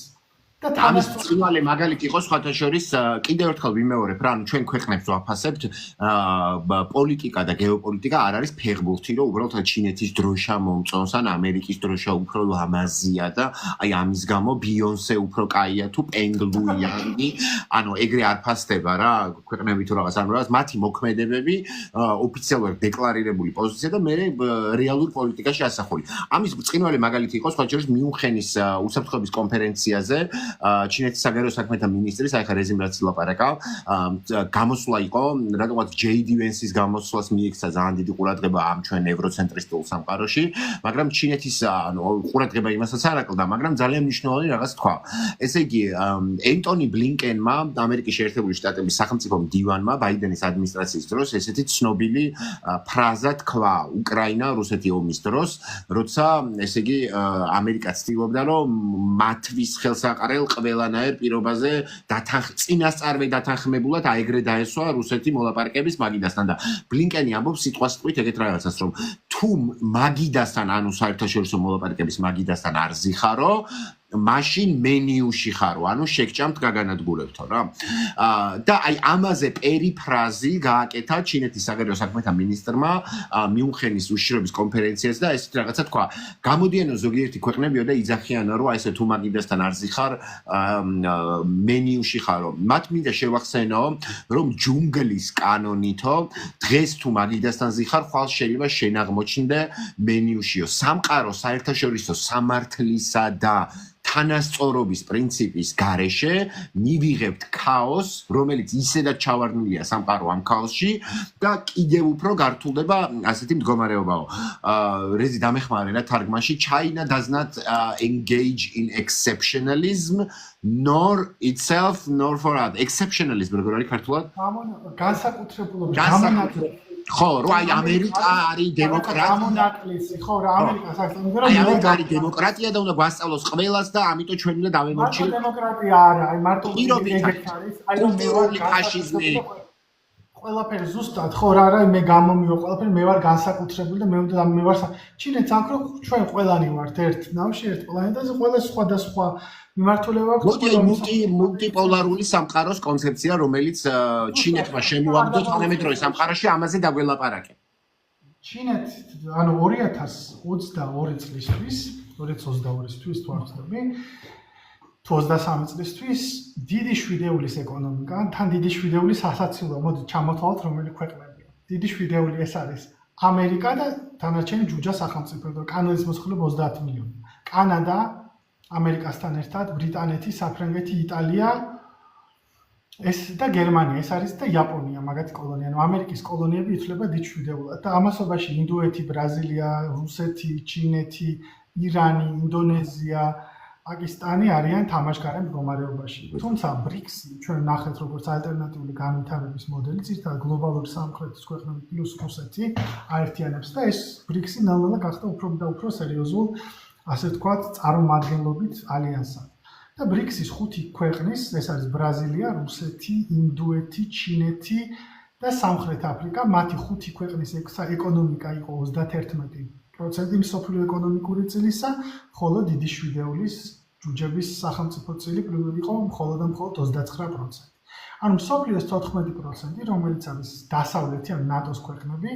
და ამის წინვალე მაგალითი იყო სხვათა შორის კიდევ ერთხელ ვიმეორებ რა, ანუ ჩვენ ქვეყნებს ვაფასებთ პოლიტიკა და გეოპოლიტიკა არ არის ფეხბურთი, რომ უბრალოდ ჩინეთის დროშა მომწონს ან ამერიკის დროშა უფრო ლამაზია და აი ამის გამო ბიონსე უფრო კაია თუ პენგლუიანგი, ანუ ეგრე არ ფასდება რა ქვეყნები თუ რაღაც, ანუ რაღაც მათი მოქმედებები ოფიციალურად დეკლარირებული პოზიცია და მე რეალურ პოლიტიკაში ასახული. ამის წინვალე მაგალითი იყო სხვათა შორის მიუნხენის უსაფრთხოების კონფერენციაზე ჩინეთის საგარეო საქმეთა მინისტრის აი ხა რეზიმ რაც ლაპარაკა გამოსვლა იყო რადგანაც JD Vance-ის გამოსვლას მიექცა ძალიან დიდი ყურადღება ამ ჩვენ ევროცენტრისტულ სამყაროში მაგრამ ჩინეთის ანუ ყურადღება იმასაც არ აკლდა მაგრამ ძალიან მნიშვნელოვანი რაღაც თქვა ესე იგი ენტონი ბლინკენმა ამერიკის შეერთებული შტატების სახელმწიფო მდივანმა ბაიდენის ადმინისტრაციის დროს ესეთი ცნობილი ფრაზა თქვა უკრაინა-რუსეთი ომის დროს როცა ესე იგი ამერიკა ცდილობდა რომ მათთვის ხელსაყრელ ისრაელ ყველანაირ პირობაზე წინასწარვე დათანხმებულად აეგრე დაესვა რუსეთი მოლაპარაკების მაგიდასთან და ბლინკენი ამბობს სიტყვასიტყვით ეგეთ რაღაცას რომ თუ მაგიდასთან ანუ საერთაშორისო მოლაპარაკების მაგიდასთან არ ზიხარო მაშინ მენიუში ხარო, ანუ შეგჭამთ გაგანადგურებთო რა. და აი ამაზე პერიფრაზი გააკეთა ჩინეთის საგარეო საქმეთა მინისტრმა მიუნხენის უშიშროების კონფერენციაზე და ესეთ რაღაცა თქვა. გამოდიანო ზოგიერთი ქვეყნებიო და იძახიანო რომ აი ესე თუ მაგიდასთან არ ზიხარ მენიუში ხარო. მათ მინდა შევახსენო რომ ჯუნგლის კანონითო დღეს თუ მაგიდასთან ზიხარ ხვალ შეიძლება შენ აღმოჩნდე მენიუშიო. სამყარო საერთაშორისო სამართლისა და თანასწორობის პრინციპის გარეშე მივიღებთ ქაოსს, რომელიც ისედაც ჩავარდნილია სამყარო ამ ქაოსში და კიდევ უფრო გართულდება ასეთი მდგომარეობაო. რეზი დამეხმარე რა თარგმანში China does not engage in exceptionalism nor itself nor for other. Exceptionalism როგორ არის ქართულად? განსაკუთრებულობის ხო, რა აი ამერიკა არის დემოკრატია. გამონაკლისი, ხო, რა ამერიკა საერთოდ აი ამერიკა არის დემოკრატია და უნდა გვასწავლოს ყველას და ამიტომ ჩვენ უნდა დავემორჩილოთ. დემოკრატია არა, აი მარტო ეგეთ არის. აი კულტურული ფაშიზმი. ყველაფერი ზუსტად ხო რა არა მე გამომიო ყველაფერი მე ვარ განსაკუთრებული და მე ვარ ჩინეთს აქ რომ ჩვენ ყველანი ვართ ერთ ნავში ერთ პლანეტაზე ყველა სხვადასხვა მიმართულება აქვს. მოდი მულტიპოლარული სამყაროს კონცეფცია რომელიც ჩინეთმა შემოაგდო თანამედროვე სამყაროში ამაზე დაგველაპარაკე. ჩინეთ ანუ 2022 წლისთვის 2022 თუ არ ვცდები 23 წლისთვის დიდი შვიდეულის ეკონომიკა, თან დიდი შვიდეულის ასაცილო, მოდი ჩამოთვალოთ რომელი ქვეყნებია. დიდი შვიდეული ეს არის ამერიკა და დანარჩენი ჯუჯა სახელმწიფო, კანადის მოსახლეობა 30 მილიონი. კანადა, ამერიკასთან ერთად, ბრიტანეთი, საფრანგეთი, იტალია, ეს და გერმანია, ეს არის და იაპონია, მაგათი კოლონია. ანუ ამერიკის კოლონიები ითვლება დიდ შვიდეულად და ამასობაში ინდოეთი, ბრაზილია, რუსეთი, ჩინეთი, ირანი, ინდონეზია პაკისტანი არიან თამაშგარე მდგომარეობაში. თუმცა ბრიქსი ჩვენ ნახეთ როგორც ალტერნატიული განვითარების მოდელი, ძირითადად გლობალური სამხრეთის ქვეყნები პლუს რუსეთი აერთიანებს და ეს ბრიქსი ნელ-ნელა გახდა უფრო და უფრო სერიოზულ, ასე ვთქვათ, წარმომადგენლობით ალიანსად. და ბრიქსის 5 ქვეყნის, ეს არის ბრაზილია, რუსეთი, ინდოეთი, ჩინეთი და სამხრეთ აფრიკა, მათი 5 ქვეყნის ეკონომიკა იყო 31% მსოფლიო ეკონომიკური წილისა, ხოლო დიდი შვიდეულის ჯუჯების სახელმწიფო წილი იყო მხოლოდ 29%. ანუ მსოფლიოს 14%, რომელიც არის დასავლეთი ან ნატოს ქვეყნები,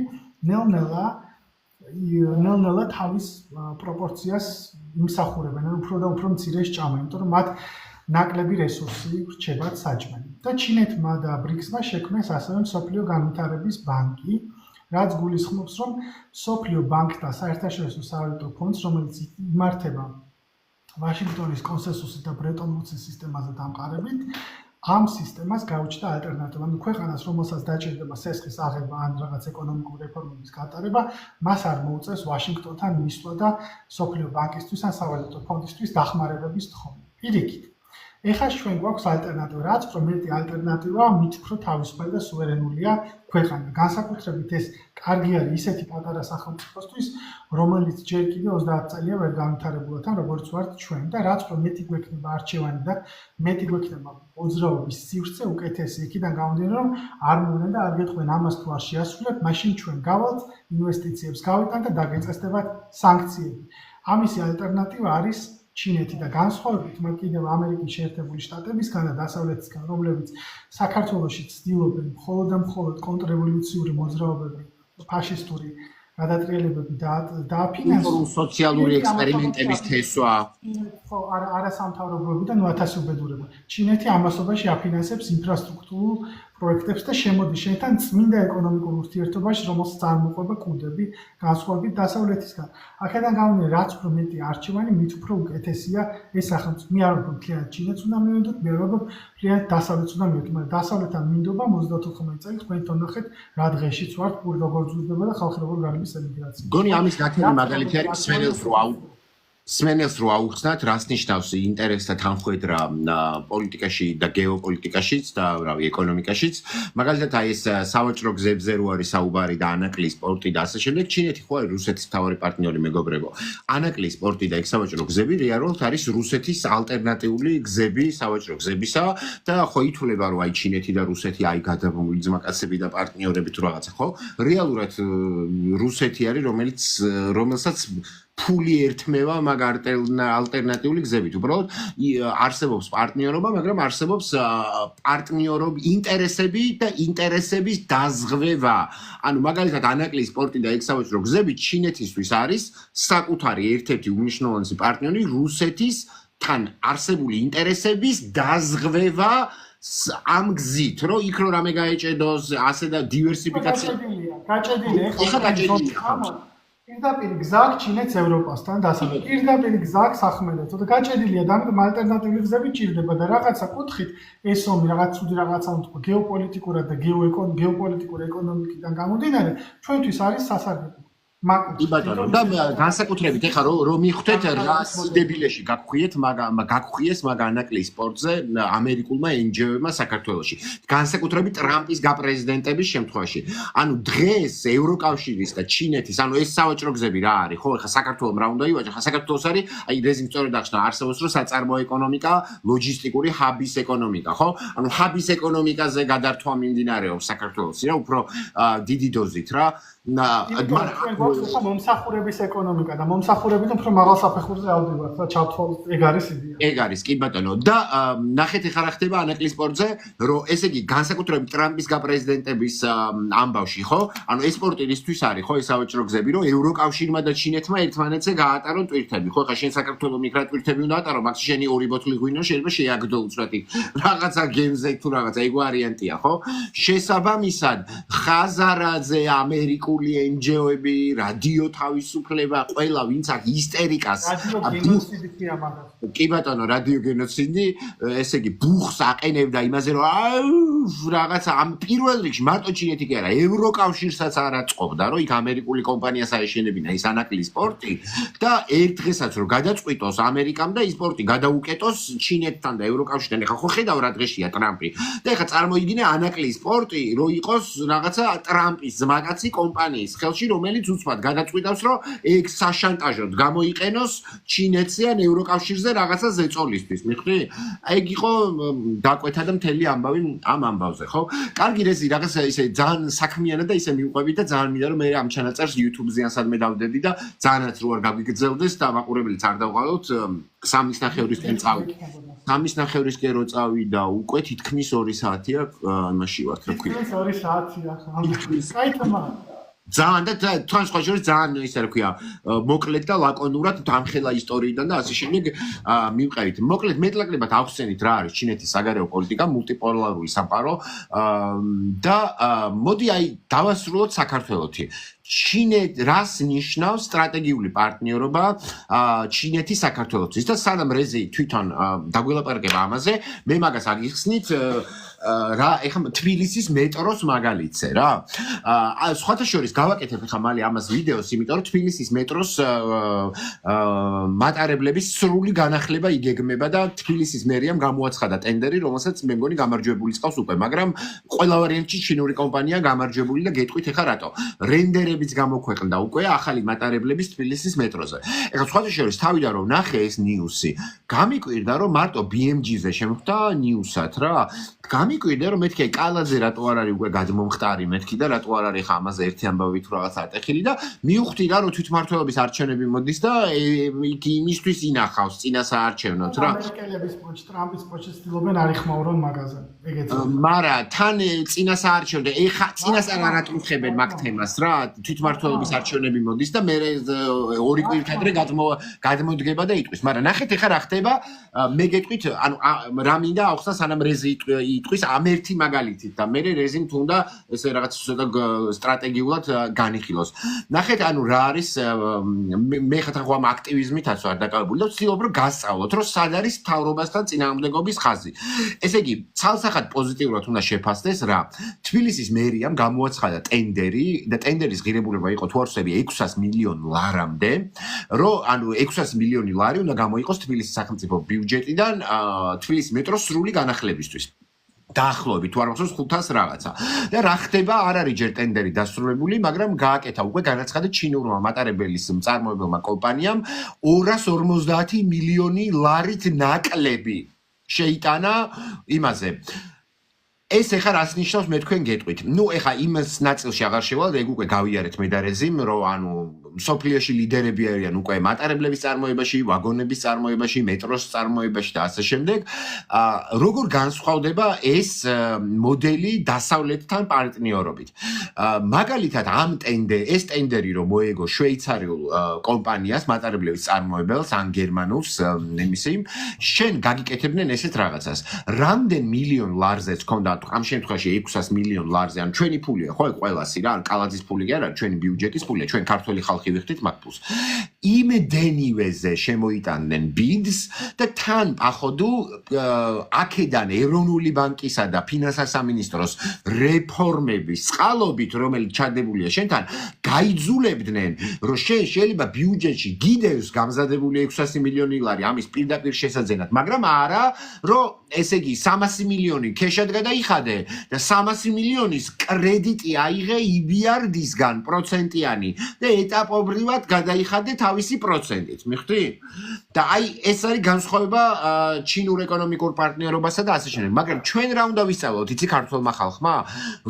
ნელ-ნელა თავის პროპორციას იმსახურებენ, ანუ უფრო და უფრო მცირე სჭამა, იმიტომ რომ მათ ნაკლები რესურსი რჩებათ საჭმელი. და ჩინეთმა და ბრიქსმა შექმნეს ასევე მსოფლიო განვითარების ბანკი, რაც გულისხმობს, რომ მსოფლიო ბანკთა საერთაშორისო სავალუტო ფონდს, რომელიც იმართება ვაშინგტონის კონსენსუსის და ბრეტონ-ვუდსის სისტემაზე დამყარებით, ამ სისტემას გაუჩნდა ალტერნატივა. ანუ ქვეყანას, რომელსაც დაჭირდება სესხის აღება ან რაღაც ეკონომიკური რეფორმების გატარება, მას არ მოუწევს ვაშინგტონთან მისვლა და მსოფლიო ბანკისთვის ან სავალუტო ფონდისთვის დახმარებების თხოვნა. პირიქით, ეხლა ჩვენ გვაქვს ალტერნატივა, რაც უფრო მეტი ალტერნატივა, მით უფრო თავისუფალი და სუვერენულია ქვეყანა. განსაკუთრებით ეს კარგი არის ისეთი პატარა სახელმწიფოსთვის, რომელიც ჯერ კიდევ 30 წელია ვერ განვითარებულა თან, როგორც ვართ ჩვენ და რაც უფრო მეტი გვექნება არჩევანი და მეტი გვექნება მოძრაობის სივრცე უკეთესი იქიდან გამომდინარე, რომ არ მოვლენ და არ გეტყვენ ამას თუ არ შეასრულებთ, მაშინ ჩვენ გავალთ ინვესტიციებს გავიტანთ და დაგეწესდებათ სანქციები. ამისი ალტერნატივა არის ჩინეთი და განსხვავებით მათ კიდევ ამერიკის შეერთებული შტატებისგან და დასავლეთისგან, რომლებიც საქართველოში ცდილობენ მხოლოდ და მხოლოდ კონტრრევოლუციური მოძრაობები, ფაშისტური გადატრიალებები დააფინანსონ სოციალური ექსპერიმენტების თესვა. ხო, არასამთავრობოები და ნუათასი უბედურება. ჩინეთი ამასობაში აფინანსებს ინფრასტრუქტურულ პროექტებს და შემოდის შენთან წმინდა ეკონომიკურ ურთიერთობაში, რომელსაც წარმოყვება კუდები, განსხვავებით დასავლეთისგან. აქედან გამომდინარე, რაც უფრო მეტი არჩევანი, მით უფრო უკეთესია ეს სახელმწიფო. მე არ ვფიქრობ, მთლიანად ჩინეთს უნდა მივედოთ, მე ვფიქრობ, მთლიანად დასავლეთს უნდა მივედოთ, მაგრამ დასავლეთთან მინდობა 34 წელი თქვენ თონახეთ, რა დღეშიც ვართ, როგორ ზრდება და ხალხი როგორ გარბის ემიგრაცია. გონი ამის ნათელი მაგალითი არის სვენელს რო სმენელს რო აუხსნათ, რას ნიშნავს ინტერესთა თანხვედრა პოლიტიკაში და გეოპოლიტიკაშიც და რავი ეკონომიკაშიც. მაგალითად აი ეს სავაჭრო გზებზე რო არის საუბარი და ანაკლის სპორტი და ასე შემდეგ, ჩინეთი ხო არის რუსეთის მთავარი პარტნიორი მეგობრებო. ანაკლის სპორტი და ეგ სავაჭრო გზები რეალურად არის რუსეთის ალტერნატიული გზები სავაჭრო გზებისა და ხო ითვლება რომ აი ჩინეთი და რუსეთი აი გადაბმული ძმაკაცები და პარტნიორები თუ რაღაცა ხო? რეალურად რუსეთი არის რომელსაც ფული ერთმევა მაგ ალტერნატიული გზებით. უბრალოდ არსებობს პარტნიორობა, მაგრამ არსებობს ინტერესები და ინტერესების დაზღვევა. ანუ მაგალითად ანაკლის სპორტი და ეგ სავაჭრო გზები ჩინეთისთვის არის საკუთარი ერთ-ერთი უმნიშვნელოვანესი პარტნიორი რუსეთის თან არსებული ინტერესების დაზღვევა ამ გზით, რომ იქ რო რამე გაეჭედოს, ასე და დივერსიფიკაცია. გაჭედილია. ეხლა გაჭედილია. პირდაპირ გზა ჩინეთს ევროპასთან დასავლეთ. პირდაპირ გზა სახმელეთო და გაჭედილია და ამიტომ ალტერნატიული გზები ჭირდება და რაღაცა კუთხით ეს ომი რაღაც ცუდი რაღაცა თქვა გეოპოლიტიკურად და გეოპოლიტიკური ეკონომიკიდან გამომდინარე ჩვენთვის არის სასარგებლო. კი ბატონო და განსაკუთრებით ეხლა რომ მიხვდეთ რა სიდებილეში გაგხვიეს მაგ ანაკლის სპორტზე ამერიკულმა NGO-მა საქართველოში. განსაკუთრებით ტრამპის გაპრეზიდენტების შემთხვევაში. ანუ დღეს ევროკავშირის და ჩინეთის, ანუ ეს სავაჭრო გზები რა არის, ხო, ეხლა საქართველოს რა უნდა ივაჭა? ხა საქართველოს არის, აი რეზიმ სწორედ აღნიშნა, არსებობს რომ საწარმო ეკონომიკა, ლოჯისტიკური ჰაბის ეკონომიკა, ხო? ანუ ჰაბის ეკონომიკაზე გადართვა მიმდინარეობს საქართველოსი რა, უფრო დიდი დოზით რა. მომსახურების ეკონომიკა და მომსახურებით უფრო მაღალ საფეხურზე ავდივართ და ჩავთვალოთ ეგ არის იდეა. ეგ არის კი ბატონო და ნახეთ ეხლა რა ხდება ანაკლის სპორტზე რომ ესე იგი განსაკუთრებით ტრამპის გაპრეზიდენტების ამბავში ხო ანუ ეს სპორტი ისთვის არის ხო ეს სავაჭრო გზები რომ ევროკავშირმა და ჩინეთმა ერთმანეთზე გაატარონ ტვირთები ხო ხა შენ საქართველოს მიკრა ტვირთები უნდა ატარო მაგ შენი ორი ბოთლი ღვინო შეიძლება შეაგდო უცბად რაღაცა გემზე თუ რაღაცა ეგ ვარიანტია ხო შესაბამისად ხაზარაძე ამერიკული NGO-ები რადიო თავისუფლება ყველა ვინც აქ ისტერიკას კი ბატონო რადიო გენოციდი ესე იგი ბუხს აყენებდა იმაზე რომ რაღაცა ამ პირველ რიგში მარტო ჩინეთი კი არა ევროკავშირსაც არ აწყობდა რომ იქ ამერიკული კომპანიას აეშენებინა ის ანაკლის სპორტი და ერთ დღესაც რომ გადაწყვიტოს ამერიკამ და ის სპორტი გადაუკეტოს ჩინეთთან და ევროკავშირთან ეხა ხო ხედავ რა დღეშია ტრამპი და ეხა წარმოიდგინე ანაკლის სპორტი რომ იყოს რაღაცა ტრამპის ძმაკაცი კომპანიის ხელში რომელიც უცბად გადაწყვიტავს რომ ეგ საშანტაჟოდ გამოიყენოს ჩინეთზე ან ევროკავშირზე რაღაცა ზეწოლისთვის მიხვდი? ეგ იყო დაკვეთა და მთელი ამბავი ამ ამბავზე, ხო? კარგი რეზი რაღაცა ისე ძალიან საქმიანად და ისე მიყვები და ძალიან მინდა რომ მე ამ ჩანაწერს YouTube-ზე ან სადმე დავდები და ძალიანაც რო არ გაგიგრძელდეს და მაყურებელიც არ დავყავოთ 3:30-ისკენ წავი. 3:30-ისკენ რო წავიდა უკვე თითქმის 2 საათია იმაში ვართ რა ქვია. თითქმის 2 საათია. კაითმა ძალიან და თან სხვა შორის ძალიან ისე რა ქვია მოკლედ და ლაკონურად დამხელა ისტორიიდან და ასე შემდეგ მივყევით. მოკლედ მეტლაკლებად ახსენით რა არის ჩინეთის საგარეო პოლიტიკა, მულტიპოლარული სამყარო და მოდი აი დავასრულოთ საქართველოთი. რას ნიშნავს სტრატეგიული პარტნიორობა ჩინეთის საქართველოსთვის და სანამ რეზი თვითონ დაგველაპარაკება ამაზე, მე მაგას აგიხსნით რა ეხლა თბილისის მეტროს მაგალითზე რა. სხვათა შორის გავაკეთებ ეხლა მალე ამას ვიდეოს, იმიტომ რომ თბილისის მეტროს მატარებლების სრული განახლება იგეგმება და თბილისის მერიამ გამოაცხადა ტენდერი, რომელსაც მე მგონი გამარჯვებული წავს უკვე, მაგრამ ყველა ვარიანტში ჩინური კომპანია გამარჯვებული და გეტყვით ეხლა რატო. რენდერებიც გამოქვეყნდა უკვე ახალი მატარებლების თბილისის მეტროზე. ეხლა სხვათა შორის თავიდან რომ ნახე ეს ნიუსი, გამიკვირდა რომ მარტო BMG-ზე შემხვდა ნიუსად რა. გამიკვირდა რომ მეთქი კალაძე რატო არ არის უკვე გადმომხტარი მეთქი და რატო არ არის ხა ამაზე ერთი ამბავი თუ რაღაც ატეხილი და მივხვდი რა რომ თვითმმართველობის არჩევნები მოდის და იქ იმისთვის ინახავს წინასაარჩევნოთ რა. ამერიკელების პოჩი ტრამპის პოჩი ცდილობენ არ იხმაურონ მაგაზე. ეგეც. მარა თან წინასაარჩევნო ეხა წინასარ არ ატყუხებენ მაგ თემას რა. თვითმმართველობის არჩევნები მოდის და მე 2 კვირთადრე გადმოდგება და იტყვის. მაგრამ ნახეთ ეხა რა ხდება მე გეტყვით ანუ რა მინდა ახსნა სანამ რეზი იტყვის ამ ერთი მაგალითით და მე რეზიმ თუნდა ესე რაღაც სტრატეგიულად განიხილოს. ნახეთ ანუ რა არის მე ხათა ამ აქტივიზმითაც ვარ დაკავებული და ვცდილობ რომ გასწავლოთ რომ სად არის მთავრობასთან წინააღმდეგობის ხაზი. ესე იგი ცალსახ ნახეთ პოზიტიურად უნდა შეფასდეს რა. თბილისის მერიამ გამოაცხადა ტენდერი და ტენდერის ღირებულება იყო თუ არ ვსწრები 600 მილიონ ლარამდე, რომ ანუ 600 მილიონი ლარი უნდა გამოიყოს თბილისის სახელმწიფო ბიუჯეტიდან თბილისის მეტროს სრული განახლებისთვის. დაახლოებით თუ არ მახსოვს 500 რაღაცა. და რა ხდება, არ არის ჯერ ტენდერი დასრულებული, მაგრამ გააკეთა უკვე განაცხადა ჩინურმა მატარებელის მწარმოებელმა კომპანიამ 250 მილიონი ლარით ნაკლები შეიტანა იმაზე. ეს ეხა რას ნიშნავს მე თქვენ გეტყვით. ნუ ეხა იმას ნაწილში აღარ შევალ, ეგ უკვე გავიარეთ მე და რეზიმ, რომ ანუ სოფლიოში ლიდერები არიან უკვე მატარებლების წარმოებაში, ვაგონების წარმოებაში, მეტროს წარმოებაში და ასე შემდეგ. როგორ განსხვავდება ეს მოდელი დასავლეთთან პარტნიორობით? მაგალითად, ეს ტენდერი რომ მოეგო შვეიცარიულ კომპანიას, მატარებლების წარმოებელს, ან გერმანულს, შენ გაგიკეთებდნენ ესეთ რაღაცას. რამდენ მილიონ ლარზეც ქონდა ამ შემთხვევაში 600 მილიონ ლარზე, ან ჩვენი ფულია, ხო, ყველასი რა, კალაძის ფული კი არა, ჩვენი ბიუჯეტის ფულია, ჩვენ ქართველი ხალხი ვიხდით მაგ ფულს. იმდენივეზე შემოიტანდნენ ბიდს და თან პახოდუ აქედან ეროვნული ბანკისა და ფინანსთა სამინისტროს რეფორმების წყალობით, რომელიც ჩადებულია შენთან, გაიძულებდნენ, რომ შენ შეიძლება ბიუჯეტში გიდევს გამზადებული 600 მილიონი ლარი ამის პირდაპირ შესაძენად, მაგრამ არა, რომ ესე იგი 300 მილიონი ქეშად გადაიხადე და 300 მილიონის კრედიტი აიღე EBRD-სგან პროცენტიანი და ეტაპობრივად გადაიხადე თავისი პროცენტით, მიხვდი? და აი ეს არის განსხვავება ჩინურ ეკონომიკურ პარტნიორობასა და ასე შემდეგ. მაგრამ ჩვენ რა უნდა ვისწავლოთ, იცი ქართველმა ხალხმა,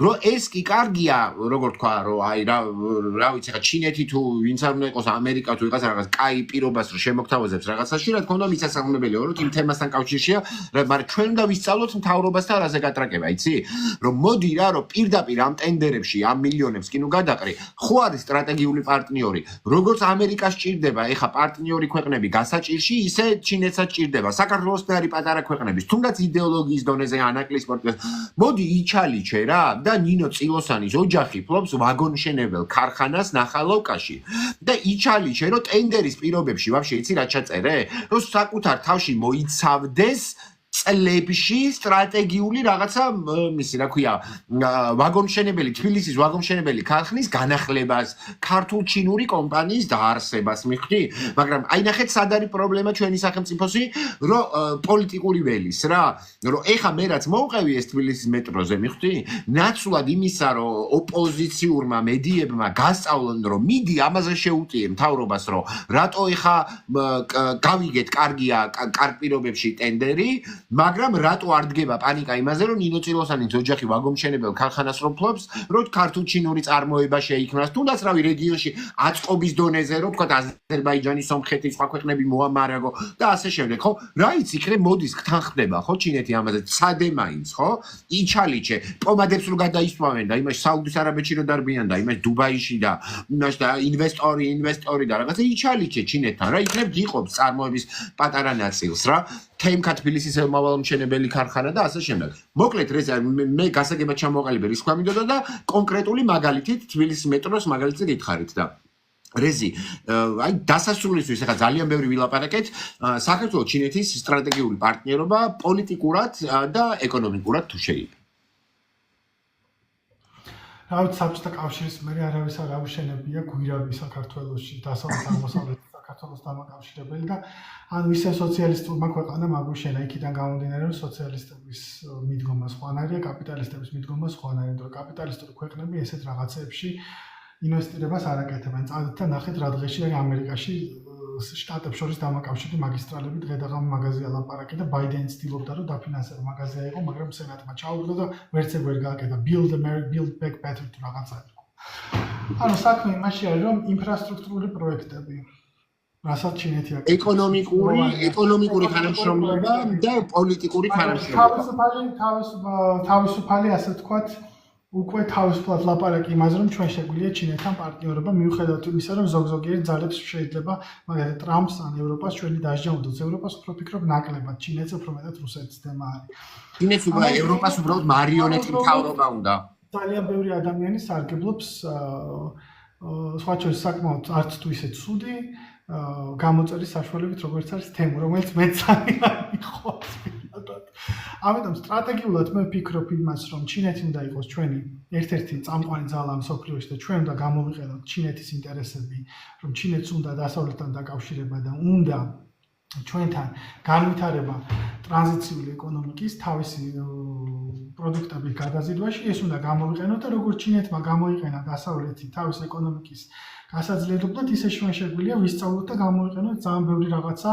რომ ეს კი კარგია, როგორ თქვა, რომ აი რა ვიცი, ხა ჩინეთი თუ ვინც არ უნდა იყოს, ამერიკა თუ ვიღაც რაღაც კაი პირობას რომ შემოგთავაზებს რაღაცაში, რა თქმა უნდა მისასალმებელია, რომ იმ თემასთან კავშირშია, მაგრამ ჩვენ უნდა ვისწავლოთ მთავრობასთან რაზე გატრაკება, იცი? რომ მოდი რა, რომ პირდაპირ ამ ტენდერებში ამ მილიონებს კი ნუ გადაყრი, ხო არის სტრატეგიული პარტნიორი. როგორც ამერიკას ჭირდება, ეხა პარტნიორი ქვეყნები გასაჭირში, ისე ჩინეთსაც ჭირდება. საქართველოს და არის პატარა ქვეყნების, თუნდაც იდეოლოგიის დონეზე ანაკლის პორტფელს. მოდი იჩალიჩე რა და ნინო წილოსანის ოჯახი ფლობს ვაგონშენებელ ქარხანას ნახალოვკაში. და იჩალიჩე, რომ ტენდერის პირობებში ვაფშე იცი რა ჩაწერე? რომ საკუთარ თავში მოიცავდეს წლებში სტრატეგიული რაღაცა მისი რა ქვია ვაგონშენებელი თბილისის ვაგონშენებელი ქარხნის განახლებას ქართულ ჩინური კომპანიის დაარსებას მიხვდი მაგრამ აი ნახეთ სად არის პრობლემა ჩვენი სახელმწიფოსი რომ პოლიტიკური ველის რა რომ ეხა მე რაც მოვყევი ეს თბილისის მეტროზე მიხვდი ნაცვლად იმისა რომ ოპოზიციურმა მედიებმა გასწავლონ რომ მიდი ამაზე შეუტიე მთავრობას რომ რატო ეხა გავიგეთ კარგია კარგ პირობებში ტენდერი მაგრამ რატო არ დგება პანიკა იმაზე რომ ნინო წილოსანის ოჯახი ვაგონშენებელ ქარხანას რომ ფლობს რომ ქართულ ჩინური წარმოება შეიქმნას თუნდაც რავი რეგიონში აწყობის დონეზე რომ თქვა აზერბაიჯანი სომხეთი სხვა ქვეყნები მოამარაგო და ასე შემდეგ ხო რა იცი იქნებ მოდის თან ხდება ხო ჩინეთი ამაზე ცადემაინც ხო იჩალიჩე პომადებს რო გადაისვამენ და იმაში საუდის არაბეთში რო დარბიან და იმაში დუბაიში და იმაში და ინვესტორი და რაღაცა იჩალიჩე ჩინეთთან რა იქნებ გიყობს წარმოების პატარა ნაწილს რა თემქა თბილისის ელმავალმშენებელი ქარხანა და ასე შემდეგ. მოკლედ მე გასაგებად ჩამოყალიბე რის თქვა მინდოდა და კონკრეტული მაგალითით თბილისის მეტროს მაგალითზე გითხარით და რეზი აი დასასრულისთვის ახლა ძალიან ბევრი ვილაპარაკეთ საქართველოს ჩინეთის სტრატეგიული პარტნიორობა პოლიტიკურად და ეკონომიკურად თუ შეიძლება. რავით საბჭოთა კავშირის მერე არავის არ აუშენებია გვირავი საქართველოში დასავლეთ აღმოსავლეთ საქართველოს დამაკავშირებელი და ანუ ისე სოციალისტურმა ქვეყანამ აგვიშენა იქიდან გამომდინარე რომ სოციალისტების მიდგომა სხვანაირია კაპიტალისტების მიდგომა სხვანაირია და კაპიტალისტური ქვეყნები ესეთ რაღაცებში ინვესტირებას არ აკეთებენ წადით და ნახეთ რა დღეში არის ამერიკაში შტატებს შორის დამაკავშირებელი მაგისტრალები დღედაღამ მაღაზია ლაპარაკი და ბაიდენი ცდილობდა რომ დაფინანსება მაღაზია იყო მაგრამ სენატმა ჩაუდგა და ვერც ეგ ვერ გააკეთა build back better თუ რაღაცა იყო ანუ საქმე იმაში არის რომ ინფრასტრუქტურული პროექტები რასაც ჩინეთი აკეთებს ეკონომიკური თანამშრომლობა და პოლიტიკური თანამშრომლობა თავისუფალი ასე ვთქვათ უკვე თავისუფლად ლაპარაკი იმაზე რომ ჩვენ შეგვიძლია ჩინეთთან პარტნიორობა მიუხედავად იმისა რომ ზოგიერთი ძალებს შეიძლება მაგალითად ტრამპს ან ევროპას ჩვენი დასჯაუნდოს ევროპას უფრო ფიქრობ ნაკლებად ჩინეთს უფრო მეტად რუსეთის თემა არის ჩინეთს უბრალოდ ევროპას უბრალოდ მარიონეტი მთავრობა უნდა ძალიან ბევრი ადამიანი სარგებლობს სხვა შორის საკმაოდ არც თუ ისე ცუდი გამოწერის საშუალებით როგორც არის თემო რომელიც მე ძალიან მიხვალს ამიტომ სტრატეგიულად მე ვფიქრობ იმას, რომ ჩინეთი უნდა იყოს ჩვენი ერთ-ერთი წამყვანი ძალა მსოფლიოში და ჩვენ უნდა გამოვიყენოთ ჩინეთის ინტერესები, რომ ჩინეთს უნდა დასავლეთთან დაკავშირება და უნდა ჩვენთან განვითარება ტრანზიციული ეკონომიკის თავისი პროდუქტების გადაზიდვაში, ეს უნდა გამოვიყენოთ და როგორც ჩინეთმა გამოიყენა დასავლეთი თავის ეკონომიკის გასაძლიერებლად, ისე ჩვენ შეგვიძლია ვისწავლოთ და გამოვიყენოთ ძალიან ბევრი რაღაცა,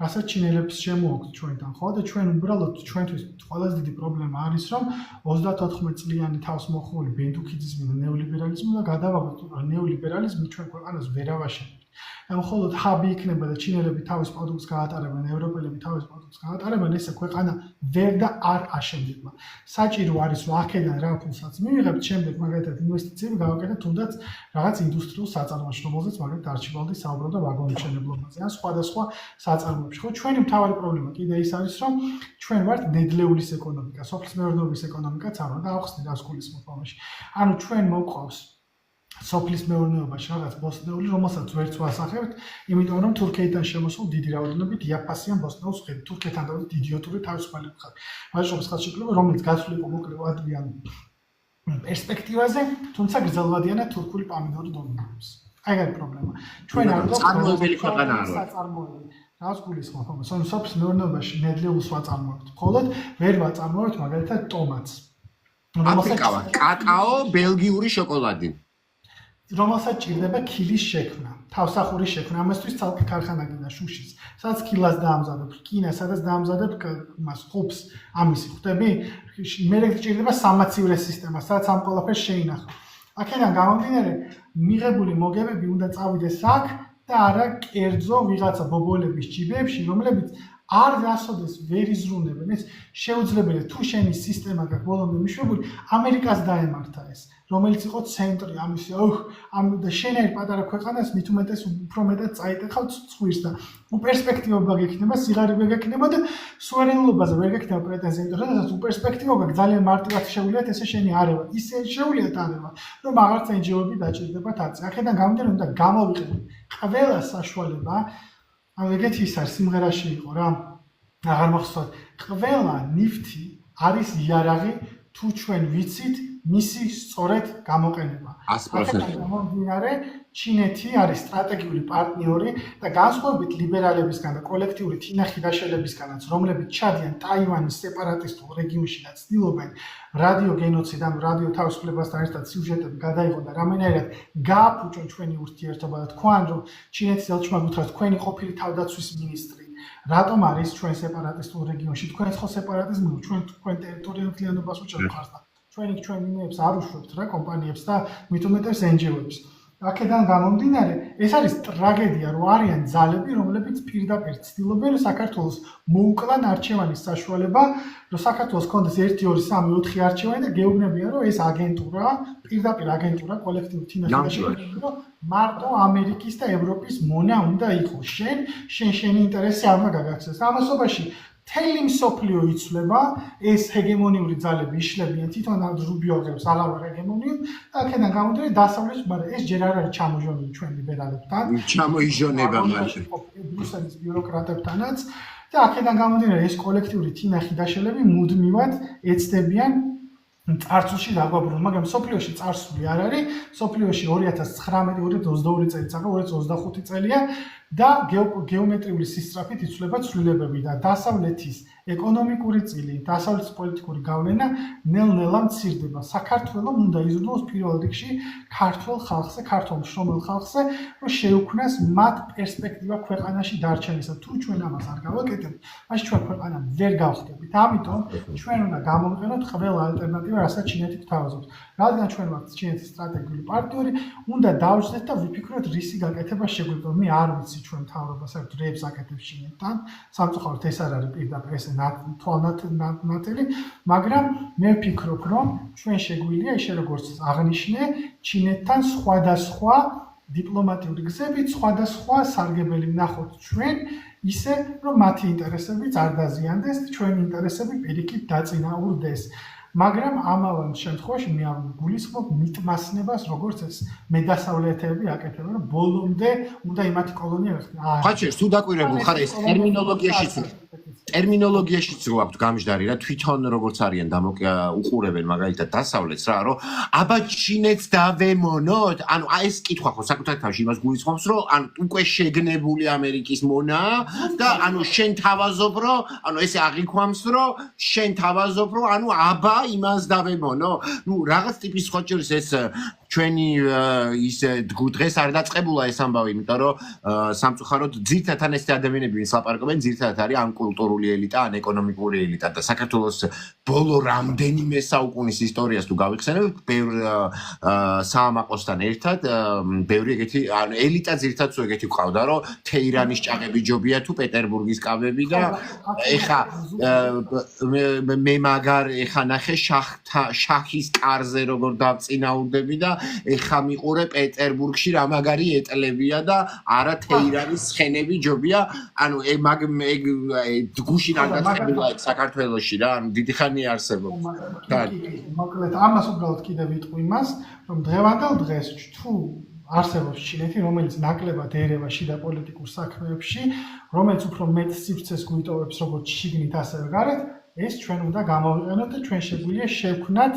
რასაც ჩინელებს შემოაქვთ ჩვენთან, ხო? და ჩვენ უბრალოდ ჩვენთვის ყველაზე დიდი პრობლემა არის, რომ 34 წლიანი თავს მოხმული ბენდუქიზმი და ნეოლიბერალიზმი და გადავაგოთ, რომ ნეოლიბერალიზმი ჩვენ ქვეყანას ვერ ავაშენებთ. და მხოლოდ ჰაბი იქნება და ჩინელები თავის პროდუქტს გაატარებენ, ევროპელები თავის პროდუქტს გაატარებენ, ესე ქვეყანა ვერ და არ აშენდება. საჭირო არის, რომ აქედან რა ფულსაც მივიღებთ, შემდეგ მაგალითად ინვესტიციები გავაკეთოთ თუნდაც რაღაც ინდუსტრიულ საწარმოში, რომელზეც მაგალითად არჩიბალდი საუბრობდა ვაგონმშენებლობაზე ან სხვადასხვა საწარმოებში. ხო, ჩვენი მთავარი პრობლემა კიდე ის არის, რომ ჩვენ ვართ ნედლეულის ეკონომიკა, სოფლის მეურნეობის ეკონომიკაც არ უნდა ახსნით ამ გულისხმობ ამაში. ანუ ჩვენ მოვყავს სოფლის მეურნეობაში რაღაც ბოსტნეული, რომელსაც ვერც ვასახებთ, იმიტომ რომ თურქეთიდან შემოსულ დიდი რაოდენობით იაფასიან ბოსტნეულს ვხედავთ. თურქეთთან და იდიოტური თავისუფალი ხარ. ვაჟობის ხელშეკრულება, რომელიც გასული იყო მოკლე ადრიან პერსპექტივაზე, თუმცა გრძელვადიანად თურქული პამიდორი დომინირებს. აი ეს პრობლემა. ჩვენ არ გვაქვს წარმოებელი ქვეყანა არ ვართ. რაც გულისხმობ ამას, რომ სოფლის მეურნეობაში ნედლეულს ვაწარმოებთ. მხოლოდ ვერ ვაწარმოებთ მაგალითად ტომატს. აფრიკავა, კაკაო, ბელგიური შოკოლადი. რომელსაც ჭირდება ქილის შექმნა, თავსახურის შექმნა. ამასთვის ცალკე ქარხანა გინდა შუშის, სადაც ქილას დაამზადებ, რკინა, სადაც დაამზადებ მას ხუბს, ამისი ხვდები? მე გჭირდება სამაცივრე სისტემა, სადაც ამ ყველაფერს შეინახო. აქედან გამომდინარე, მიღებული მოგებები უნდა წავიდეს აქ და არა კერძო ვიღაცა ბობოლების ჯიბებში, რომლებიც არ გასოდეს ვერ იზრუნებენ. ეს შეუძლებელია თუ შენი სისტემა გაქვს ბოლომდე მიშვებული, ამერიკას დაემართა ეს, რომელიც იყო ცენტრი ამისი, ამ და შენაერ პატარა ქვეყანას მით უმეტეს უფრო მეტად წაიტეხავთ ცხვირს და უპერსპექტივობა გექნება, სიღარიბე გექნება და სუვერენულობაზე ვერ გექნება პრეტენზია, იმიტომ რომ სადაც უპერსპექტივობა გაქვს, ძალიან მარტივად შეუძლიათ ესე შენი არევა, ისე შეუძლიათ არევა, რომ აღარც NGO-ები დაჭირდებათ აწი. აქედან გამომდინარე უნდა გამოვიყენოთ ყველა საშუალება. ანუ ეგეთი ის არის სიმღერაში იყო რა. აღარ მახსოვს. ყველა ნიფტი არის იარაღი თუ ჩვენ ვიცით მისი სწორედ გამოყენება. 100%. გამომდინარე, ჩინეთი არის სტრატეგიული პარტნიორი და განსხვავებით ლიბერალებისგან და კოლექტიური თინახიდაშელებისგანაც, რომლებიც ჩადიან ტაივანის სეპარატისტულ რეგიონში და ცდილობენ რადიო გენოციდ, ანუ რადიო თავისუფლებასთან ერთად სიუჟეტები გადაიღონ და რამენერად გააფუჭონ ჩვენი ურთიერთობა და თქვან, რომ ჩინეთის ელჩმა გითხრათ, თქვენი ყოფილი თავდაცვის მინისტრი რატომ არის ჩვენ სეპარატისტულ რეგიონში? თქვენც ხო სეპარატიზმი, თქვენ ტერიტორიალობას უჭერთ ხართ და ჩვენ იმებს არ უშვებთ რა კომპანიებს და მით უმეტეს NGO-ებს. აქედან გამომდინარე, ეს არის ტრაგედია, რომ არიან ძალები, რომლებიც პირდაპირ ცდილობენ საქართველოს მოუკლან არჩევანის საშუალება, რომ საქართველოს კონდეს 1, 2, 3, 4 არჩევანი და გეუბნებიან, რომ ეს აგენტურა, პირდაპირ აგენტურა, კოლექტიური თინახიდაშეები, რომ მარტო ამერიკის და ევროპის მონა უნდა იყოს. შენი ინტერესი არ უნდა გაგაქცეს. ამასობაში მთელი მსოფლიო იცვლება, ეს ჰეგემონიური ძალები იშლებიან თვითონ რუბიო აღებს ალავარ ჰეგემონიუმ და აქედან გამომდინარე დასავლეთში, მაგრამ ეს ჯერ არ არის ჩამოჟონილი ჩვენ ლიბერალებთან. ჩამოიჟონება მაშინ. ბრიუსელის ბიუროკრატებთანაც და აქედან გამომდინარე ეს კოლექტიური თინახიდაშელები მუდმივად ეცდებიან წარსულში დაგვაბრუნოთ, მაგრამ სოფლიოში წარსული არ არის. სოფლიოში 2019-2022 წელიწადი, 2025 წელია და გეომეტრიული სისწრაფით იცვლება ცვლილებები და დასავლეთის ეკონომიკური წილი, დასავლეთის პოლიტიკური გავლენა ნელ-ნელა მცირდება. საქართველოს უნდა იზრუნოს პირველ რიგში ქართულ ხალხზე, ქართულ მშრომელ ხალხზე, რომ შეუქმნას მათ პერსპექტივა ქვეყანაში დარჩენისა. თუ ჩვენ ამას არ გავაკეთებთ, მაშინ ჩვენ ქვეყანა ვერ გავხდებით. ამიტომ ჩვენ უნდა გამოვიყენოთ ყველა ალტერნატივა, რასაც ჩინეთი გვთავაზობს. რადგან ჩვენ ვართ ჩინეთის სტრატეგიული პარტნიორი, უნდა დავждეთ და ვიფიქროთ რისი გაკეთება შეგვიძლია. მე არ ვიცი ჩვენ მთავრობას საერთოდ რებს აკეთებს ჩინეთთან. სამწუხაროდ ეს არ არის პირდაპირ ეს თვალნათელი, მაგრამ მე ვფიქრობ, რომ ჩვენ შეგვიძლია ისე როგორც აღნიშნე, ჩინეთთან სხვადასხვა დიპლომატიური გზებით, სხვადასხვა სარგებელი ვნახოთ ჩვენ, ისე რომ მათი ინტერესებიც არ დაზიანდეს, ჩვენი ინტერესები პირიქით დაწინაურდეს. მაგრამ ამავე შემთხვევაში მე გულისხმობ მიტმასნებას, როგორც ეს მედასავლეთები აკეთებენ, რომ ბოლომდე უნდა იმათი კოლონია გახდნენ. ხაჭერ, თუ დაკვირებულ ხარ ეს ტერმინოლოგიაშიც გვაქვს გამჟდარი რა თვითონ როგორც არიან უყურებენ მაგალითად დასავლეთს რა რომ აბა ჩინეთს დავემონოთ ანუ ეს კითხვა ხო საკუთარ თავში იმას გულისხმობს რომ ანუ უკვე შეგნებული ამერიკის მონა და ანუ შენ თავაზობ რომ ანუ ესე აღიქვამს რომ შენ თავაზობ რომ ანუ აბა იმას დავემონო ნუ რაღაც ტიპის ხოჭერის ეს ჩვენი ის დღეს არ დაწყებულა ეს ამბავი, იმიტომ რომ სამწუხაროდ ძირთადად ესეთი ადამიანები ვინც ლაპარაკობენ, ძირთადად არის ან კულტურული ელიტა, ან ეკონომიკური ელიტა და საქართველოს ბოლო რამდენიმე საუკუნის ისტორიას თუ გავიხსენებთ, ბევრ საამაყოსთან ერთად, ბევრი ეგეთი ელიტა ძირთადად სულ ეგეთი ყავდა, რომ თეირანის ჭაღები ჯობია თუ პეტერბურგის კავები და ეხა მე მაგარ ეხა ნახე შაჰის კარზე როგორ დავწინაურდები და ეხა მიყურე პეტერბურგში რა მაგარი ეტლებია და არა თეირანის ცხენები ჯობია ანუ გუშინ არ დაწყებულა საქართველოში რა ანუ დიდი ხანია არსებობს მოკლედ ამას უბრალოდ კიდევ ვიტყვი იმას რომ დღევანდელ დღეს თუ არსებობს ჩინეთი რომელიც ნაკლებად ერევა შიდა პოლიტიკურ საქმეებში რომელიც უფრო მეტ სივრცეს გვიტოვებს როგორც შიგნით ასევე გარეთ ეს ჩვენ უნდა გამოვიყენოთ და ჩვენ შეგვიძლია შევქმნათ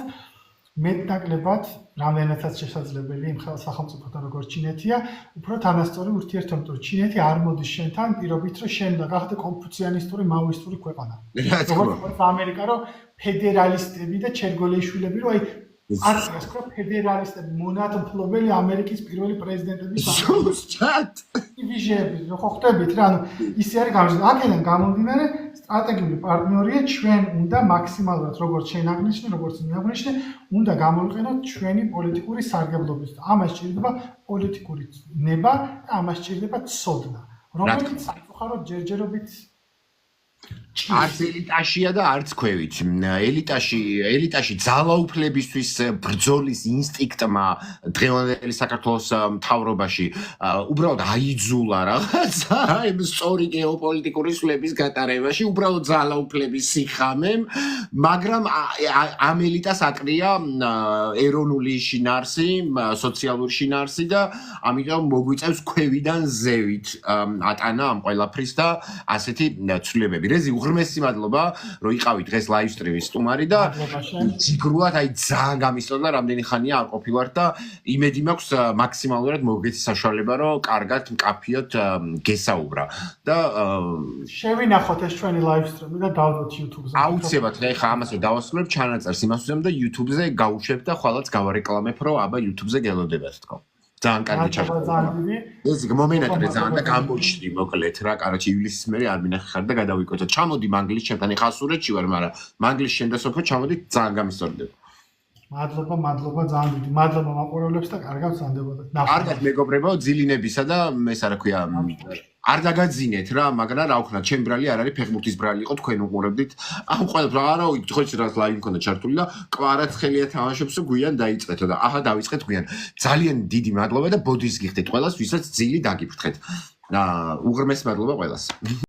მეტნაკლებად რამდენადაც შესაძლებელი იმ სახელმწიფოთან როგორც ჩინეთია, უფრო თანასწორი ურთიერთობა. ჩინეთი არ მოდის შენთან პირობით, რომ შენ და გახდე კონფუციანისტური მაოისტური ქვეყანა. როგორც ამერიკა, რომ ფედერალისტები და ჩერგოლეიშვილები, რომ აი არის ხო ფედერალისტები, მონათმფლობელი ამერიკის პირველი პრეზიდენტების ზუსტად. ვიჟები, ხო ხტებით რა, ანუ ისე არის გამჟდარი. აქედან გამომდინარე სტრატეგიული პარტნიორია ჩვენ უნდა მაქსიმალურად როგორც შენ აღნიშნე, როგორც მე აღნიშნე, უნდა გამოვიყენოთ ჩვენი პოლიტიკური სარგებლობის. ამას სჭირდება პოლიტიკური ნება და ამას სჭირდება ცოდნა, რომელიც სამწუხაროდ ჯერჯერობით არც ელიტაშია და არც ქვევით. ელიტაში ძალაუფლებისთვის ბრძოლის ინსტინქტმა დღევანდელი საქართველოს მთავრობაში უბრალოდ აიძულა რაღაცა იმ სწორი გეოპოლიტიკური სვლების გატარებაში, უბრალოდ ძალაუფლების სიხამემ, მაგრამ ამ ელიტას აკრია ეროვნული შინარსი, სოციალური შინარსი და ამიტომ მოგვიწევს ქვევიდან ზევით ატანა ამ ყველაფრის და ასეთი ცვლილებები. რეზი უღრმესი მადლობა რომ იყავი დღეს ლაივ სტრიმის სტუმარი და ჯიგრულად აი ძალიან გამისწორდა რამდენი ხანია არ ყოფილვარ და იმედი მაქვს მაქსიმალურად მოგეცი საშუალება რომ კარგად მკაფიოდ გესაუბრა და შევინახოთ ეს ჩვენი ლაივ სტრიმი და დავდოთ YouTube-ზე აუცილებლად ხა ამას რომ დავასრულებ ჩანაწერს იმას ვუძებ და YouTube-ზე გავუშვებ და ხვალაც გავარეკლამებ რომ აბა YouTube-ზე გელოდებათ თქო ძალიან კარგი ჩართული. ეს მომენატრე ძალიან და გამოჩნდი მოკლედ რა, კაროჩი ივლისის მერე არ მინახე ხარ და გადავიკოთო. ჩამოდი მანგლის ჩემთან, ეხა ასურეთში ვარ, მაგრამ მანგლის შენ და სოფო ჩამოდი ძალიან გამისწორდება. მადლობა ძალიან დიდი. მადლობა მაყურებლებს და კარგად ვსანდებოდეთ. კარგად მეგობრებო, ძილინებისა და ეს რა ქვია არ დაგაძინეთ რა, მაგრამ რა ვქნა, ჩემ ბრალი არ არის ფეხბურთის ბრალი იყო, თქვენ უყურებდით. ამ ყველაფერს არა, ხოჭ რა ლაივი მქონდა ჩართული და კვარაც ხელია თამაშობს, გვიან დაიწყეთო და აჰა დავიწყეთ გვიან. ძალიან დიდი მადლობა და ბოდის გიხდეთ ყველას, ვისაც ძილი დაგიფრთხეთ. უღრმესი მადლობა ყველას.